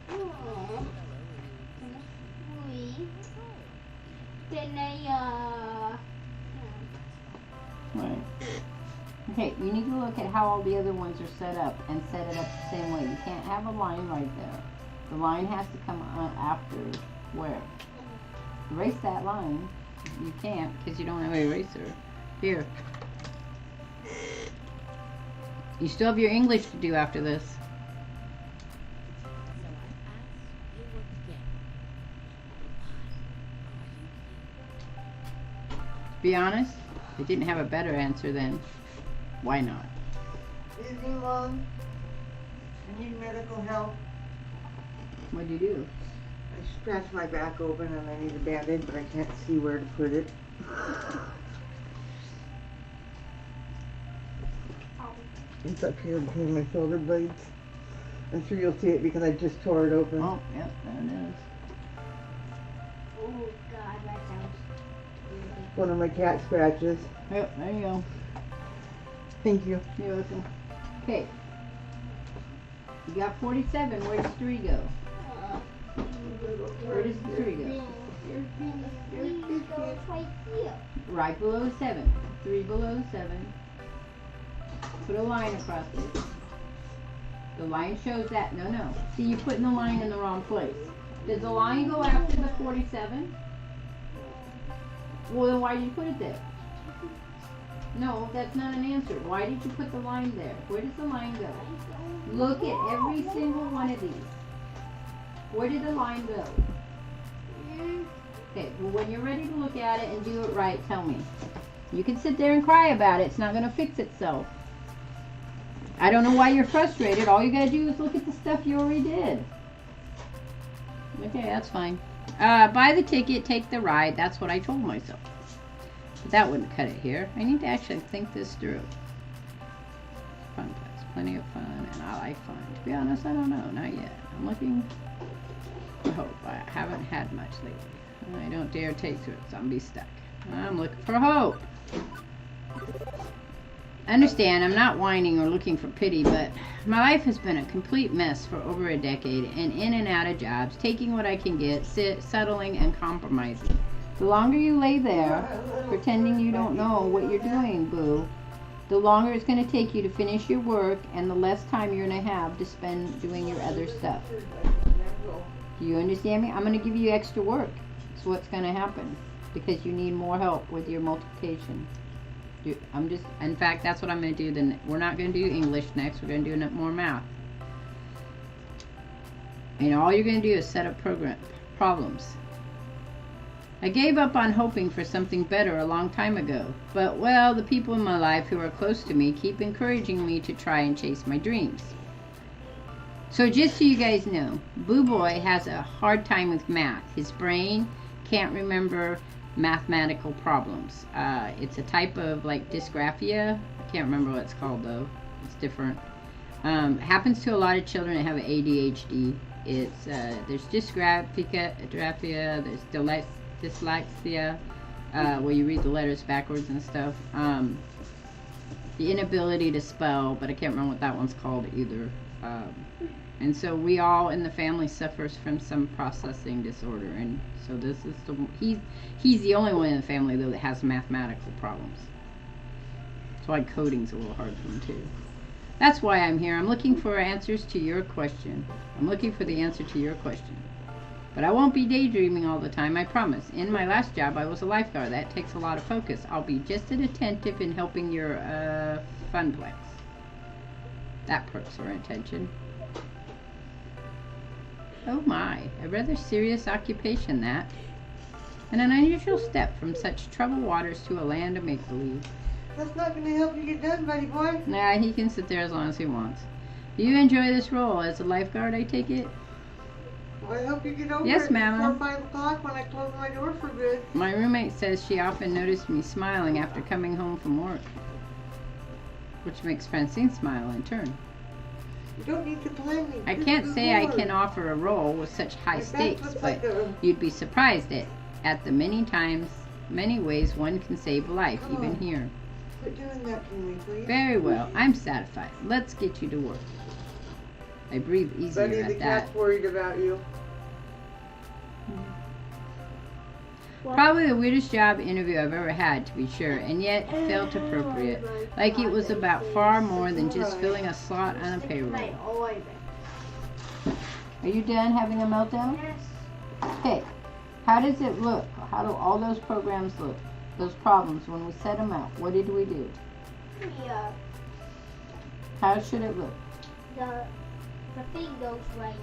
Fellow in your position. That's all. Then Right. Okay, you need to look at how all the other ones are set up and set it up the same way. You can't have a line right there. The line has to come after where? Erase that line. You can't because you don't have an eraser. Here. You still have your English to do after this. So I ask you again. Why are you here? To be honest, I didn't have a better answer than why not? Excuse me, Mom. I need medical help. What'd you do? I scratched my back open and I need a band-aid, but I can't see where to put it. It's up here between my shoulder blades. I'm sure you'll see it because I just tore it open. Oh, yep, there it is. oh god, that sounds weird. One of my cat scratches. Yep, there you go. Thank you. You're welcome. Okay. You got 47. Where does 3 go? Where does the 3 go? 3 goes right here. Right below the 7. 3 below the 7. Put a line across it. The line shows that. No. See, you're putting the line in the wrong place. Does the line go after the 47? Well, then why did you put it there? No, that's not an answer. Why did you put the line there? Where does the line go? Look at every single one of these. Where did the line go? Okay, well when you're ready to look at it and do it right, tell me. You can sit there and cry about it. It's not going to fix itself. I don't know why you're frustrated. All you got to do is look at the stuff you already did. Okay, that's fine. Buy the ticket, take the ride. That's what I told myself. But that wouldn't cut it here. I need to actually think this through. plenty of fun, and I like fun. To be honest, I don't know. Not yet. I'm looking for hope. I haven't had much lately. I don't dare take to it, so I'm be stuck. I'm looking for hope. Understand, I'm not whining or looking for pity, but my life has been a complete mess for over a decade, and in and out of jobs, taking what I can get, settling, and compromising. The longer you lay there, pretending you don't know what you're doing, boo, the longer it's going to take you to finish your work, and the less time you're going to have to spend doing your other stuff. Do you understand me? I'm going to give you extra work. That's what's going to happen, because you need more help with your multiplication. In fact, that's what I'm going to do. Then we're not going to do English next. We're going to do more math. And all you're going to do is set up problems. I gave up on hoping for something better a long time ago. But, well, the people in my life who are close to me keep encouraging me to try and chase my dreams. So just so you guys know, Boo Boy has a hard time with math. His brain can't remember mathematical problems. It's a type of like dysgraphia. I can't remember what it's called though. It's different. Happens to a lot of children that have ADHD. It's there's dysgraphia, there's dyslexia, where you read the letters backwards and stuff. The inability to spell, but I can't remember what that one's called either. And so we all in the family suffers from some processing disorder, and so this is he's the only one in the family though that has mathematical problems. That's why coding's a little hard for him too. That's why I'm here. I'm looking for answers to your question. I'm looking for the answer to your question. But I won't be daydreaming all the time, I promise. In my last job, I was a lifeguard. That takes a lot of focus. I'll be just as attentive in helping your funplex. That perks our attention. Oh my, a rather serious occupation that. And an unusual step from such troubled waters to a land of make-believe. That's not going to help you get done, buddy boy. Nah, he can sit there as long as he wants. Do you enjoy this role as a lifeguard, I take it? Well, I hope you get over Yes, it Mama. before 5 o'clock when I close my door for good. My roommate says she often noticed me smiling after coming home from work. Which makes Francine smile in turn. You don't need to plan me. I can't say I can offer a role with such high stakes, but you'd be surprised at the many ways one can save a life, even here. Quit doing that to me, please. Very well, I'm satisfied. Let's get you to work. I breathe easier Buddy, at the that. cat's worried about you. Probably the weirdest job interview I've ever had, to be sure, and yet it felt appropriate. Like it was about far more than just filling a slot on a payroll. Are you done having a meltdown? Yes. Okay. How does it look? How do all those programs look? Those problems, when we set them out, what did we do? Yeah. How should it look? The thing goes right.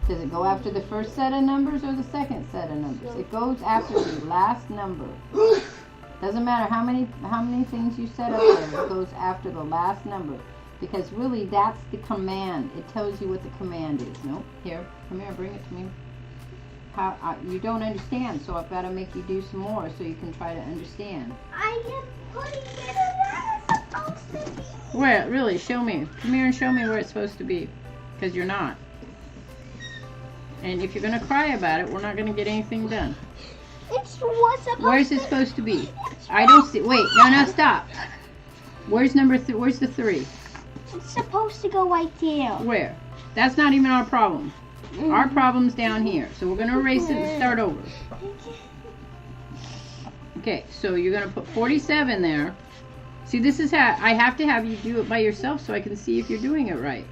Does it go after the first set of numbers or the second set of numbers? It goes after the last number. Doesn't matter how many things you set up there, it goes after the last number. Because really that's the command. It tells you what the command is. No? Here, come here, bring it to me. You don't understand, so I've got to make you do some more so you can try to understand. I am putting it where it's supposed to be. Where? Really? Show me. Come here and show me where it's supposed to be. Because you're not. And if you're going to cry about it, we're not going to get anything done. It's what's supposed to be. Where's it supposed to be? I don't see. Wait. No, stop. Where's where's the 3? It's supposed to go right there. Where? That's not even our problem. Our problem's down here. So we're going to erase it and start over. Okay, so you're going to put 47 there. See, this is how I have to have you do it by yourself so I can see if you're doing it right.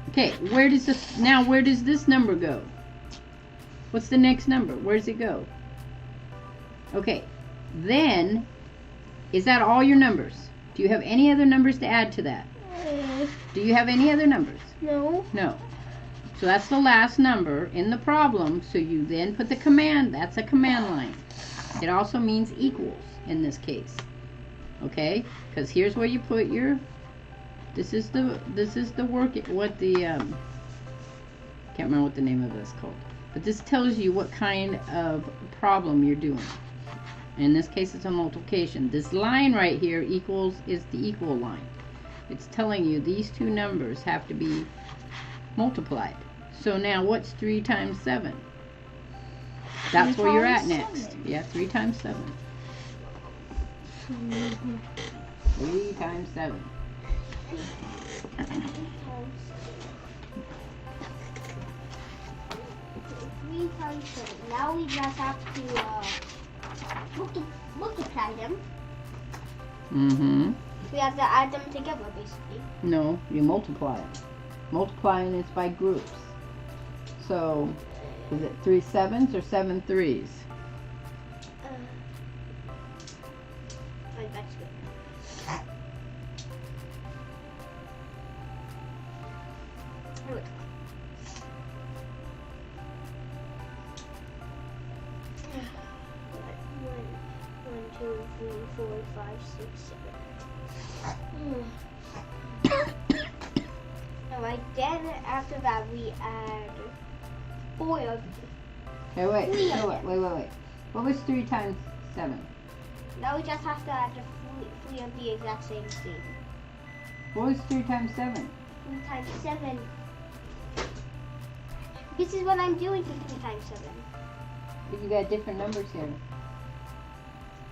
Okay, where does this number go? What's the next number? Where does it go? Okay, then, is that all your numbers? Do you have any other numbers to add to that? Do you have any other numbers? No. No. So that's the last number in the problem, so you then put the command, that's a command line. It also means equals in this case. Okay? Because here's where you put your, this is the work, what the, can't remember what the name of this is called. But this tells you what kind of problem you're doing. In this case, it's a multiplication. This line right here is the equal line. It's telling you these two numbers have to be multiplied. So now what's 3 times 7? That's where you're at next. Yeah, 3 times 7. 3 times 7. 3 times 7. Now we just have to multiply them. Mm-hmm. We have to add them together, basically. No, you multiply it. Multiplying is by groups. So, is it 3 7s or 7 3s? Right, that's good. Here we go. 1, 2, 3, 4, 5, 6, 7. Alright, then after that we add 4 of Hey, wait. What was 3 times 7? Now we just have to add the 3 of the exact same thing. What was 3 times 7? 3 times 7. This is what I'm doing for 3 times 7. But you got different numbers here.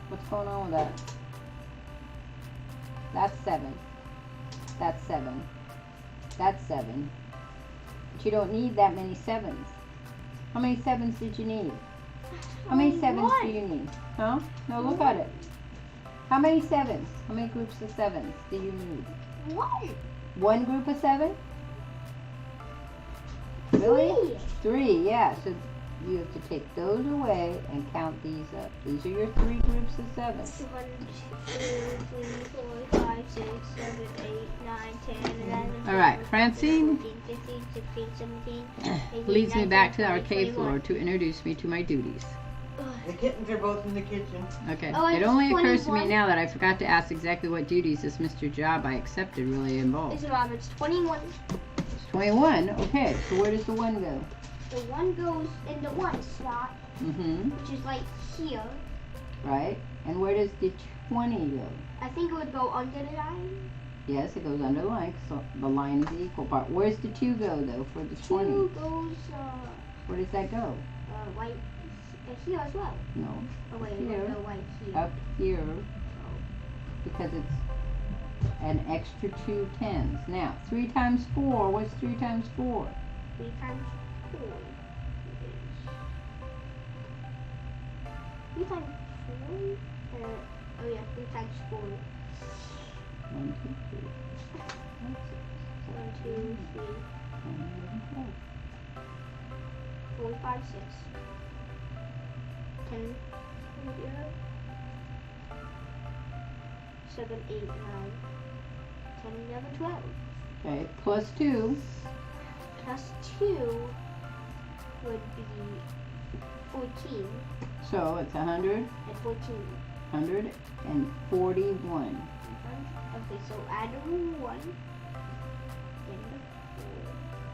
What's going on with that? That's 7. That's 7. That's 7. But you don't need that many 7s. How many 7s did you need? How many 7s do you need? Huh? No, look at it. How many 7s? How many groups of 7s do you need? 1. 1 group of 7? Really? 3, yeah. So you have to take those away and count these up. These are your 3 groups of 7. 1, 2, 3, 4, 5, 6, 7, 8, 9, 10, 11, 12, All right, Francine 14, 15, 16, 17, 18, leads me 19, back to the 20, arcade 21. floor to introduce me to my duties. The kittens are both in the kitchen. Okay. Oh, It it's only occurs to me 21. now that I forgot to ask exactly what duties this Mr. Job I accepted really involved. Listen, Rob, it's 21. It's 21. Okay. So where does the 1 go? The 1 goes in the 1 slot, Mm-hmm. which is like here. Right. And where does the 20 go? I think it would go under the line. Yes, it goes under the line, so the line is the equal part. Where's the 2 go though for the 20? 2 goes Where does that go? right here as well. No. Oh wait, it Here. will go right here. Up here. Because it's an extra 2 10s. Now, 3 times 4. What's 3 times 4? 3 times 4 is 3 times 4? Oh yeah, 3 times 4. 1, 2, 3. 1, 2, 3, 4, 5, 6. 10, 7, 8, 9, 10, 11, 12. Okay, plus 2. Plus 2 would be 14 So it's 100, and 14. 141. Okay, so add a 1, then a 4,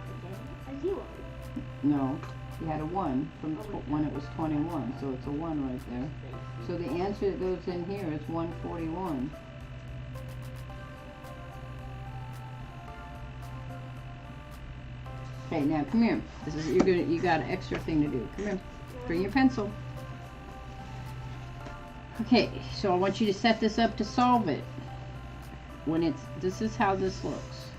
and then a 0. No, you had a 1 from when it was 21, so it's a 1 right there. So the answer that goes in here is 141. Okay, now come here. This is you got an extra thing to do. Come here. Bring your pencil. Okay, so I want you to set this up to solve it. This is how this looks.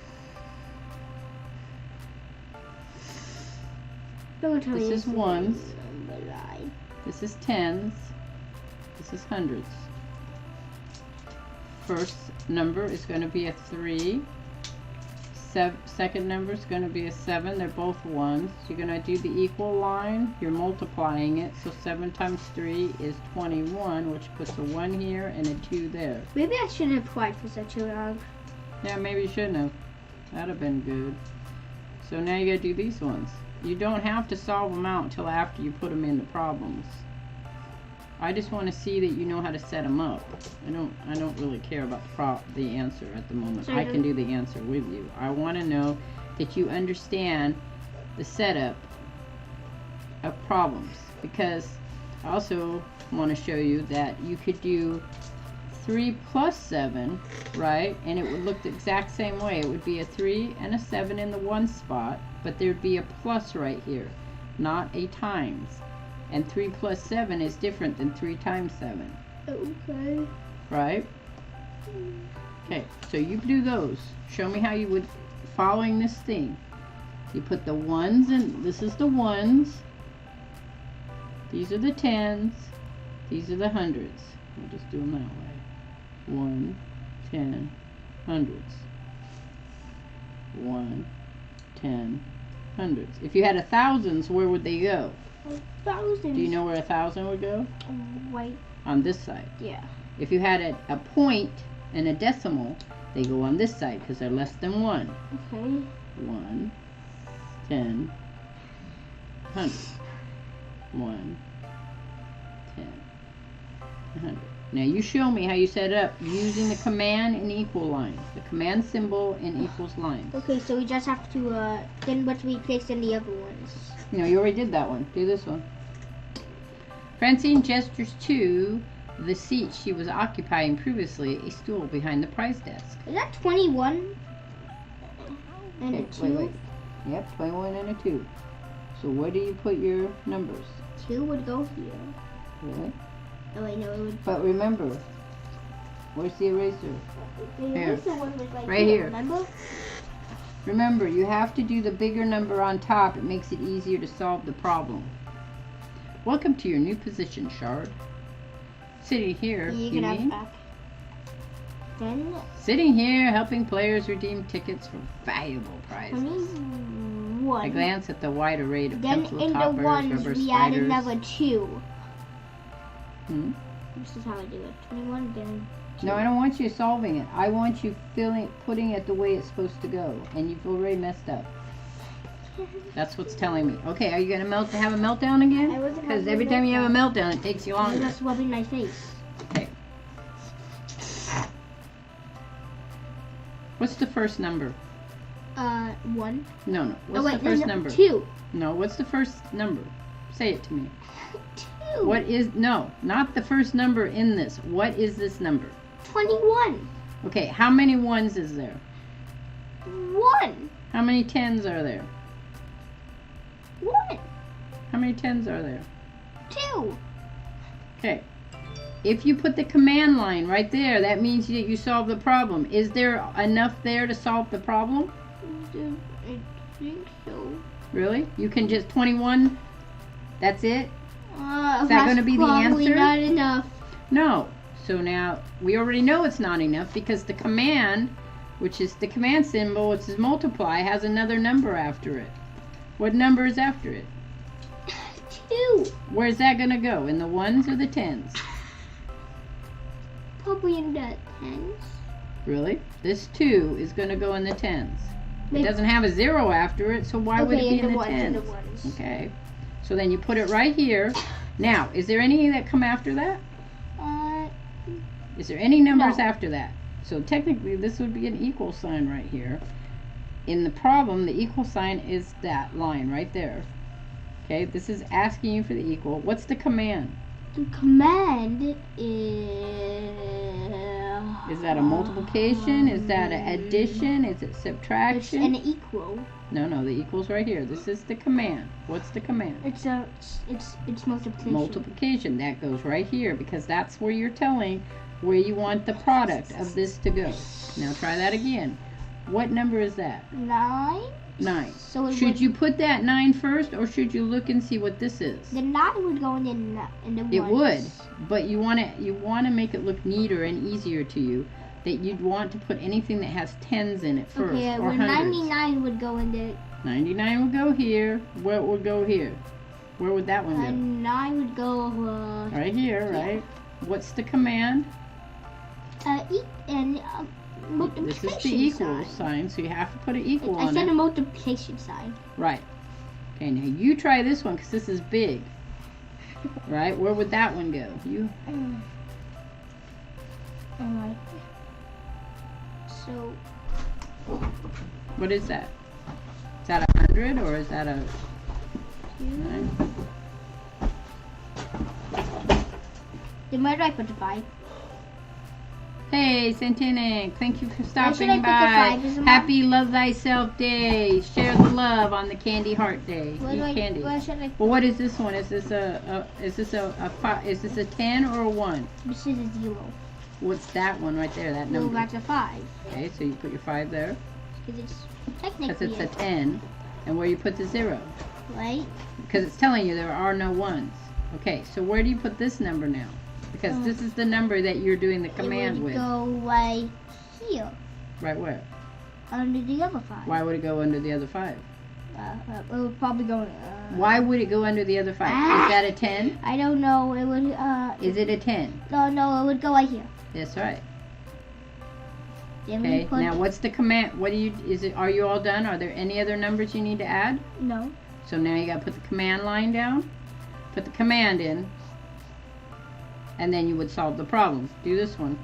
This is ones. This is tens. This is hundreds. First number is going to be a 3. Second number is going to be a 7. They're both ones. You're going to do the equal line. You're multiplying it. So 7 times 3 is 21, which puts a 1 here and a 2 there. Maybe I shouldn't have tried for such a long. Yeah, maybe you shouldn't have. That'd have been good. So now you got to do these ones. You don't have to solve them out until after you put them in the problems. I just want to see that you know how to set them up. I don't really care about the answer at the moment. So I can do the answer with you. I want to know that you understand the setup of problems, because also want to show you that you could do 3 plus 7, right? And it would look the exact same way. It would be a 3 and a 7 in the one spot, but there'd be a plus right here, not a times. And 3 plus 7 is different than 3 times 7. Okay. Right? Okay, so you do those. Show me how you would, following this thing. You put the ones in, this is the ones. These are the tens. These are the hundreds. We'll just do them that way. 1, 10, hundreds. 1, 10, hundreds. If you had thousands, where would they go? Thousands. Do you know where 1,000 would go? Right. On this side. Yeah. If you had a point and a decimal, they go on this side because they're less than 1. Okay. 1, 10, 100. 1, 10, 100. Now you show me how you set it up using the command and equal lines. The command symbol and equals lines. Okay, so we just have to, then what we place in the other ones. No, you already did that one. Do this one. Francine gestures to the seat she was occupying previously, a stool behind the prize desk. Is that 21? And Okay, a 2? wait. Yep, 21 and a 2. So where do you put your numbers? 2 would go here. Really? Oh wait, no, it would. But remember, where's the eraser? The Here. eraser one was like Right here. Remember? Remember, you have to do the bigger number on top. It makes it easier to solve the problem. Welcome to your new position, Shard. Sitting here, You you can have mean? it back. Then Sitting here, helping players redeem tickets for valuable prizes. 21. I glance at the wide array of Then pencil in the toppers, ones rubber we add spiders. another 2. Hmm? This is how I do it. 21, then 2. No, I don't want you solving it. I want you putting it the way it's supposed to go, and you've already messed up. That's what's telling me. Okay, are you gonna have a meltdown I again? wasn't Because having a every time you have a meltdown, it takes you I'm longer. just rubbing my face. Okay. What's the first number? 1. No. What's wait, the first no, number? 2. No, what's the first number? Say it to me. 2. What is, no, not the first number in this. What is this number? 21. Okay, how many ones is there? 1. How many tens are there? 1. How many tens are there? 2. Okay. If you put the command line right there, that means that you solve the problem. Is there enough there to solve the problem? I think so. Really? You can just 21? That's it? Is that gonna be the probably answer? not enough. No. So now, we already know it's not enough because the command, which is the command symbol, which is multiply, has another number after it. What number is after it? 2. Where's that going to go? In the ones or the tens? Probably in the 10s. Really? This 2 is going to go in the tens. It Maybe- doesn't have a 0 after it, so why would it be in the ones, in tens? the ones. Okay. So then you put it right here. Now, is there any that come after that? Is there any numbers No. after that? So technically this would be an equal sign right here. In the problem, the equal sign is that line right there. Okay, this is asking you for the equal. What's the command? The command is... Is that a multiplication? Is that an addition? Is it It's subtraction? an equal. No, the equal's right here. This is the command. What's the command? It's multiplication. Multiplication. That goes right here because that's where you're telling where you want the product of this to go. Now try that again. What number is that? 9. 9. So it Should would, you put that 9 first, or should you look and see what this is? the 9 would go in the It ones. would, but you want to make it look neater and easier to you. That you'd want to put anything that has tens in it first, Okay, or well, hundreds. 99 would go in the... 99 would go here. What would go here? Where would that one go? 9 would go... Right here, right? What's the command? Multiplication This is the equal sign, so you have to put an equal I on said it. a multiplication sign. Right. Okay, now you try this one because this is big. Right? Where would that one go? You. Alright. So, What is that? Is that 100 or is that a? 9? Then where do I put the 5? Hey, Santinic, thank you for should I stopping put the by. 5 as a Happy Love Thyself Day. Share the love on the Candy Heart Day. Where Eat candy. where should I Well, what is this one? Is this is this a 10 or a 1? This is a 0. What's that one right there? That No, number. that's a 5. Okay, so you put your 5 there. Because it's Because technically it's a 10. And where you put the 0? right? Because it's telling you there are no 1s. Okay, so where do you put this number now? Because this is the number that you're doing the command It would with. go right here. Right where? Under the other 5. Why would it go under the other 5? It would probably go. Why would it go under the other 5? Ah. Is that a 10? I don't know. It would. Is it a 10? No, it would go right here. That's right. Then Okay. we put. Now, what's the command? What do you? Is it? Are you all done? Are there any other numbers you need to add? No. So now you got to put the command line down. Put the command in. And then you would solve the problem. Do this one.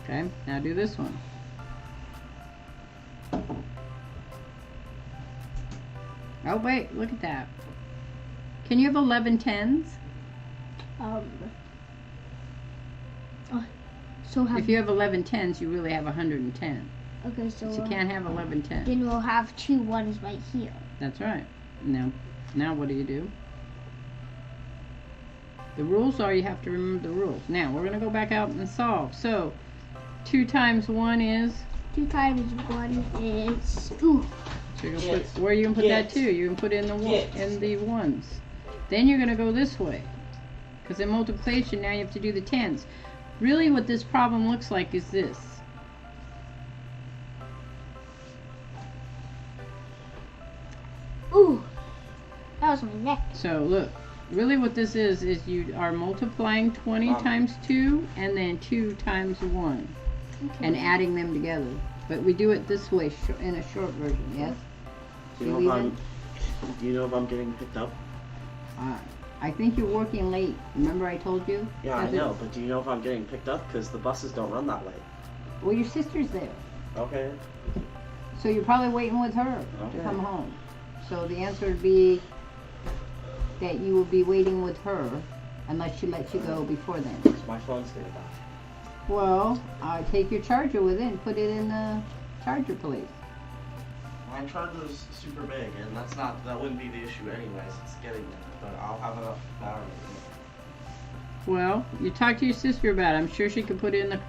Okay, now do this one. Oh wait, look at that. Can you have 11 10s? So have. If you have 11 10s, you really have 110. Okay, so. But you can't have 11 10s. Then we'll have 2 1s right here. That's right. Now what do? The rules are you have to remember the rules. Now we're going to go back out and solve. So 2 times 1 is? 2 times 1 is. Ooh. So you're gonna put, where are you going to put that 2? You're going to put it in the 1s. Then you're going to go this way. Because in multiplication now you have to do the 10s. Really what this problem looks like is this. Ooh. That was my neck. So look. Really what this is you are multiplying 20 times 2 and then 2 times 1 and adding them together. But we do it this way in a short version, yes? Do you know if I'm getting picked up? I think you're working late. Remember I told you? Yeah, I know, but do you know if I'm getting picked up? Because the buses don't run that late. Well, your sister's there. Okay. So you're probably waiting with her to come home. So the answer would be that you will be waiting with her unless she lets you go before then. So my phone's gonna die. Well, take your charger with it and put it in the charger place. My charger's super big, and that wouldn't be the issue anyways. It's getting there, but I'll have enough battery. Well, you talk to your sister about it. I'm sure she could put it in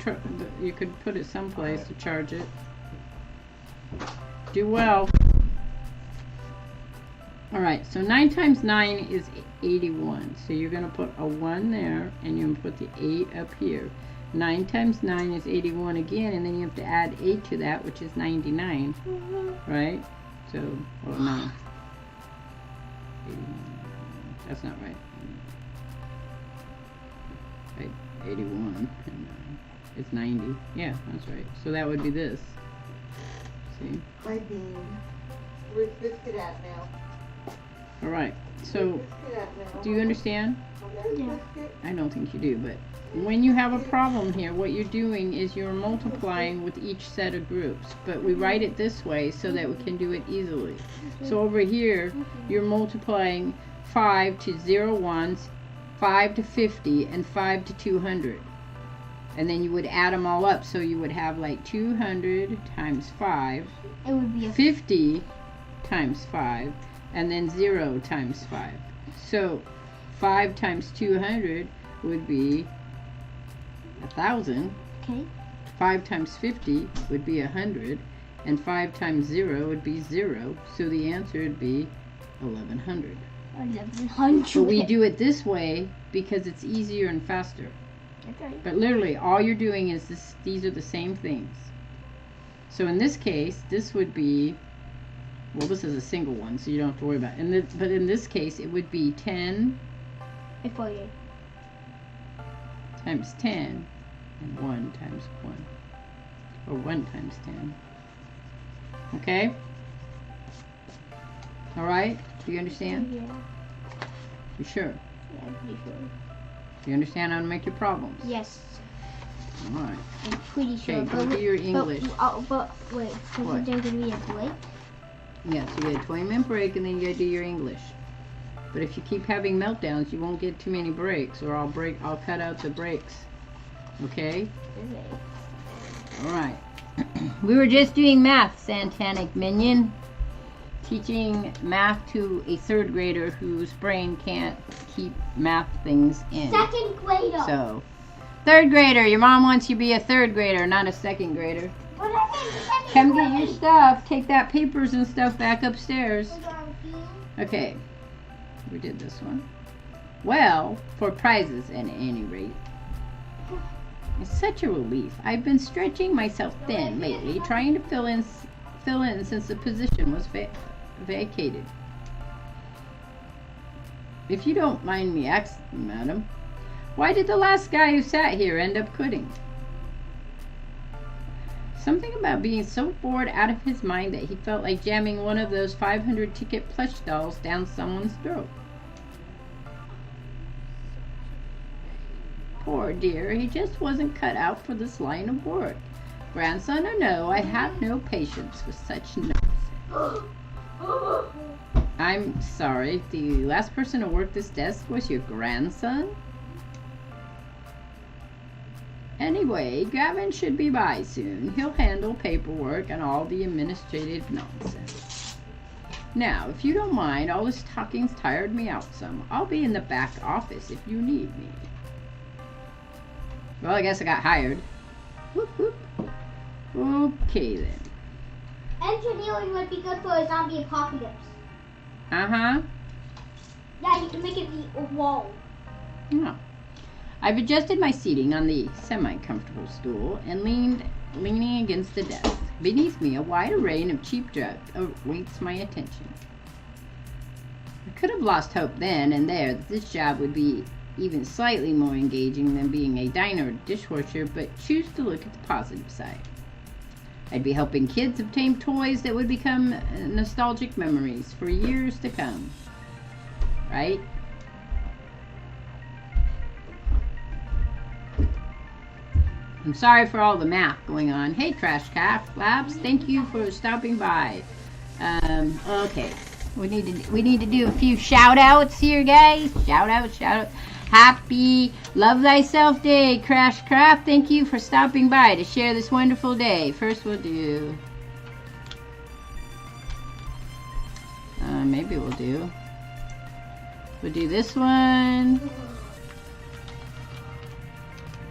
you could put it someplace to charge it. Do well. Alright, so 9 times 9 is 81. So you're going to put a 1 there, and you're going to put the 8 up here. 9 times 9 is 81 again, and then you have to add 8 to that, which is 99. Right? So, well, no. 81. That's not right. Right, 81 and 9. It's 90. Yeah, that's right. So that would be this. See? My bean. Where's Biscuit at now? Alright, so do you understand? Yeah. I don't think you do, but when you have a problem here, what you're doing is you're multiplying with each set of groups. But we write it this way so that we can do it easily. So over here, you're multiplying 5 to 0 1s, 5 to 50, and 5 to 200. And then you would add them all up, so you would have like 200 times 5, It would be a 50 times 5, and then 0 times 5. So 5 times 200 would be 1,000. Okay. 5 times 50 would be 100. And 5 times 0 would be 0. So the answer would be 1,100. 1,100. But we do it this way because it's easier and faster. Okay. But literally, all you're doing is this. These are the same things. So in this case, this would be, well, this is a single one, so you don't have to worry about it. But in this case, it would be 10 48. times 10 and 1 times 1. Or 1 times 10. Okay? Alright? Do you understand? Yeah. You sure? Yeah, I'm pretty sure. Do you understand how to make your problems? Yes, Alright. I'm pretty sure. Okay, go do your English. But wait, What? there's gonna be a delay. Yes, you get a 20-minute break and then you gotta do your English. But if you keep having meltdowns, you won't get too many breaks, or I'll cut out the breaks. Okay? Alright. We were just doing math, Santanic Minion. Teaching math to a 3rd grader whose brain can't keep math things in. Second grader. So, 3rd grader, your mom wants you to be a 3rd grader, not a 2nd grader. What I said, Come get your stuff. Take that papers and stuff back upstairs. Okay. We did this one. Well, for prizes at any rate. It's such a relief. I've been stretching myself thin lately, trying to fill in since the position was vacated. If you don't mind me asking, madam, why did the last guy who sat here end up quitting? Something about being so bored out of his mind that he felt like jamming one of those 500 ticket plush dolls down someone's throat. Poor dear, he just wasn't cut out for this line of work. Grandson or no, I have no patience with such nonsense. I'm sorry, the last person to work this desk was your grandson? Anyway, Gavin should be by soon. He'll handle paperwork and all the administrative nonsense. Now, if you don't mind, all this talking's tired me out some. I'll be in the back office if you need me. Well, I guess I got hired. Whoop, whoop. Okay, then. Engineering would be good for a zombie apocalypse. Uh-huh. Yeah, you can make it the wall. Oh. I've adjusted my seating on the semi-comfortable stool and leaning against the desk. Beneath me, a wide array of cheap drugs awaits my attention. I could have lost hope then and there that this job would be even slightly more engaging than being a diner or dishwasher, but choose to look at the positive side. I'd be helping kids obtain toys that would become nostalgic memories for years to come. Right? I'm sorry for all the math going on. Hey, Trash Calf Labs, thank you for stopping by. Okay, we need to do a few shout outs here, guys. Shout out. Happy Love Thyself Day, Crash Craft. Thank you for stopping by to share this wonderful day. First, we'll do. Maybe we'll do this one.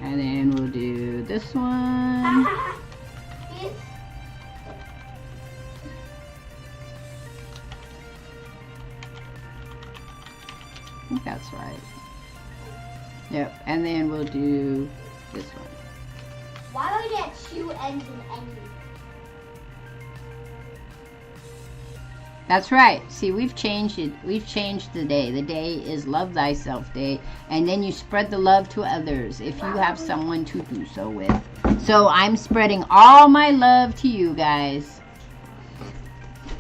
And then we'll do this one. I think that's right. Yep, and then we'll do this one. Why do I get 2 N's in any? That's right. See, we've changed it. We've changed the day. The day is Love Thyself Day. And then you spread the love to others if you have someone to do so with. So I'm spreading all my love to you guys.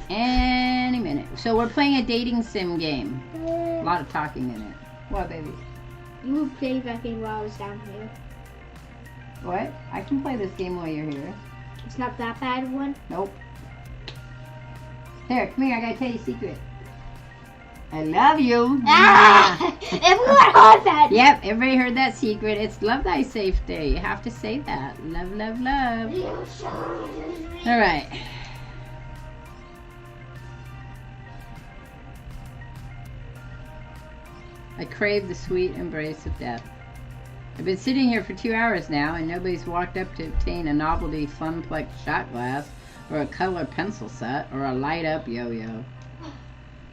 Any minute. So we're playing a dating sim game. A lot of talking in it. What, baby? You were playing back in while I was down here. What? I can play this game while you're here. It's not that bad one. Nope. Here, come here. I gotta tell you a secret. I love you. Ah! Everyone heard that. Yep, everybody heard that secret. It's Love Thyself Day. You have to say that. Love, love, love. All right. I crave the sweet embrace of death. I've been sitting here for 2 hours now, and nobody's walked up to obtain a novelty Funplex shot glass, or a color pencil set, or a light-up yo-yo.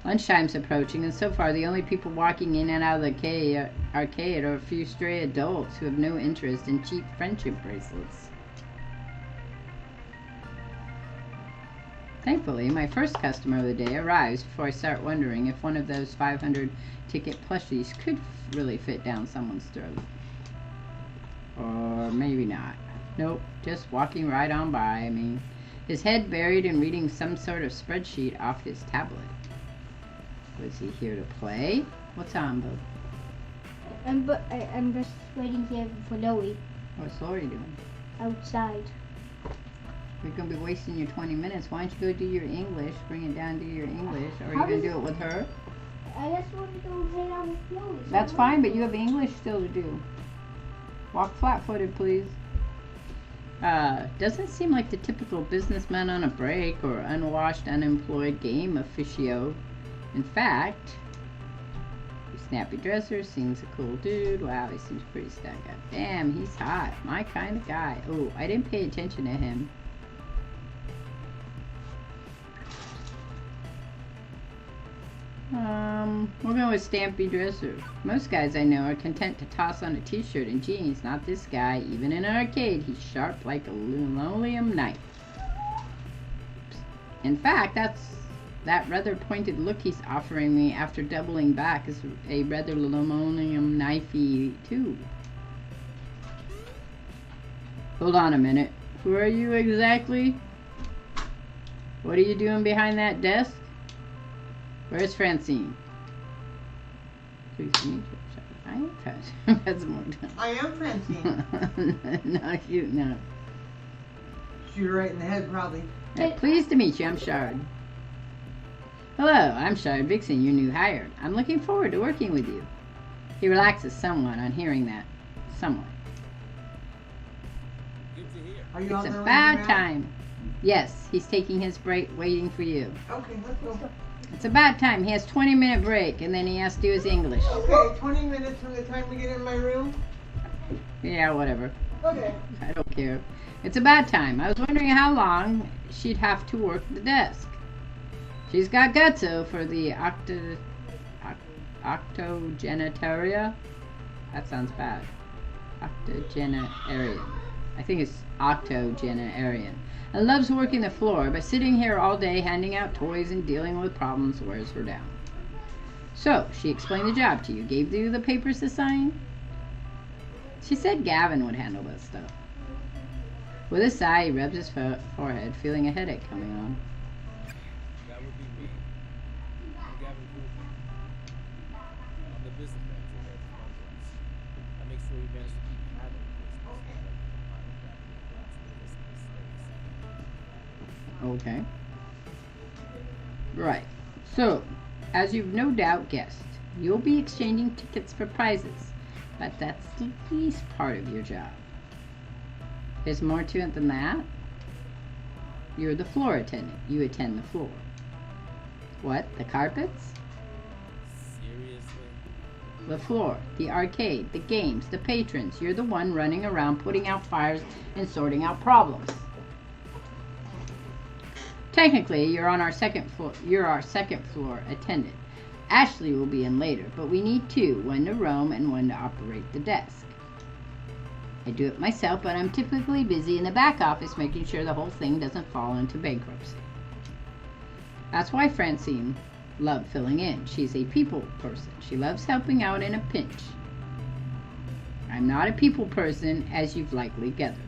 Lunchtime's approaching, and so far the only people walking in and out of the arcade are a few stray adults who have no interest in cheap friendship bracelets. Thankfully, my first customer of the day arrives before I start wondering if one of those 500 ticket plushies could really fit down someone's throat. Or maybe not. Nope, just walking right on by. I mean, his head buried in reading some sort of spreadsheet off his tablet. Was he here to play? What's on, bub? I'm just waiting here for Loie What's Lori doing? outside. We're going to be wasting your 20 minutes. Why don't you go do your English, bring it down to your English, or are you How going to does- do it with her? I just want to go hang out with Loie. That's fine, but you have English still to do. Walk flat-footed, please. Doesn't seem like the typical businessman on a break or unwashed, unemployed game officio. In fact, snappy dresser, seems a cool dude. Wow, he seems pretty stuck up. Damn, he's hot. My kind of guy. Oh, I didn't pay attention to him. We'll go with Stampy Dresser. Most guys I know are content to toss on a t-shirt and jeans. Not this guy. Even in an arcade, he's sharp like a linoleum knife. In fact, that rather pointed look he's offering me after doubling back is a rather linoleum knifey too. Hold on a minute. Who are you exactly? What are you doing behind that desk? Where's Francine? Please meet you. I am Francine. That's more time. I am Francine. No, shoot, no. Shoot her right in the head, probably. Pleased to meet you. I'm Shard. Hello, I'm Shard Vixen, your new hire. I'm looking forward to working with you. He relaxes somewhat on hearing that. Somewhat. Are you It's on a there bad with me, Matt? time. Yes, he's taking his break waiting for you. Okay, let's go. It's a bad time. He has 20-minute break and then he has to do his English. Okay, 20 minutes from the time we get in my room. Yeah, whatever. Okay. I don't care. It's a bad time. I was wondering how long she'd have to work the desk. She's got gutso for the octogenitaria. That sounds bad. Octogenarian. I think it's octogenarian. And loves working the floor, but sitting here all day handing out toys and dealing with problems wears her down. So, she explained the job to you, gave you the papers to sign? She said Gavin would handle that stuff. With a sigh, he rubs his forehead, feeling a headache coming on. That would be me. I'm Gavin Cooper. I'm the business manager here at the Funds. I make sure we manage to keep having the business so that we can find a rapidly collapsing business mistakes. Okay. Right. So, as you've no doubt guessed, you'll be exchanging tickets for prizes. But that's the least part of your job. There's more to it than that. You're the floor attendant. You attend the floor. What? The carpets? Seriously? The floor, the arcade, the games, the patrons. You're the one running around putting out fires and sorting out problems. Technically, you're on our second floor. You're our second floor attendant. Ashley will be in later, but we need two, one to roam and one to operate the desk. I do it myself, but I'm typically busy in the back office making sure the whole thing doesn't fall into bankruptcy. That's why Francine loved filling in. She's a people person. She loves helping out in a pinch. I'm not a people person, as you've likely gathered.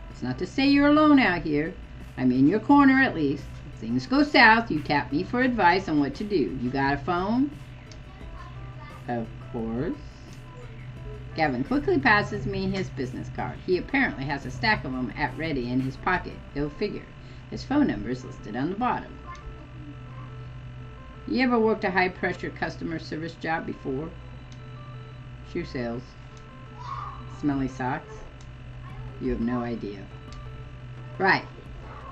It's not to say you're alone out here. I'm in your corner at least. If things go south, you tap me for advice on what to do. You got a phone? Of course. Gavin quickly passes me his business card. He apparently has a stack of them at ready in his pocket. Go figure. His phone number is listed on the bottom. You ever worked a high-pressure customer service job before? Shoe sales. Smelly socks. You have no idea. Right.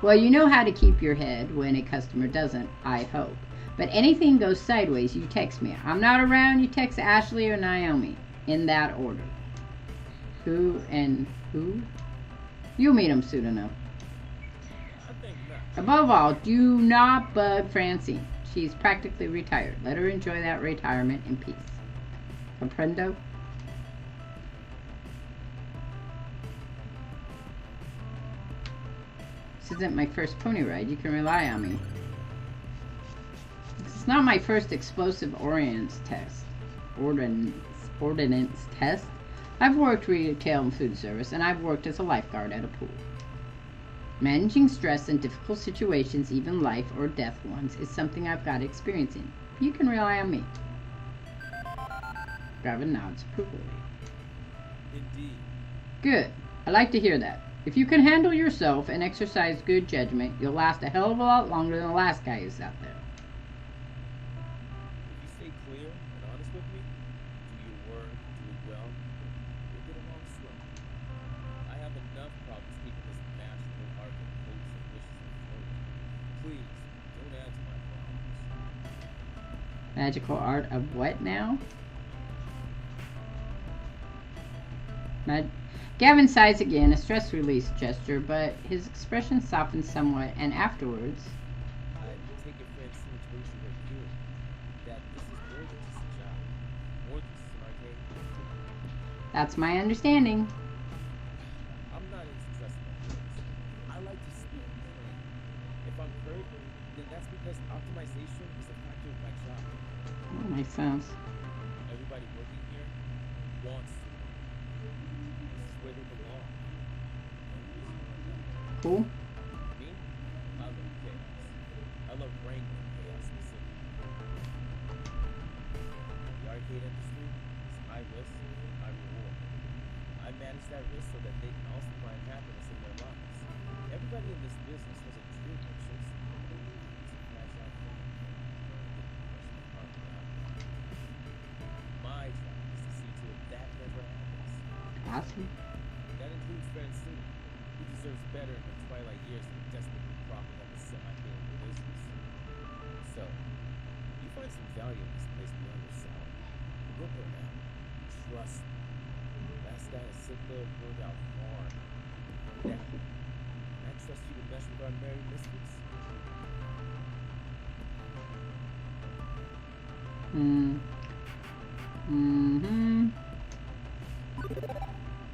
Well, you know how to keep your head when a customer doesn't, I hope. But anything goes sideways, you text me. I'm not around, you text Ashley or Naomi. In that order. Who and who? You'll meet them soon enough. I think not. Above all, do not bug Francine. She's practically retired. Let her enjoy that retirement in peace. Comprendo? This isn't my first pony ride. You can rely on me. It's not my first explosive ordnance test. Ordnance test. I've worked retail and food service, and I've worked as a lifeguard at a pool. Managing stress in difficult situations, even life or death ones, is something I've got experience in. You can rely on me. Gavin nods approvingly. Indeed. Good. I like to hear that. If you can handle yourself and exercise good judgment, you'll last a hell of a lot longer than the last guy who's out there. If you stay clear and honest with me, do your work, do it well, we'll get along slow. I have enough problems keeping this magical arc of hopes and wishes afloat. Please, don't add to my problems. Magical art of what now? Gavin sighs again, a stress release gesture, but his expression softens somewhat, and afterwards... I take your friend's situation right here. That this is more than just a job. More than just an arcade. That's my understanding. I'm not into dressing up things. I like to speak and play. If I'm hurt, then that's because optimization is a factor of my job. That makes sense. Everybody working here wants to. This is where they belong. Cool. Me? I love chaos. I love wrangling chaos specifically. The arcade industry is high risk, high reward. I manage that risk so that they can also find happiness in their lives. Everybody in this business has a dream that chasing them. It's a fragile thing. My job is to see to it that never happens. Awesome. That includes Francine, who deserves better in her twilight years than desperately propping up a semi-failure business. So, you find some value in this place beyond your salary. You'll burn out. Trust me. Last guy to sit there burned out hard. Now, can I trust you to mesh with our merry misfits?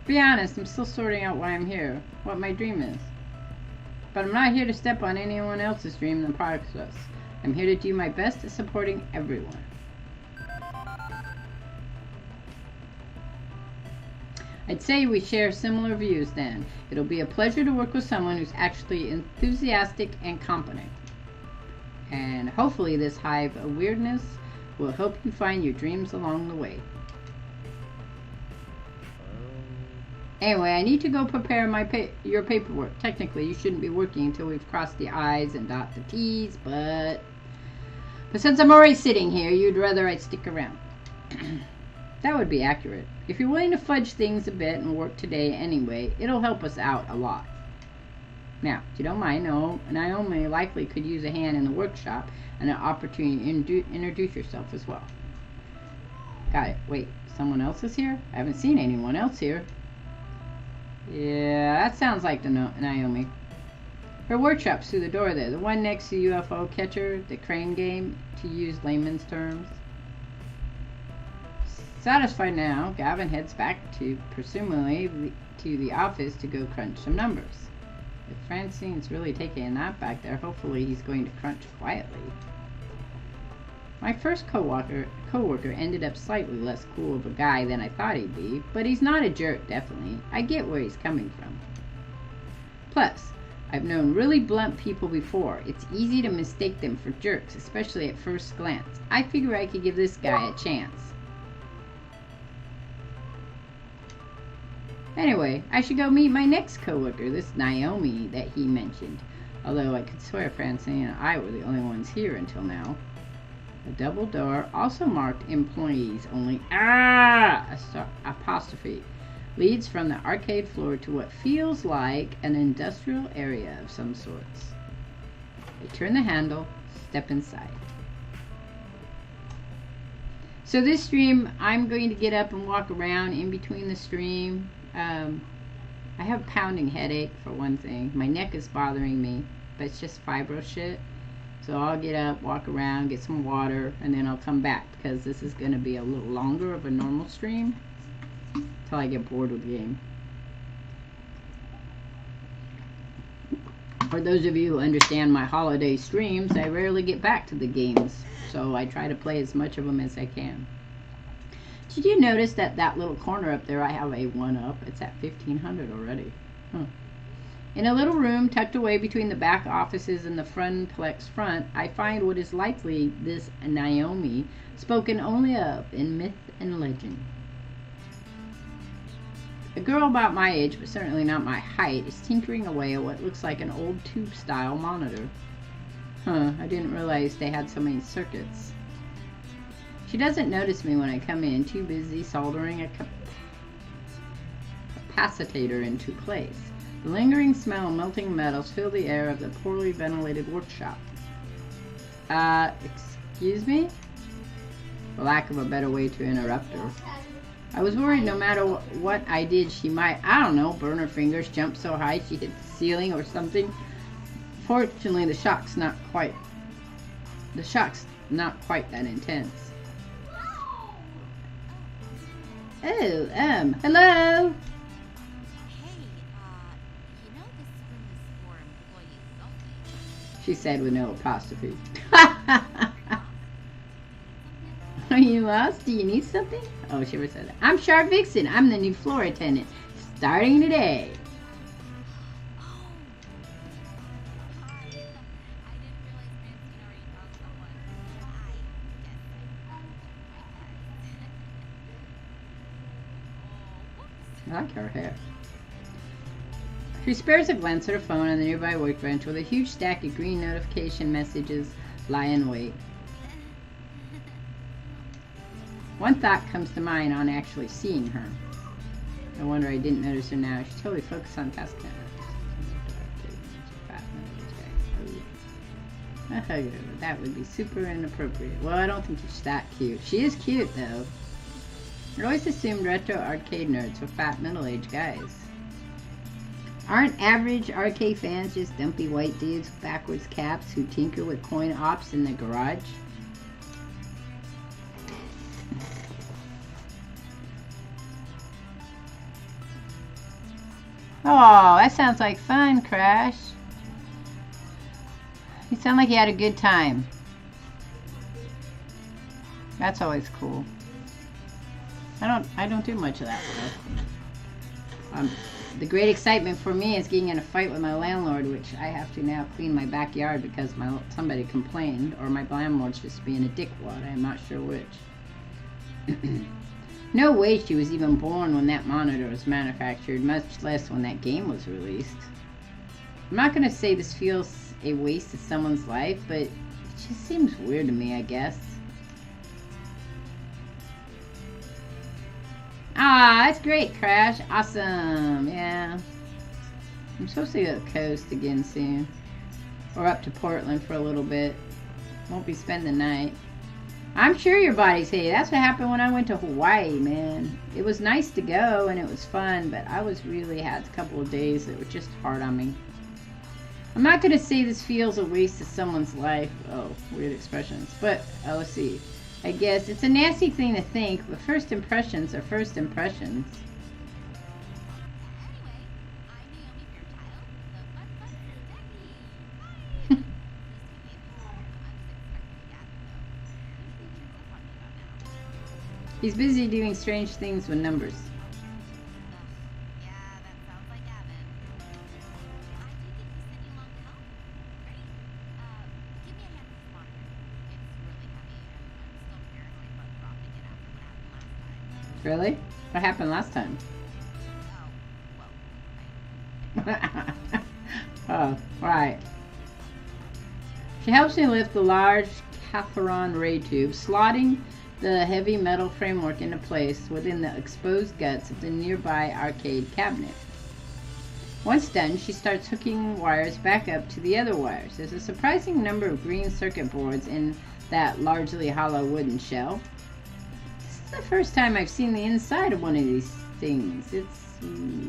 Be honest, I'm still sorting out why I'm here, what my dream is. But I'm not here to step on anyone else's dream in the process. I'm here to do my best at supporting everyone. I'd say we share similar views then. It'll be a pleasure to work with someone who's actually enthusiastic and competent. And hopefully this hive of weirdness will help you find your dreams along the way. Anyway, I need to go prepare your paperwork. Technically, you shouldn't be working until we've crossed the I's and dot the T's, but since I'm already sitting here, you'd rather I'd stick around. That would be accurate. If you're willing to fudge things a bit and work today anyway, it'll help us out a lot. Now, if you don't mind, Naomi likely could use a hand in the workshop and an opportunity to introduce yourself as well. Got it. Wait, someone else is here? I haven't seen anyone else here. Yeah, that sounds like the Naomi. Her workshop's through the door there. The one next to UFO Catcher, the crane game, to use layman's terms. Satisfied now, Gavin heads back presumably to the office to go crunch some numbers. If Francine's really taking a nap back there, hopefully he's going to crunch quietly. My first coworker ended up slightly less cool of a guy than I thought he'd be, but he's not a jerk, definitely. I get where he's coming from. Plus, I've known really blunt people before. It's easy to mistake them for jerks, especially at first glance. I figure I could give this guy a chance. Anyway, I should go meet my next coworker, this Naomi that he mentioned. Although I could swear Francine and I were the only ones here until now. The double door, also marked employees only, apostrophe, leads from the arcade floor to what feels like an industrial area of some sorts. I turn the handle, step inside. So this stream, I'm going to get up and walk around in between the stream. I have a pounding headache for one thing. My neck is bothering me, but it's just fibro shit. So I'll get up, walk around, get some water, and then I'll come back because this is going to be a little longer of a normal stream until I get bored with the game. For those of you who understand my holiday streams, I rarely get back to the games, so I try to play as much of them as I can. Did you notice that little corner up there, I have a 1-up? It's at 1500 already. Huh. In a little room tucked away between the back offices and the Funplex front, I find what is likely this Naomi, spoken only of in myth and legend. A girl about my age, but certainly not my height, is tinkering away at what looks like an old tube-style monitor. Huh, I didn't realize they had so many circuits. She doesn't notice me when I come in, too busy soldering a capacitor into place. The lingering smell of melting metals fill the air of the poorly ventilated workshop. Excuse me? For lack of a better way to interrupt her. I was worried no matter what I did, she might, I don't know, burn her fingers, jump so high she hit the ceiling or something. Fortunately, the shock's not quite that intense. Oh, hello? She said with no apostrophe. Are you lost? Do you need something? Oh, she ever said that. I'm Sharp Vixen. I'm the new floor attendant. Starting today. I like her hair. She spares a glance at her phone on the nearby workbench with a huge stack of green notification messages lie in wait. One thought comes to mind on actually seeing her. No wonder I didn't notice her now. She's totally focused on task now. That would be super inappropriate. Well, I don't think she's that cute. She is cute, though. I always assumed retro arcade nerds were fat middle-aged guys. Aren't average arcade fans just dumpy white dudes with backwards caps who tinker with coin ops in the garage? Oh, that sounds like fun, Crash. You sound like you had a good time. That's always cool. I don't do much of that stuff. The great excitement for me is getting in a fight with my landlord, which I have to now clean my backyard because somebody complained, or my landlord's just being a dickwad. I'm not sure which. No way she was even born when that monitor was manufactured, much less when that game was released. I'm not going to say this feels a waste of someone's life, but it just seems weird to me, I guess. Ah, that's great, Crash. Awesome. Yeah. I'm supposed to go to the coast again soon. Or up to Portland for a little bit. Won't be spending the night. I'm sure your body's hey. That's what happened when I went to Hawaii, man. It was nice to go and it was fun, but I really had a couple of days that were just hard on me. I'm not going to say this feels a waste of someone's life. Oh, weird expressions. But, oh, see. I guess it's a nasty thing to think, but first impressions are first impressions. He's busy doing strange things with numbers. Really? What happened last time? Oh, right. She helps me lift the large Catharon ray tube, slotting the heavy metal framework into place within the exposed guts of the nearby arcade cabinet. Once done, she starts hooking wires back up to the other wires. There's a surprising number of green circuit boards in that largely hollow wooden shell. This is the first time I've seen the inside of one of these things. It's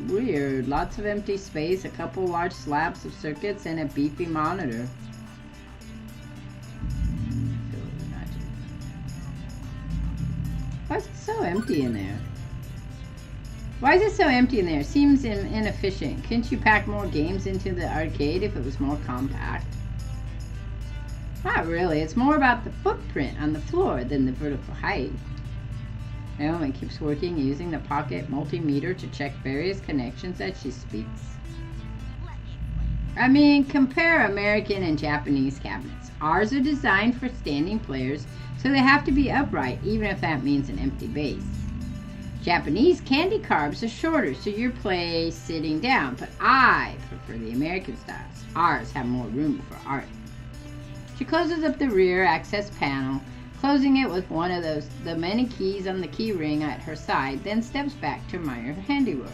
weird. Lots of empty space, a couple large slabs of circuits, and a beefy monitor. Why is it so empty in there? Why is it so empty in there? Seems inefficient. Couldn't you pack more games into the arcade if it was more compact? Not really. It's more about the footprint on the floor than the vertical height. Naomi keeps working using the pocket multimeter to check various connections as she speaks. Let me I mean, compare American and Japanese cabinets. Ours are designed for standing players, so they have to be upright, even if that means an empty base. Japanese candy carbs are shorter, so you play sitting down, but I prefer the American styles. Ours have more room for art. She closes up the rear access panel, closing it with one of the many keys on the key ring at her side, then steps back to admire her handiwork.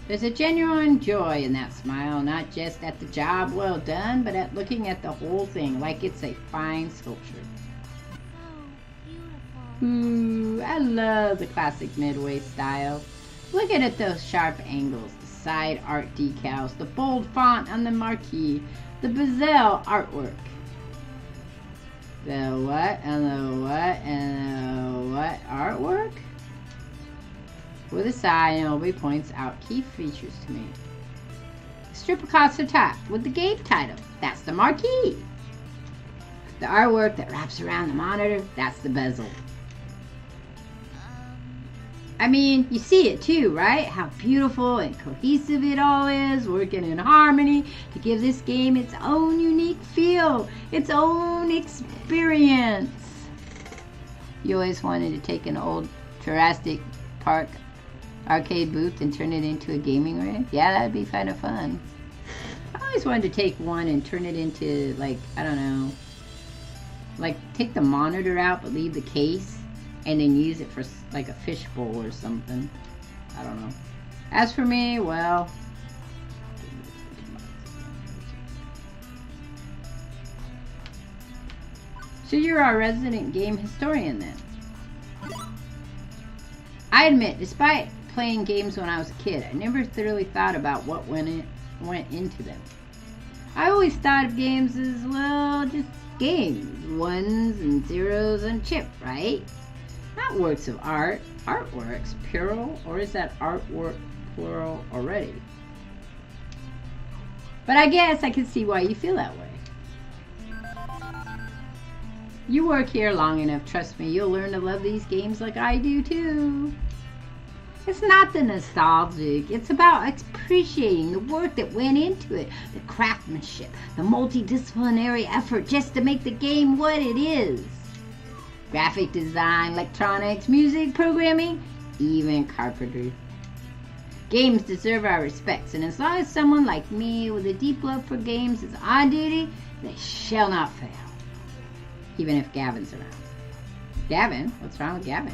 There's a genuine joy in that smile, not just at the job well done, but at looking at the whole thing like it's a fine sculpture. Ooh, I love the classic Midway style. Look at those sharp angles, the side art decals, the bold font on the marquee, the bezel artwork. The what and the what and the what artwork? With a sigh, Obi points out key features to me. The strip across the top with the game title, that's the marquee. The artwork that wraps around the monitor, that's the bezel. I mean, you see it too, right? How beautiful and cohesive it all is, working in harmony to give this game its own unique feel, its own experience. You always wanted to take an old Jurassic Park arcade booth and turn it into a gaming rig? Yeah, that'd be kind of fun. I always wanted to take one and turn it into, like, I don't know, like take the monitor out but leave the case and then use it for like a fishbowl or something. I don't know. As for me, well, so you're our resident game historian then. I admit, despite playing games when I was a kid, I never thoroughly thought about what went into them. I always thought of games as, well, just games. Ones and zeros on chip, right? Not works of art. Artworks, plural, or is that artwork plural already? But I guess I can see why you feel that way. You work here long enough, trust me, you'll learn to love these games like I do too. It's not the nostalgic, it's about appreciating the work that went into it, the craftsmanship, the multidisciplinary effort just to make the game what it is. Graphic design, electronics, music, programming, even carpentry. Games deserve our respects, and as long as someone like me with a deep love for games is on duty, they shall not fail. Even if Gavin's around. Gavin? What's wrong with Gavin?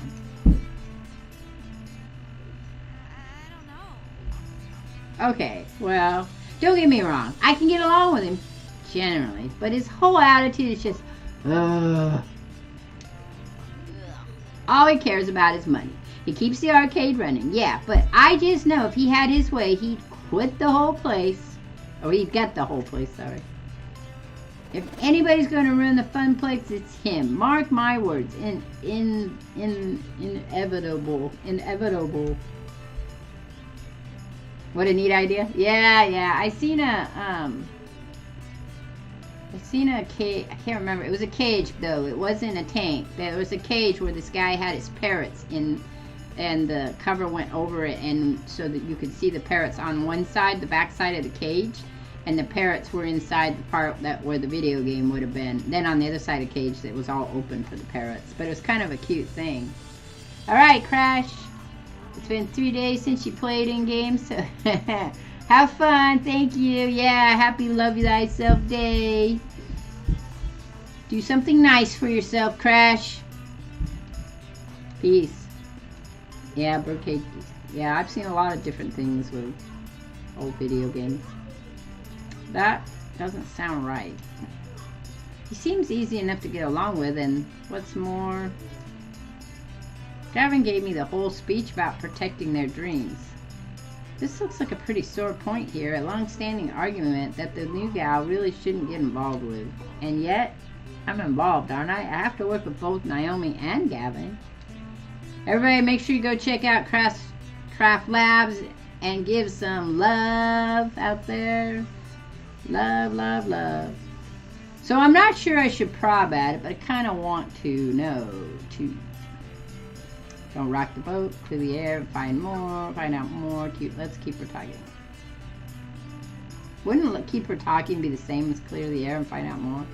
Okay, well, don't get me wrong. I can get along with him, generally, but his whole attitude is just, all he cares about is money. He keeps the arcade running, yeah, but I just know if he had his way, he'd quit the whole place. Oh, he'd get the whole place, sorry. If anybody's going to ruin the fun place, it's him. Mark my words. Inevitable. What a neat idea. Yeah. I seen a cage. I can't remember. It was a cage, though. It wasn't a tank. There was a cage where this guy had his parrots in, and the cover went over it, and so that you could see the parrots on one side, the back side of the cage, and the parrots were inside the part that where the video game would have been. Then on the other side of the cage, it was all open for the parrots. But it was kind of a cute thing. All right, Crash. It's been 3 days since you played in games, so have fun. Thank you. Yeah, happy Love Thyself Day. Do something nice for yourself, Crash. Peace. Yeah, Birdcage. Yeah, I've seen a lot of different things with old video games. That doesn't sound right. He seems easy enough to get along with, and what's more, Gavin gave me the whole speech about protecting their dreams. This looks like a pretty sore point here, a long-standing argument that the new gal really shouldn't get involved with. And yet, I'm involved, aren't I? I have to work with both Naomi and Gavin. Everybody make sure you go check out Craft Labs and give some love out there. Love. So I'm not sure I should prob at it, but I kind of want to know too. Don't rock the boat, clear the air, find out more. Let's keep her talking. Wouldn't it keep her talking be the same as clear the air and find out more?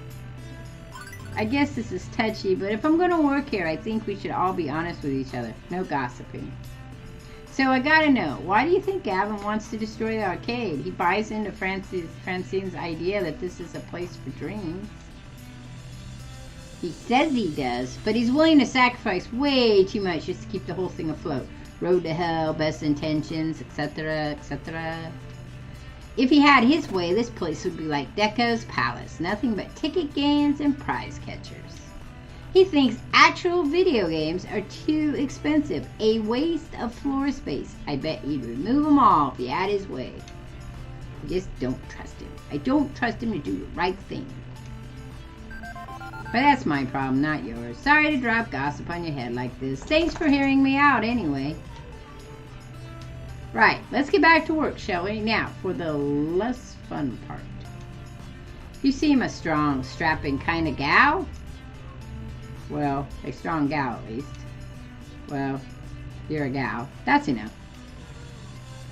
I guess this is touchy, but if I'm going to work here, I think we should all be honest with each other. No gossiping. So I gotta know, why do you think Gavin wants to destroy the arcade? He buys into Francine's idea that this is a place for dreams. He says he does, but he's willing to sacrifice way too much just to keep the whole thing afloat. Road to hell, best intentions, etc., etc. If he had his way, this place would be like Deco's Palace. Nothing but ticket games and prize catchers. He thinks actual video games are too expensive. A waste of floor space. I bet he'd remove them all if he had his way. I just don't trust him. I don't trust him to do the right thing. But that's my problem, not yours. Sorry to drop gossip on your head like this. Thanks for hearing me out anyway. Right, let's get back to work, shall we? Now, for the less fun part. You seem a strong, strapping kind of gal. Well, a strong gal at least. Well, you're a gal. That's enough.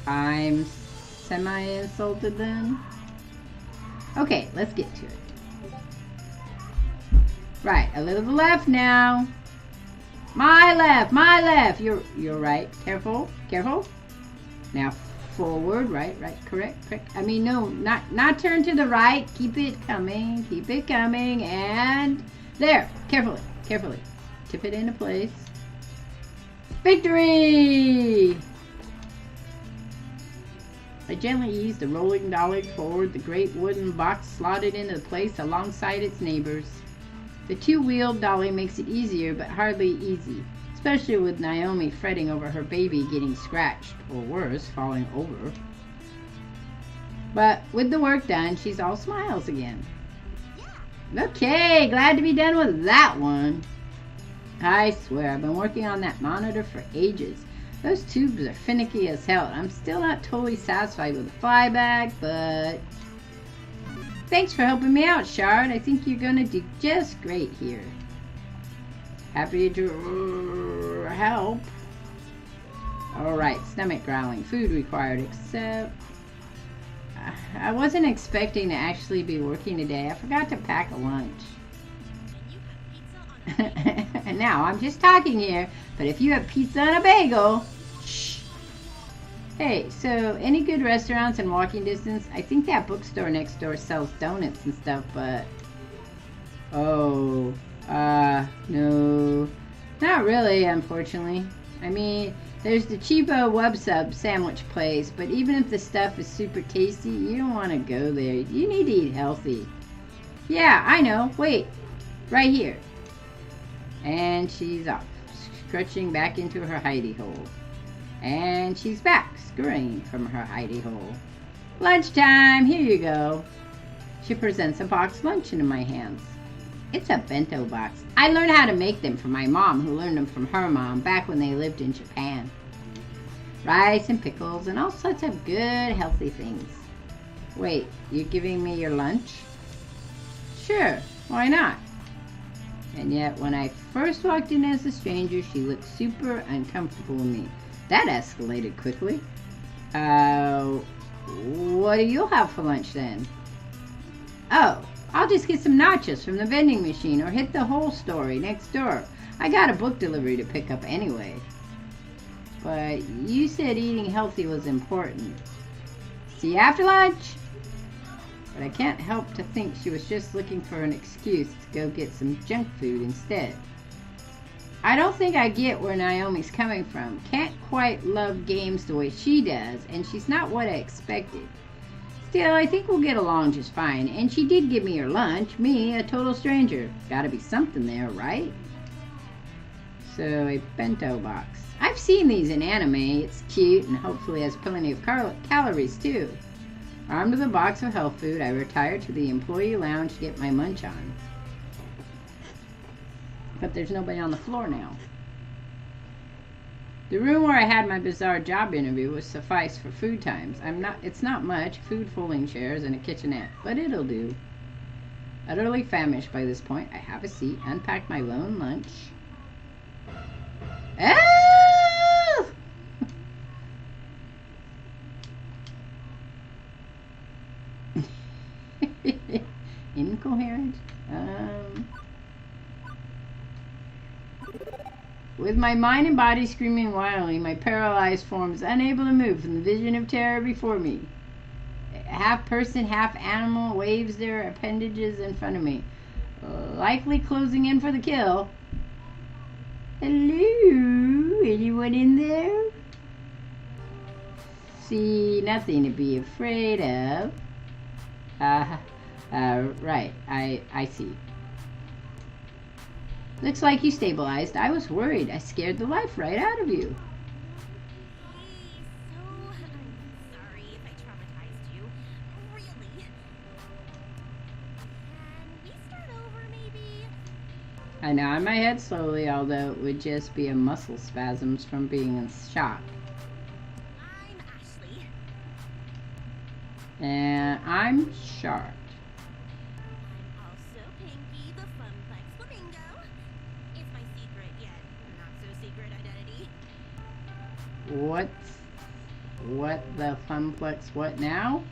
I'm semi-insulted then. Okay, let's get to it. Right, a little to the left now. My left, my left. You're right. Careful, careful. Now forward, right, correct. I mean, no, not turn to the right. Keep it coming, and there. Carefully. Tip it into place. Victory! I gently eased the rolling dolly forward. The great wooden box slotted into place alongside its neighbors. The two-wheeled dolly makes it easier, but hardly easy, especially with Naomi fretting over her baby getting scratched, or worse, falling over. But with the work done, she's all smiles again. Okay, glad to be done with that one. I swear, I've been working on that monitor for ages. Those tubes are finicky as hell. I'm still not totally satisfied with the flyback, but... Thanks for helping me out, Shard. I think you're gonna do just great here. Happy to help. Alright, stomach growling. Food required, except... I wasn't expecting to actually be working today. I forgot to pack a lunch. And now, I'm just talking here, but if you have pizza and a bagel... Shh. Hey, so any good restaurants in walking distance? I think that bookstore next door sells donuts and stuff, but... Oh, no. Not really, unfortunately. I mean... There's the cheapo web sub sandwich place, but even if the stuff is super tasty, you don't want to go there. You need to eat healthy. Yeah, I know. Wait. Right here. And she's off, scratching back into her hidey hole. And she's back, scurrying from her hidey hole. Lunchtime, here you go. She presents a boxed lunch into my hands. It's a bento box. I learned how to make them from my mom, who learned them from her mom back when they lived in Japan. Rice and pickles and all sorts of good, healthy things. Wait, you're giving me your lunch? Sure, why not? And yet, when I first walked in as a stranger, she looked super uncomfortable with me. That escalated quickly. What do you have for lunch then? Oh, I'll just get some nachos from the vending machine or hit the whole story next door. I got a book delivery to pick up anyway. But you said eating healthy was important. See you after lunch? But I can't help to think she was just looking for an excuse to go get some junk food instead. I don't think I get where Naomi's coming from. Can't quite love games the way she does, and she's not what I expected. Still, I think we'll get along just fine. And she did give me her lunch. Me, a total stranger. Gotta be something there, right? So, a bento box. I've seen these in anime. It's cute and hopefully has plenty of calories, too. Armed with a box of health food, I retire to the employee lounge to get my munch on. But there's nobody on the floor now. The room where I had my bizarre job interview was suffice for food times. It's not much, food folding chairs and a kitchenette, but it'll do. Utterly famished by this point, I have a seat, unpack my lone lunch. Oh! With my mind and body screaming wildly, my paralyzed form is unable to move from the vision of terror before me. Half person, half animal waves their appendages in front of me, likely closing in for the kill. Hello? Anyone in there? See, nothing to be afraid of. Right. I see. Looks like you stabilized. I was worried. I scared the life right out of you. So, I'm sorry if I traumatized you. Really. Can we start over, maybe? I nod my head slowly, although it would just be a muscle spasms from being in shock. I'm Ashley. And I'm Sharp. I'm also Pinky, the Funplex Flamingo. It's my secret yet not so secret identity. What the funplex? What now?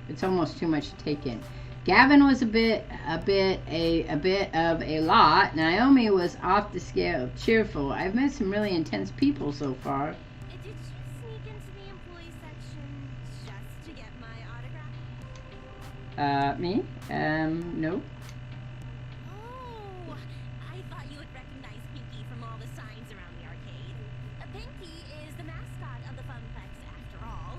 It's almost too much to take in. Gavin was a bit of a lot. Naomi was off the scale of cheerful. I've met some really intense people so far. Did you sneak into the employee section just to get my autograph? Me? No. Oh, I thought you would recognize Pinky from all the signs around the arcade. Pinky is the mascot of the Funplex after all.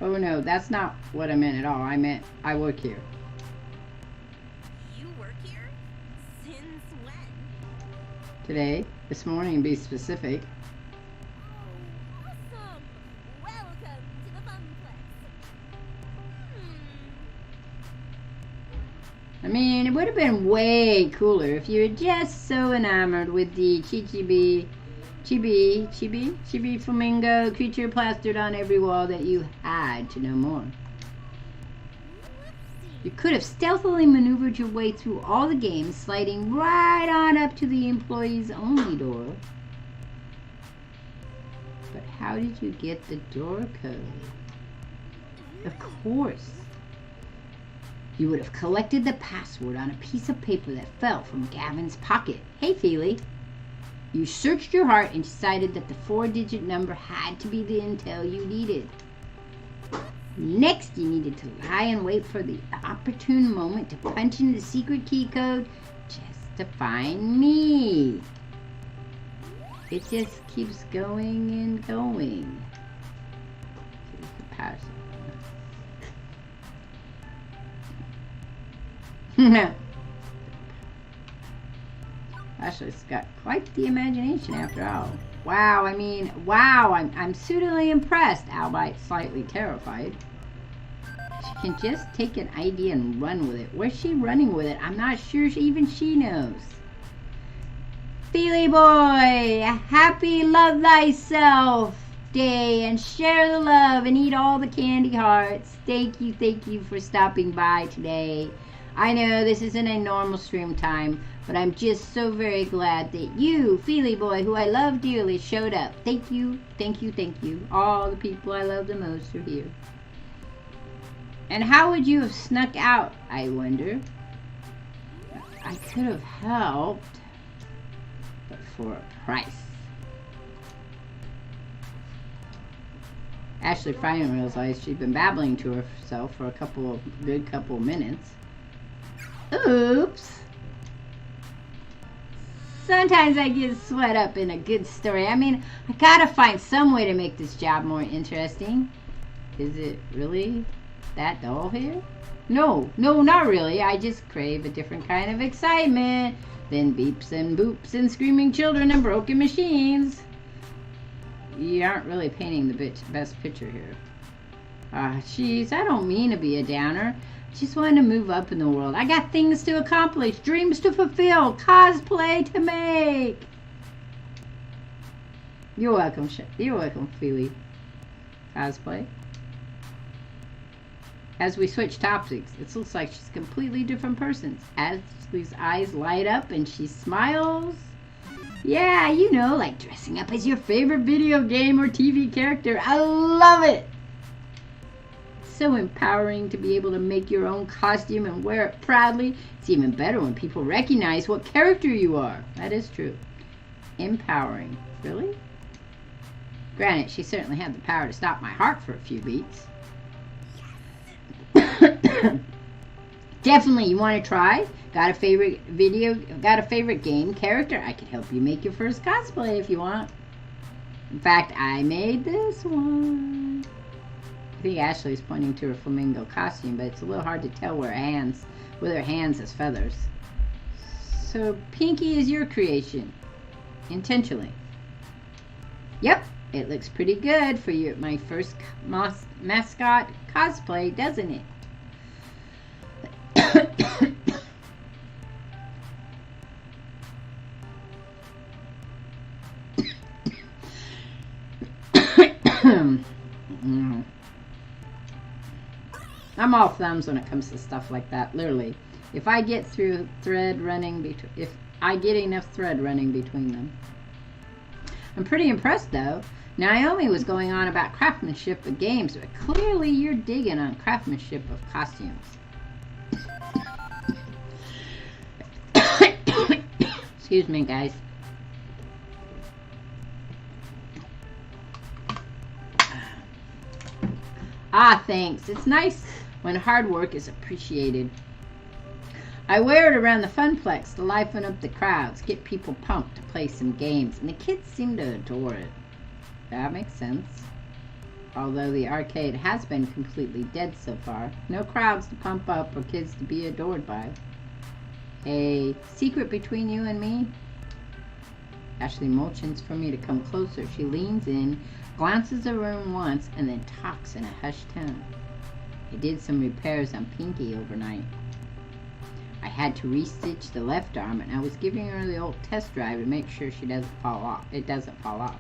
Oh no, that's not what I meant at all. I meant I work here. You work here? Since when? Today. This morning, to be specific. Oh, awesome! Welcome to the Funplex. I mean, it would have been way cooler if you were just so enamored with the chibi flamingo creature plastered on every wall that you had to know more. You could have stealthily maneuvered your way through all the games, sliding right on up to the employees only door. But how did you get the door code? Of course. You would have collected the password on a piece of paper that fell from Gavin's pocket. Hey, Feely. You searched your heart and decided that the 4-digit number had to be the intel you needed. Next, you needed to lie in wait for the opportune moment to punch in the secret key code just to find me. It just keeps going and going. Here's the password. Ashley's got quite the imagination after all. Wow, I'm suitably impressed, albeit slightly terrified. She can just take an idea and run with it. Where's she running with it? I'm not sure even she knows. Feely boy, happy love thyself day and share the love and eat all the candy hearts. Thank you for stopping by today. I know this isn't a normal stream time, but I'm just so very glad that you, Feely boy, who I love dearly, showed up. Thank you. All the people I love the most are here. And how would you have snuck out, I wonder? I could have helped, but for a price. Ashley finally realized she'd been babbling to herself for a good couple of minutes. Oops. Sometimes I get swept up in a good story. I mean, I gotta find some way to make this job more interesting. Is it really that dull here? No, not really. I just crave a different kind of excitement than beeps and boops and screaming children and broken machines. You aren't really painting the best picture here. Jeez, I don't mean to be a downer. Just wanted to move up in the world. I got things to accomplish, dreams to fulfill, cosplay to make. You're welcome, Feely. Cosplay. As we switch topics, it looks like she's completely different persons. Ashley's eyes light up and she smiles. Yeah, you know, like dressing up as your favorite video game or TV character. I love it. so empowering to be able to make your own costume and wear it proudly. It's even better when people recognize what character you are. That is true. Empowering. Really? Granted, she certainly had the power to stop my heart for a few beats. Definitely, you want to try? Got a favorite game character? I could help you make your first cosplay if you want. In fact, I made this one. I think Ashley's pointing to her flamingo costume, but it's a little hard to tell with her hands as feathers. So Pinky is your creation. Intentionally. Yep, it looks pretty good for you. My first mascot cosplay, doesn't it? I'm all thumbs when it comes to stuff like that. Literally, if I get enough thread running between them. I'm pretty impressed though. Naomi was going on about craftsmanship of games, but clearly you're digging on craftsmanship of costumes. Excuse me, guys. Ah, thanks. It's nice when hard work is appreciated. I wear it around the funplex to liven up the crowds, get people pumped to play some games, and the kids seem to adore it. That makes sense. Although the arcade has been completely dead so far. No crowds to pump up or kids to be adored by. A secret between you and me? Ashley motions for me to come closer. She leans in, glances the room once, and then talks in a hushed tone. I did some repairs on Pinky overnight. I had to restitch the left arm, and I was giving her the old test drive to make sure she doesn't fall off. It doesn't fall off.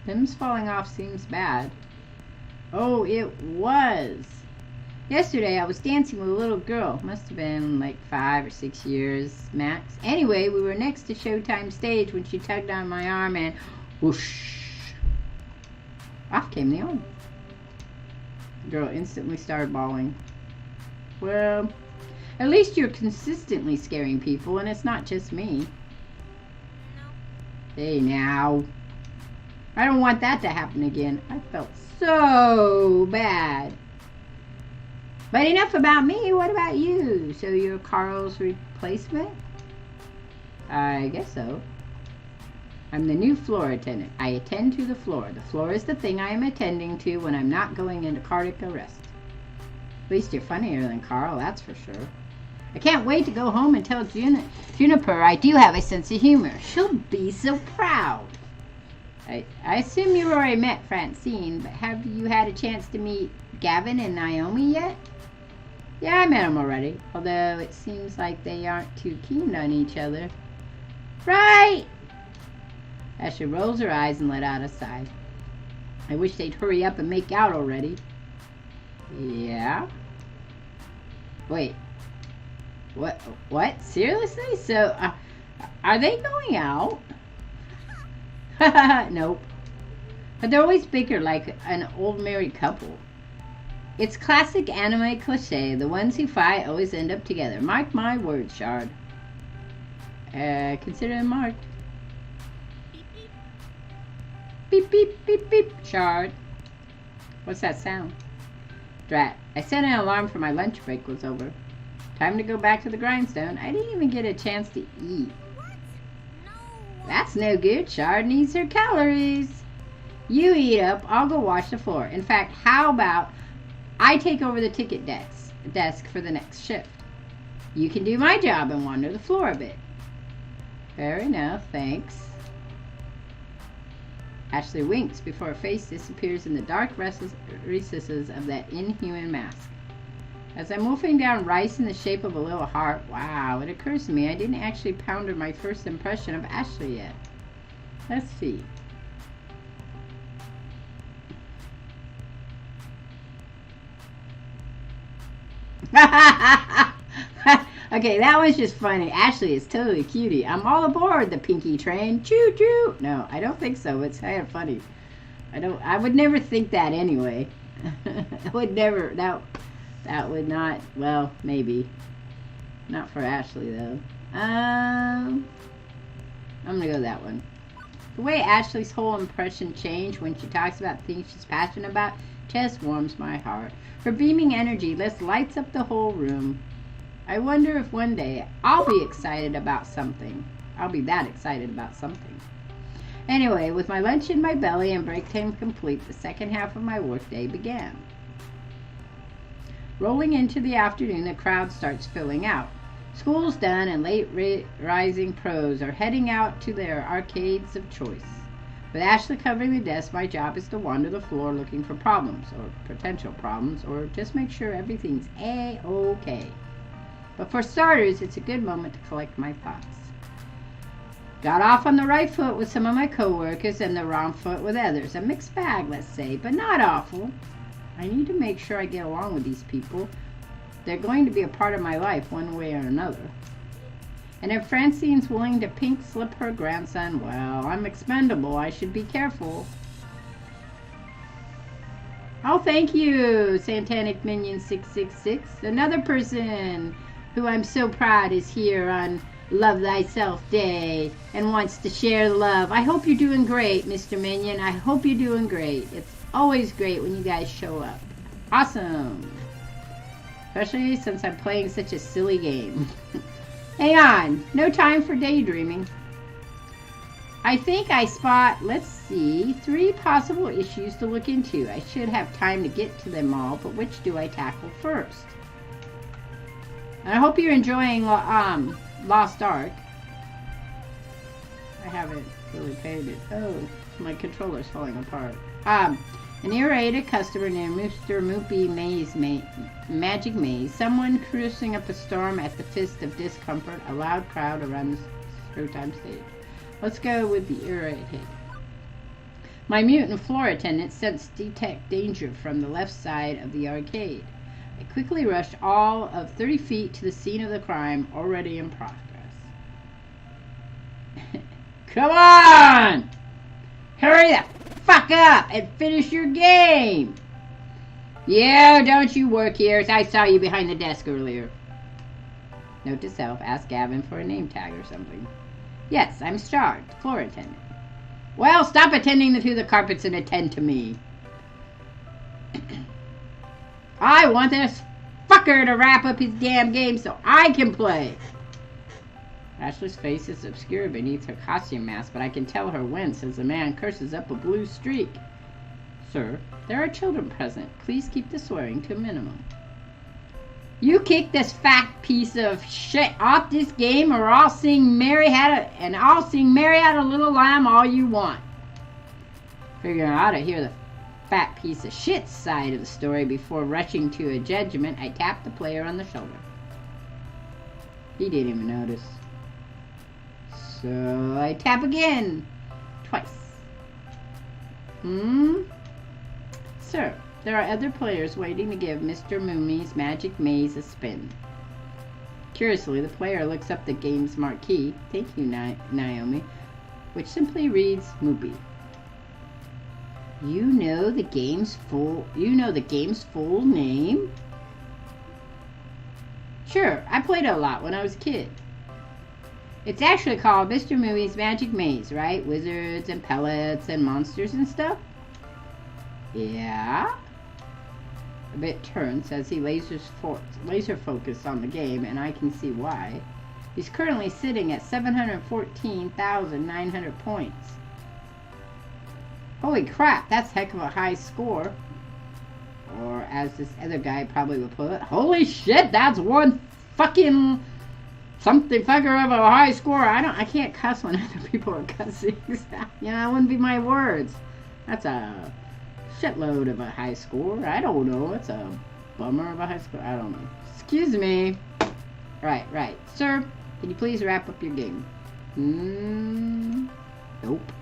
Them's falling off seems bad. Oh, it was. Yesterday I was dancing with a little girl. Must have been like 5 or 6 years max. Anyway, we were next to Showtime stage when she tugged on my arm and whoosh. Off came the arm. The girl instantly started bawling. Well, at least you're consistently scaring people, and it's not just me. Hey, now. I don't want that to happen again. I felt so bad. But enough about me. What about you? So you're Carl's replacement? I guess so. I'm the new floor attendant. I attend to the floor. The floor is the thing I am attending to when I'm not going into cardiac arrest. At least you're funnier than Carl, that's for sure. I can't wait to go home and tell Juniper I do have a sense of humor. She'll be so proud. I assume you already met Francine, but have you had a chance to meet Gavin and Naomi yet? Yeah, I met them already, although it seems like they aren't too keen on each other. Right! Ashley rolls her eyes and let out a sigh. I wish they'd hurry up and make out already. Yeah? Wait. What? Seriously? So, are they going out? Nope. But they're always bigger like an old married couple. It's classic anime cliche. The ones who fight always end up together. Mark my words, Shard. Consider them marked. Beep, beep, beep, beep, Shard. What's that sound? Drat. I set an alarm for my lunch break was over. Time to go back to the grindstone. I didn't even get a chance to eat. That's no good. Shard needs her calories. You eat up. I'll go wash the floor. In fact, how about I take over the ticket desk for the next shift? You can do my job and wander the floor a bit. Fair enough, thanks. Ashley winks before her face disappears in the dark recesses of that inhuman mask. As I'm wolfing down rice in the shape of a little heart, wow, it occurs to me I didn't actually ponder my first impression of Ashley yet. Let's see. Okay, that was just funny. Ashley is totally cutie. I'm all aboard the Pinky train. Choo choo. No, I don't think so. It's kind of funny. I would never think that anyway. would never, that would not, well, maybe. Not for Ashley, though. I'm gonna go that one. The way Ashley's whole impression changed when she talks about things she's passionate about just warms my heart. Her beaming energy lights up the whole room. I wonder if one day I'll be excited about something. I'll be that excited about something. Anyway, with my lunch in my belly and break time complete, the second half of my workday began. Rolling into the afternoon, the crowd starts filling out. School's done and late rising pros are heading out to their arcades of choice. With Ashley covering the desk, my job is to wander the floor looking for problems, or potential problems, or just make sure everything's A-okay. But for starters, it's a good moment to collect my thoughts. Got off on the right foot with some of my coworkers and the wrong foot with others. A mixed bag, let's say, but not awful. I need to make sure I get along with these people. They're going to be a part of my life one way or another. And if Francine's willing to pink slip her grandson, well, I'm expendable. I should be careful. Oh, thank you, Santanic Minion 666. Another person who I'm so proud is here on Love Thyself Day and wants to share the love. I hope you're doing great, Mr. Minion. I hope you're doing great. It's always great when you guys show up. Awesome. Especially since I'm playing such a silly game. Hang on. No time for daydreaming. I think I spot, let's see, 3 possible issues to look into. I should have time to get to them all, but which do I tackle first? And I hope you're enjoying Lost Ark. I haven't really paid it. Oh, my controller's falling apart. An irritated customer named Mr. Moopy Magic Maze. Someone cruising up a storm at the fist of discomfort. A loud crowd around the showtime stage. Let's go with the irritated. My mutant floor attendant sensed detect danger from the left side of the arcade. I quickly rushed all of 30 feet to the scene of the crime already in progress. Come on! Hurry the fuck up and finish your game! Yeah, don't you work here? I saw you behind the desk earlier. Note to self, ask Gavin for a name tag or something. Yes, I'm charged, floor attendant. Well, stop attending to the carpets and attend to me. I want this fucker to wrap up his damn game so I can play. Ashley's face is obscured beneath her costume mask, but I can tell her wince as the man curses up a blue streak. Sir, there are children present. Please keep the swearing to a minimum. You kick this fat piece of shit off this game, or I'll sing Mary Had a Little Lamb all you want. Figuring out to hear the fat piece of shit side of the story before rushing to a judgment, I tapped the player on the shoulder. He didn't even notice. So I tap again. Twice. Sir, there are other players waiting to give Mr. Moomy's Magic Maze a spin. Curiously, the player looks up the game's marquee, thank you, Naomi, which simply reads Moopy. You know the game's full name? Sure, I played it a lot when I was a kid. It's actually called Mr. Moomy's Magic Maze, right? Wizards and pellets and monsters and stuff? Yeah? A bit turns as he laser focus on the game, and I can see why. He's currently sitting at 714,900 points. Holy crap, that's a heck of a high score. Or as this other guy probably would put it, holy shit, that's one fucking something fucker of a high score. I can't cuss when other people are cussing. That wouldn't be my words. That's a shitload of a high score. I don't know. It's a bummer of a high score. I don't know. Excuse me. Right. Sir, can you please wrap up your game? Nope.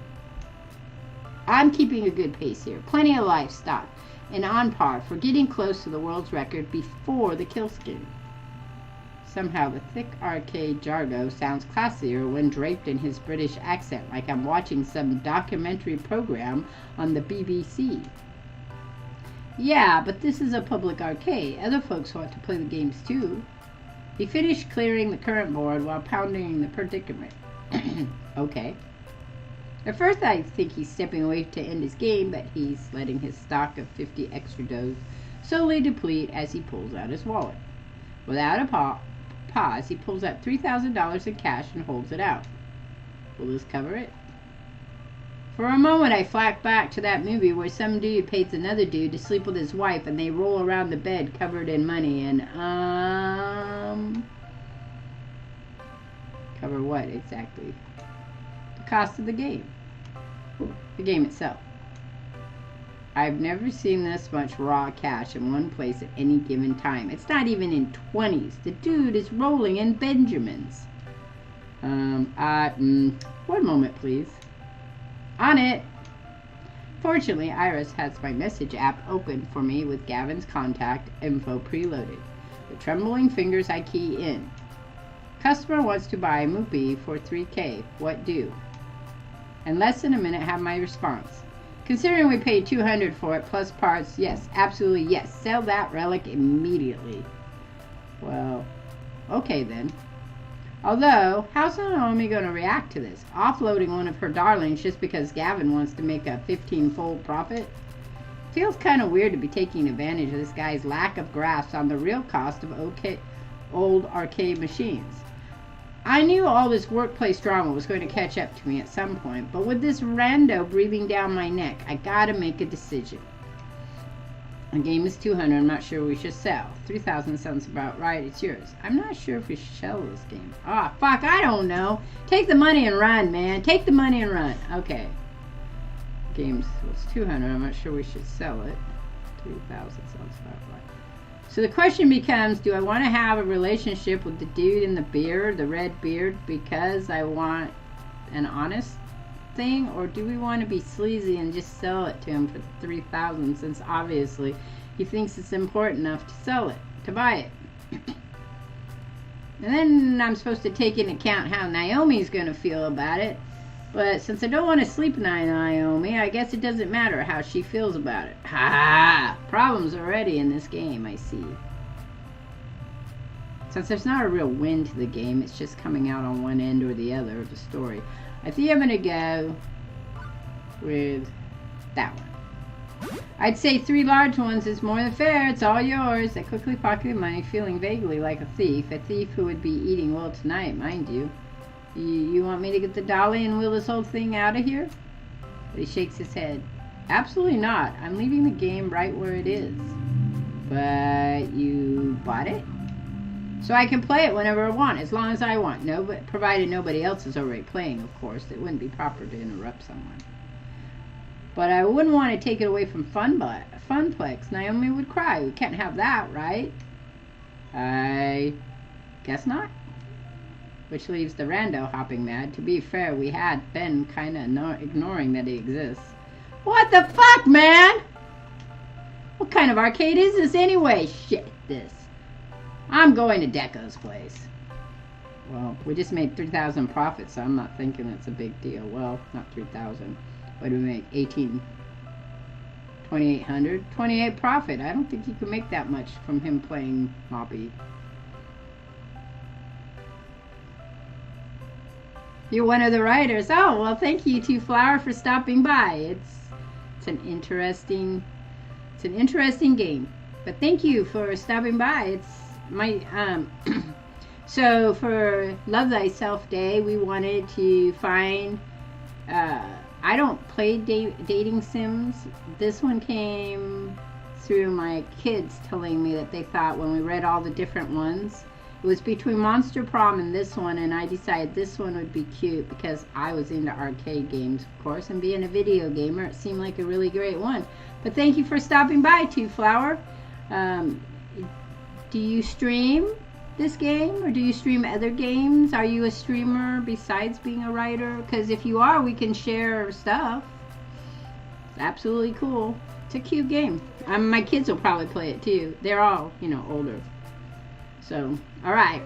I'm keeping a good pace here. Plenty of livestock. And on par for getting close to the world's record before the kill skin. Somehow the thick arcade jargo sounds classier when draped in his British accent, like I'm watching some documentary program on the BBC. Yeah, but this is a public arcade. Other folks want to play the games too. He finished clearing the current board while pounding the predicament. Okay. At first I think he's stepping away to end his game, but he's letting his stock of 50 extra doughs slowly deplete as he pulls out his wallet. Without a pause, he pulls out $3,000 in cash and holds it out. Will this cover it? For a moment I flash back to that movie where some dude pays another dude to sleep with his wife and they roll around the bed covered in money and, cover what exactly? The cost of the game. The game itself. I've never seen this much raw cash in one place at any given time. It's not even in 20s. The dude is rolling in Benjamins. One moment, please. On it. Fortunately, Iris has my message app open for me with Gavin's contact info preloaded. The trembling fingers I key in. Customer wants to buy Moopy for $3K. What do? In less than a minute, have my response. Considering we paid $200 for it plus parts, yes, absolutely yes. Sell that relic immediately. Well, okay then. Although, how's Naomi going to react to this? Offloading one of her darlings just because Gavin wants to make a 15-fold profit? Feels kind of weird to be taking advantage of this guy's lack of grasp on the real cost of old arcade machines. I knew all this workplace drama was going to catch up to me at some point, but with this rando breathing down my neck, I gotta make a decision. The game is $200. I'm not sure we should sell. $3,000 sounds about right. It's yours. I'm not sure if we should sell this game. Ah, fuck, I don't know. Take the money and run, man. Take the money and run. Okay. Game's $200. I'm not sure we should sell it. $3,000 sounds about right. So the question becomes, do I want to have a relationship with the dude in the beard, the red beard, because I want an honest thing, or do we want to be sleazy and just sell it to him for $3,000 since obviously he thinks it's important enough to sell it, to buy it? And then I'm supposed to take into account how Naomi's going to feel about it. But since I don't want to sleep with Naomi, I guess it doesn't matter how she feels about it. Ha! Problems already in this game, I see. Since there's not a real win to the game, it's just coming out on one end or the other of the story. I think I'm going to go with that one. I'd say 3 large ones is more than fair. It's all yours. I quickly pocketed money, feeling vaguely like a thief who would be eating well tonight, mind you. You want me to get the dolly and wheel this whole thing out of here? But he shakes his head. Absolutely not. I'm leaving the game right where it is. But you bought it? So I can play it whenever I want, as long as I want. No, but provided nobody else is already playing, of course. It wouldn't be proper to interrupt someone. But I wouldn't want to take it away from Funplex. Naomi would cry. We can't have that, right? I guess not. Which leaves the rando hopping mad. To be fair, we had been kind of ignoring that he exists. What the fuck, man? What kind of arcade is this anyway? Shit, this. I'm going to Deco's place. Well, we just made 3,000 profit, so I'm not thinking it's a big deal. Well, not 3,000. What do we make? 2,800? 28 profit. I don't think you can make that much from him playing Moppy. You're one of the writers. Oh, well, thank you to Flower for stopping by. It's an interesting game. But thank you for stopping by. It's my so for Love Thyself Day, we wanted to find I don't play dating sims. This one came through my kids telling me that they thought when we read all the different ones, it was between Monster Prom and this one, and I decided this one would be cute because I was into arcade games, of course, and being a video gamer, it seemed like a really great one. But thank you for stopping by, Two Flower. Do you stream this game, or do you stream other games? Are you a streamer besides being a writer? Because if you are, we can share stuff. It's absolutely cool. It's a cute game. My kids will probably play it too. They're all, older. So, alright.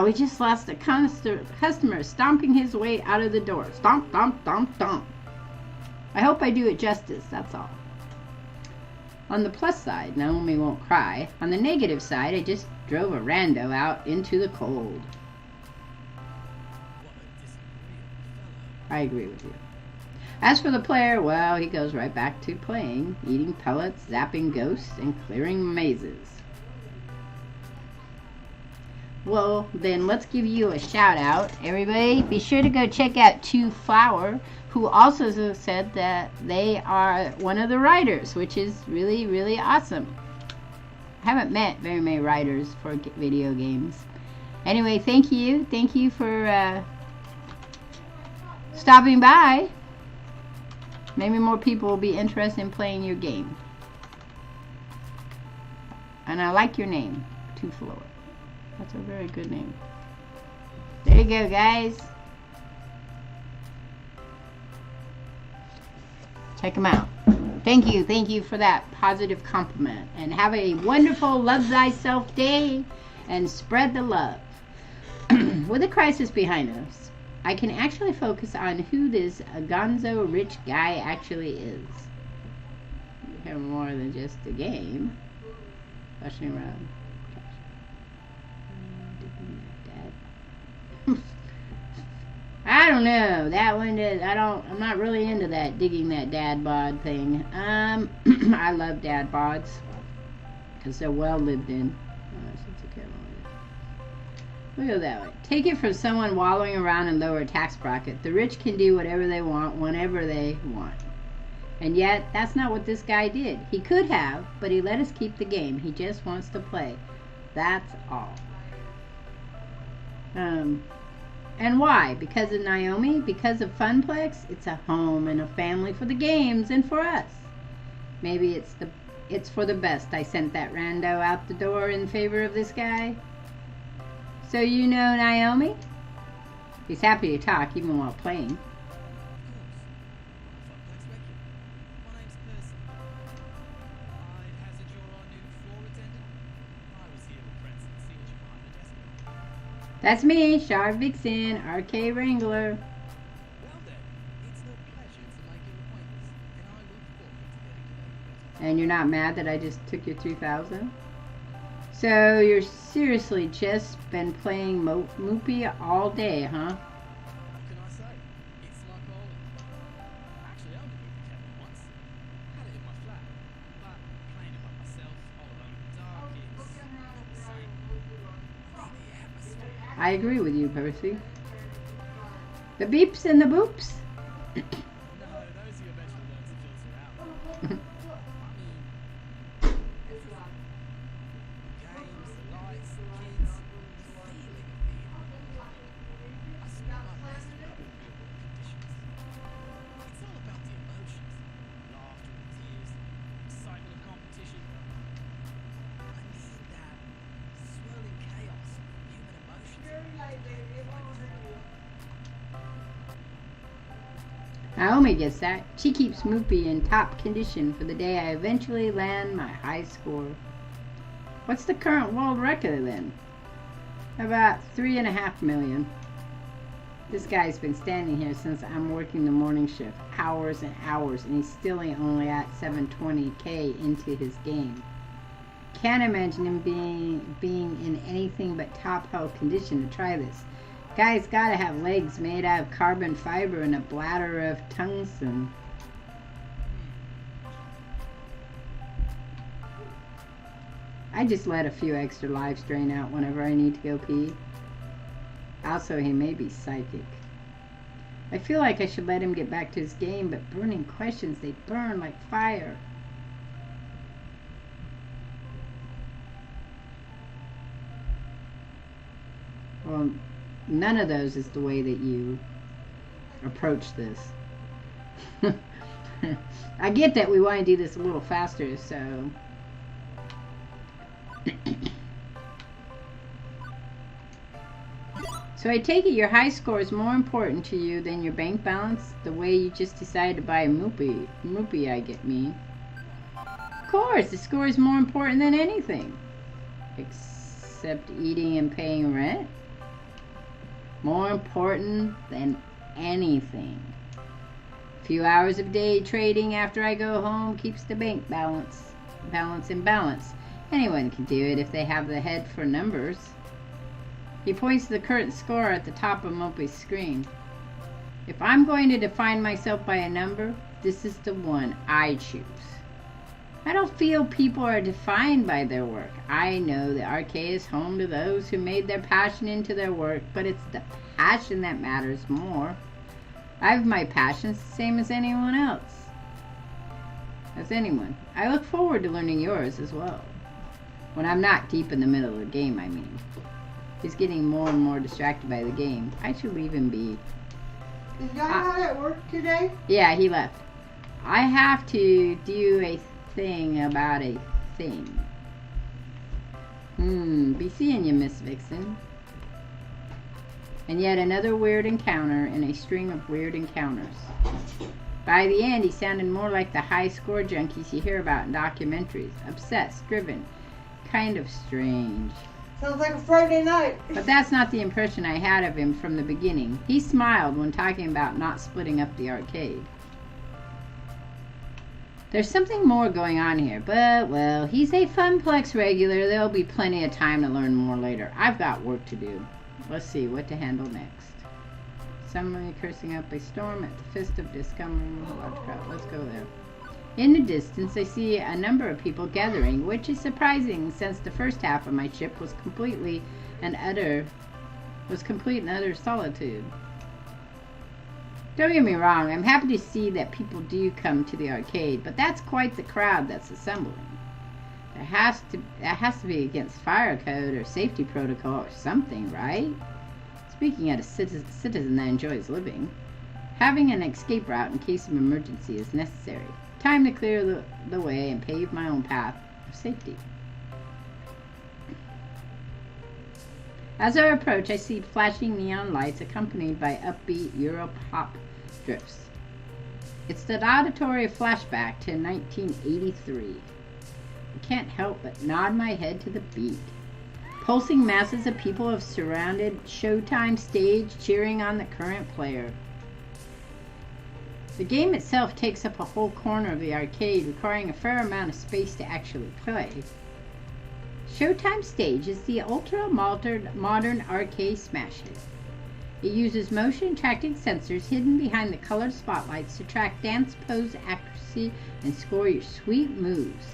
We just lost a customer stomping his way out of the door. Stomp, stomp, stomp, stomp. I hope I do it justice, that's all. On the plus side, Naomi won't cry. On the negative side, I just drove a rando out into the cold. I agree with you. As for the player, well, he goes right back to playing, eating pellets, zapping ghosts, and clearing mazes. Well, then let's give you a shout out. Everybody, be sure to go check out Two Flower, who also said that they are one of the writers, which is really, really awesome. I haven't met very many writers for video games. Anyway, thank you. Thank you for stopping by. Maybe more people will be interested in playing your game. And I like your name, Two Flower. That's a very good name. There you go, guys. Check them out. Thank you for that positive compliment. And have a wonderful Love Thyself day and spread the love. With a crisis behind us, I can actually focus on who this gonzo rich guy actually is. We have more than just a game. Flashing around. I don't know. That one is, I'm not really into that, digging that dad bod thing. I love dad bods because they're well lived in. We'll go that way. Take it from someone wallowing around in lower tax bracket. The rich can do whatever they want, whenever they want. And yet, that's not what this guy did. He could have, but he let us keep the game. He just wants to play. That's all. And why? Because of Naomi? Because of Funplex? It's a home and a family for the games and for us. Maybe it's for the best I sent that rando out the door in favor of this guy. So you know Naomi? He's happy to talk even while playing. That's me, Sharp Vixen, RK Wrangler. And you're not mad that I just took your 3,000? So you're seriously just been playing Moopy all day, huh? What can I say? It's like always. Actually, I only moved the cabin once. Had it in my flat. But playing it by myself, all alone in the dark, it's the same. I need the atmosphere. I agree with you, Percy. The beeps and the boops. No, those who eventually learn to filter out. Games, the lights, the kids, the feeling of being on. I spent my best working in real world conditions. It's all about the emotions, laughter and tears, excitement of competition. I need that swirling chaos of human emotions. Naomi gets that. She keeps Moopy in top condition for the day I eventually land my high score. What's the current world record then? About 3.5 million. This guy's been standing here since I'm working the morning shift, hours and hours, and he's still only at 720k into his game. Can't imagine him being in anything but top health condition to try this. Guy's gotta have legs made out of carbon fiber and a bladder of tungsten. I just let a few extra lives drain out whenever I need to go pee. Also, he may be psychic. I feel like I should let him get back to his game, but burning questions, they burn like fire. Well, none of those is the way that you approach this. I get that we want to do this a little faster, so... So I take it your high score is more important to you than your bank balance, the way you just decided to buy a Moopy. Moopy, I get me. Of course, the score is more important than anything. Except eating and paying rent. More important than anything. A few hours of day trading after I go home keeps the bank balance. and balance. Anyone can do it if they have the head for numbers. He points to the current score at the top of Mopey's screen. If I'm going to define myself by a number, this is the one I choose. I don't feel people are defined by their work. I know the arcade is home to those who made their passion into their work, but it's the passion that matters more. I have my passions the same as anyone else. As anyone. I look forward to learning yours as well. When I'm not deep in the middle of the game, I mean. He's getting more and more distracted by the game. I should leave him be. Is Guy not at work today? Yeah, he left. I have to do a thing about a thing. Be seeing you, Miss Vixen. And yet another weird encounter in a string of weird encounters. By the end, he sounded more like the high-score junkies you hear about in documentaries. Obsessed, driven, kind of strange. Sounds like a Friday night. But that's not the impression I had of him from the beginning. He smiled when talking about not splitting up the arcade. There's something more going on here, but, well, he's a Funplex regular. There'll be plenty of time to learn more later. I've got work to do. Let's see what to handle next. Somebody cursing up a storm at the Fist of Discomfort. Let's go there. In the distance, I see a number of people gathering, which is surprising since the first half of my ship was complete and utter solitude. Don't get me wrong, I'm happy to see that people do come to the arcade, but that's quite the crowd that's assembling. That has to be against fire code or safety protocol or something, right? Speaking as a citizen that enjoys living, having an escape route in case of emergency is necessary. Time to clear the way and pave my own path of safety. As I approach, I see flashing neon lights accompanied by upbeat Euro pop drifts. It's the auditory flashback to 1983. I can't help but nod my head to the beat. Pulsing masses of people have surrounded Showtime stage, cheering on the current player. The game itself takes up a whole corner of the arcade, requiring a fair amount of space to actually play. Showtime Stage is the ultra-modern arcade smash hit. It uses motion-tracking sensors hidden behind the colored spotlights to track dance pose accuracy and score your sweet moves.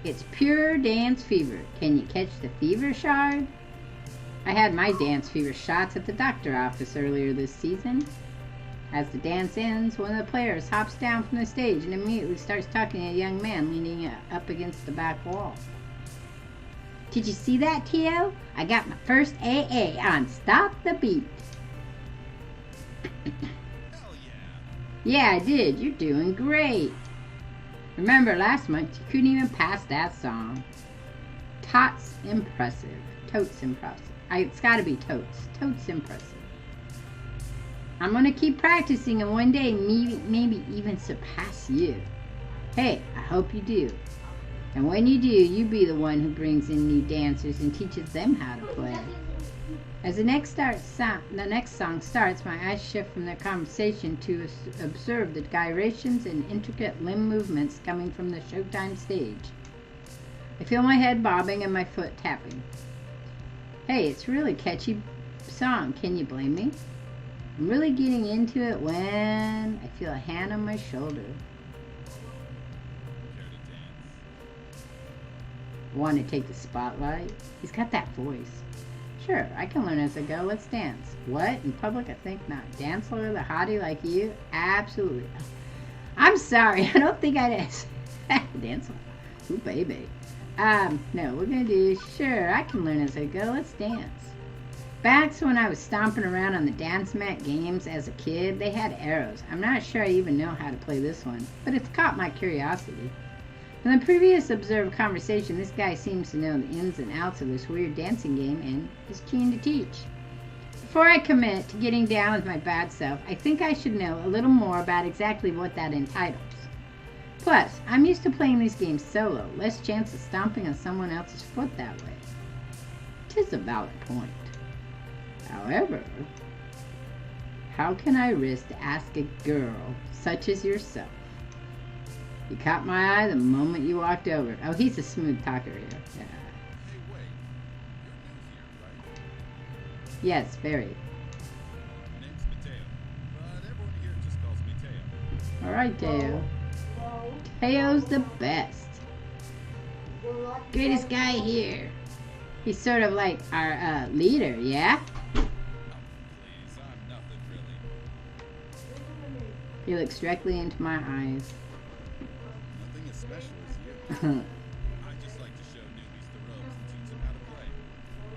It's pure dance fever. Can you catch the fever, Shard? I had my dance fever shots at the doctor office earlier this season. As the dance ends, one of the players hops down from the stage and immediately starts talking to a young man leaning up against the back wall. Did you see that, Tio? I got my first AA on Stop the Beat. Hell yeah. Yeah, I did. You're doing great. Remember last month you couldn't even pass that song. Totes impressive. Totes impressive. It's gotta be Totes. Totes impressive. I'm gonna keep practicing and one day maybe even surpass you. Hey, I hope you do. And when you do, you be the one who brings in new dancers and teaches them how to play. As the next song starts, my eyes shift from their conversation to observe the gyrations and intricate limb movements coming from the Showtime stage. I feel my head bobbing and my foot tapping. Hey, it's a really catchy song. Can you blame me? I'm really getting into it when I feel a hand on my shoulder. Want to take the spotlight? He's got that voice. Sure, I can learn as I go. Let's dance. What? In public? I think not. Dance with a hottie like you? Absolutely. I'm sorry. I don't think I'd ask. Dance. Ooh, baby. No, we're going to do, sure, I can learn as I go. Let's dance. Back when I was stomping around on the dance mat games as a kid, they had arrows. I'm not sure I even know how to play this one, but it's caught my curiosity. From the previous observed conversation, this guy seems to know the ins and outs of this weird dancing game and is keen to teach. Before I commit to getting down with my bad self, I think I should know a little more about exactly what that entitles. Plus, I'm used to playing these games solo, less chance of stomping on someone else's foot that way. 'Tis a valid point. However, how can I risk to ask a girl such as yourself? You caught my eye the moment you walked over. Oh, he's a smooth talker here. Yeah. Hey, wait. You're new here, right? Yes, very. My name's Mateo, but everyone here just calls me Teo. Alright, Teo. Teo's the best. Greatest guy here. He's sort of like our leader, yeah? Oh, please, I'm nothing really. He looks directly into my eyes. Nothing as special as you. I just like to show newbies the ropes and teach them how to play.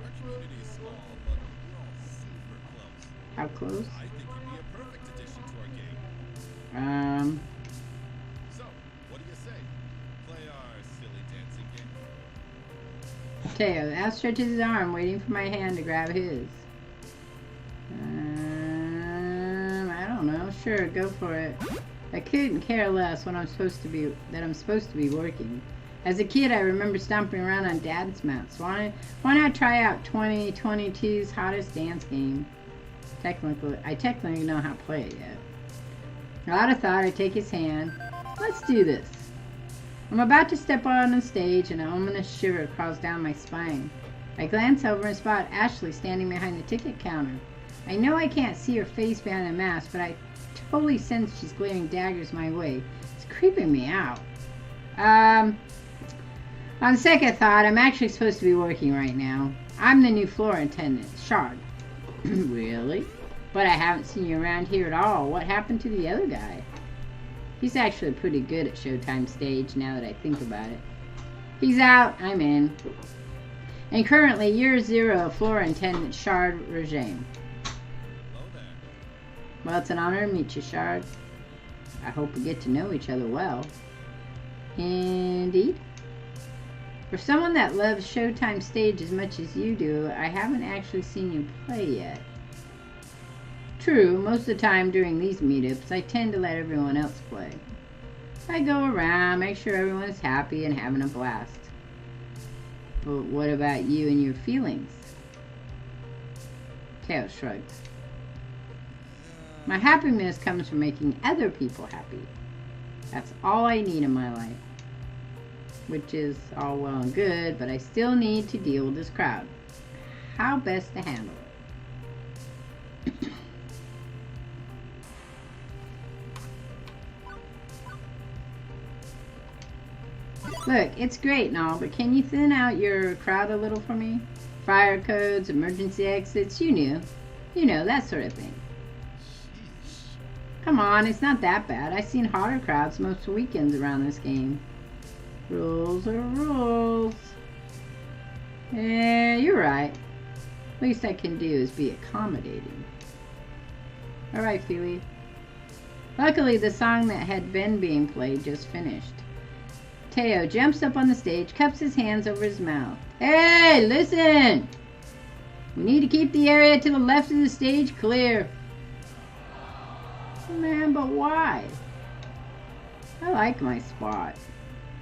Our community is small, but we're all super close. How close? I think you'd be a perfect addition to our gang. So, what do you say? Play our silly dancing game? Teo outstretches his arm, waiting for my hand to grab his. I don't know. Sure, go for it. I couldn't care less when I'm supposed to be working. As a kid, I remember stomping around on Dad's mats. Why not try out 2022's hottest dance game? I technically know how to play it yet. Without a thought, I take his hand. Let's do this. I'm about to step on the stage, and an ominous shiver crawls down my spine. I glance over and spot Ashley standing behind the ticket counter. I know I can't see her face behind the mask, but I totally sense she's glaring daggers my way. It's creeping me out. On second thought, I'm actually supposed to be working right now. I'm the new floor attendant, Shard. Really? But I haven't seen you around here at all. What happened to the other guy? He's actually pretty good at Showtime stage now that I think about it. He's out, I'm in. And currently, year 0, floor attendant Shard Regime. Hello there. Well, it's an honor to meet you, Shard. I hope we get to know each other well. Indeed. For someone that loves Showtime stage as much as you do, I haven't actually seen you play yet. True, most of the time during these meetups, I tend to let everyone else play. I go around, make sure everyone's happy and having a blast. But what about you and your feelings? Teo shrugs. My happiness comes from making other people happy. That's all I need in my life. Which is all well and good, but I still need to deal with this crowd. How best to handle it? Look, it's great and all, but can you thin out your crowd a little for me? Fire codes, emergency exits, you know, that sort of thing. Come on, it's not that bad. I've seen hotter crowds most weekends around this game. Rules are rules. Yeah, you're right. Least I can do is be accommodating. Alright, Feely. Luckily, the song that had been being played just finished. Teo jumps up on the stage, cups his hands over his mouth. Hey, listen! We need to keep the area to the left of the stage clear. Man, but why? I like my spot.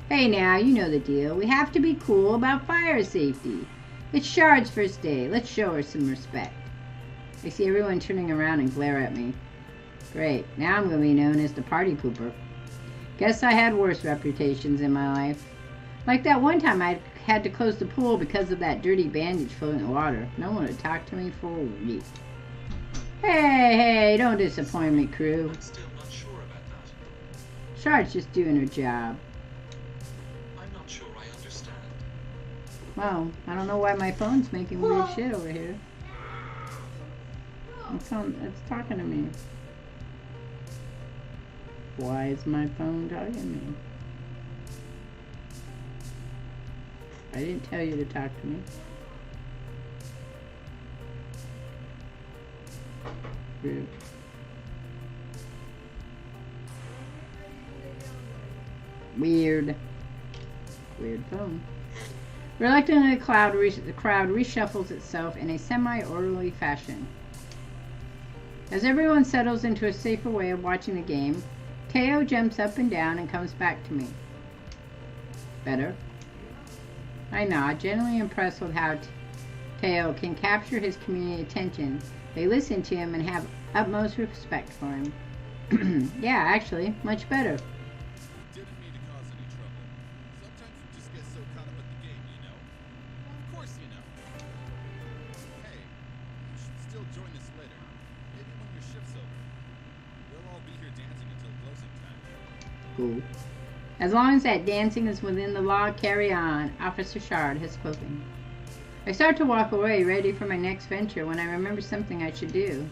Hey now, you know the deal. We have to be cool about fire safety. It's Shard's first day. Let's show her some respect. I see everyone turning around and glare at me. Great. Now I'm going to be known as the party pooper. Guess I had worse reputations in my life. Like that one time I had to close the pool because of that dirty bandage floating in the water. No one would talk to me for a week. Hey, don't disappoint me, crew. I'm still not sure about that. Shard's just doing her job. I'm not sure I understand. Well, I don't know why my phone's making weird shit over here. It's talking to me. Why is my phone talking to me? I didn't tell you to talk to me. Rude. Weird phone. Reluctantly, the crowd reshuffles itself in a semi-orderly fashion. As everyone settles into a safer way of watching the game, Teo jumps up and down and comes back to me. Better. I nod, generally impressed with how Teo can capture his community attention. They listen to him and have utmost respect for him. Yeah, actually, much better. Didn't mean to join us later. Maybe when your shift's over. We'll all be here dancing until closing time. Cool. As long as that dancing is within the law, carry on. Officer Shard has spoken. I start to walk away, ready for my next venture, when I remember something I should do.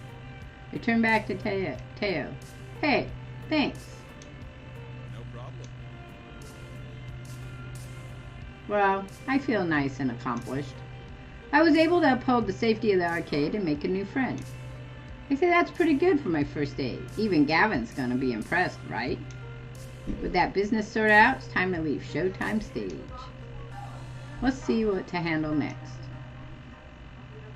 I turn back to Teo. Hey, thanks. No problem. Well, I feel nice and accomplished. I was able to uphold the safety of the arcade and make a new friend. I say that's pretty good for my first day. Even Gavin's gonna be impressed, right? With that business sorted out, it's time to leave Showtime stage. Let's see what to handle next.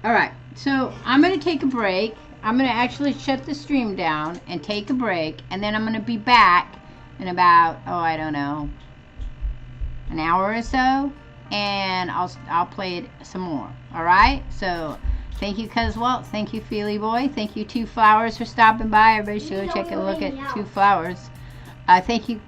Alright, so I'm going to take a break. I'm going to actually shut the stream down and take a break. And then I'm going to be back in about, I don't know, an hour or so. And I'll play it some more. Alright, so thank you, Cuzwalt. Thank you, Feely Boy. Thank you, Two Flowers, for stopping by. Everybody should go check a look at Two Flowers. Thank you,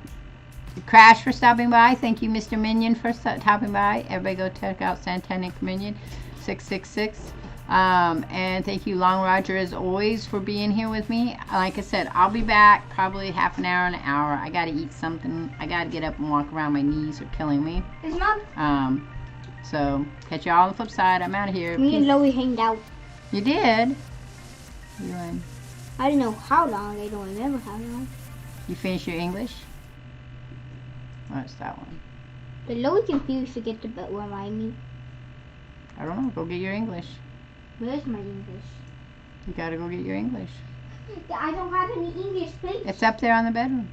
Crash, for stopping by. Thank you, Mr. Minion, for stopping by. Everybody go check out Santanic Minion 666. And thank you, Long Roger, as always, for being here with me. Like I said, I'll be back probably half an hour, an hour. I gotta eat something. I gotta get up and walk around. My knees are killing me. It's not. So catch y'all on the flip side. I'm out of here. Me and Loie hanged out. You did? You and I don't know how long. I don't remember how long. you finished your English? What's that one? The Loie confused to get to remind me. I don't know. Go get your English. Where's my English? You gotta go get your English. I don't have any English, please. It's up there on the bedroom.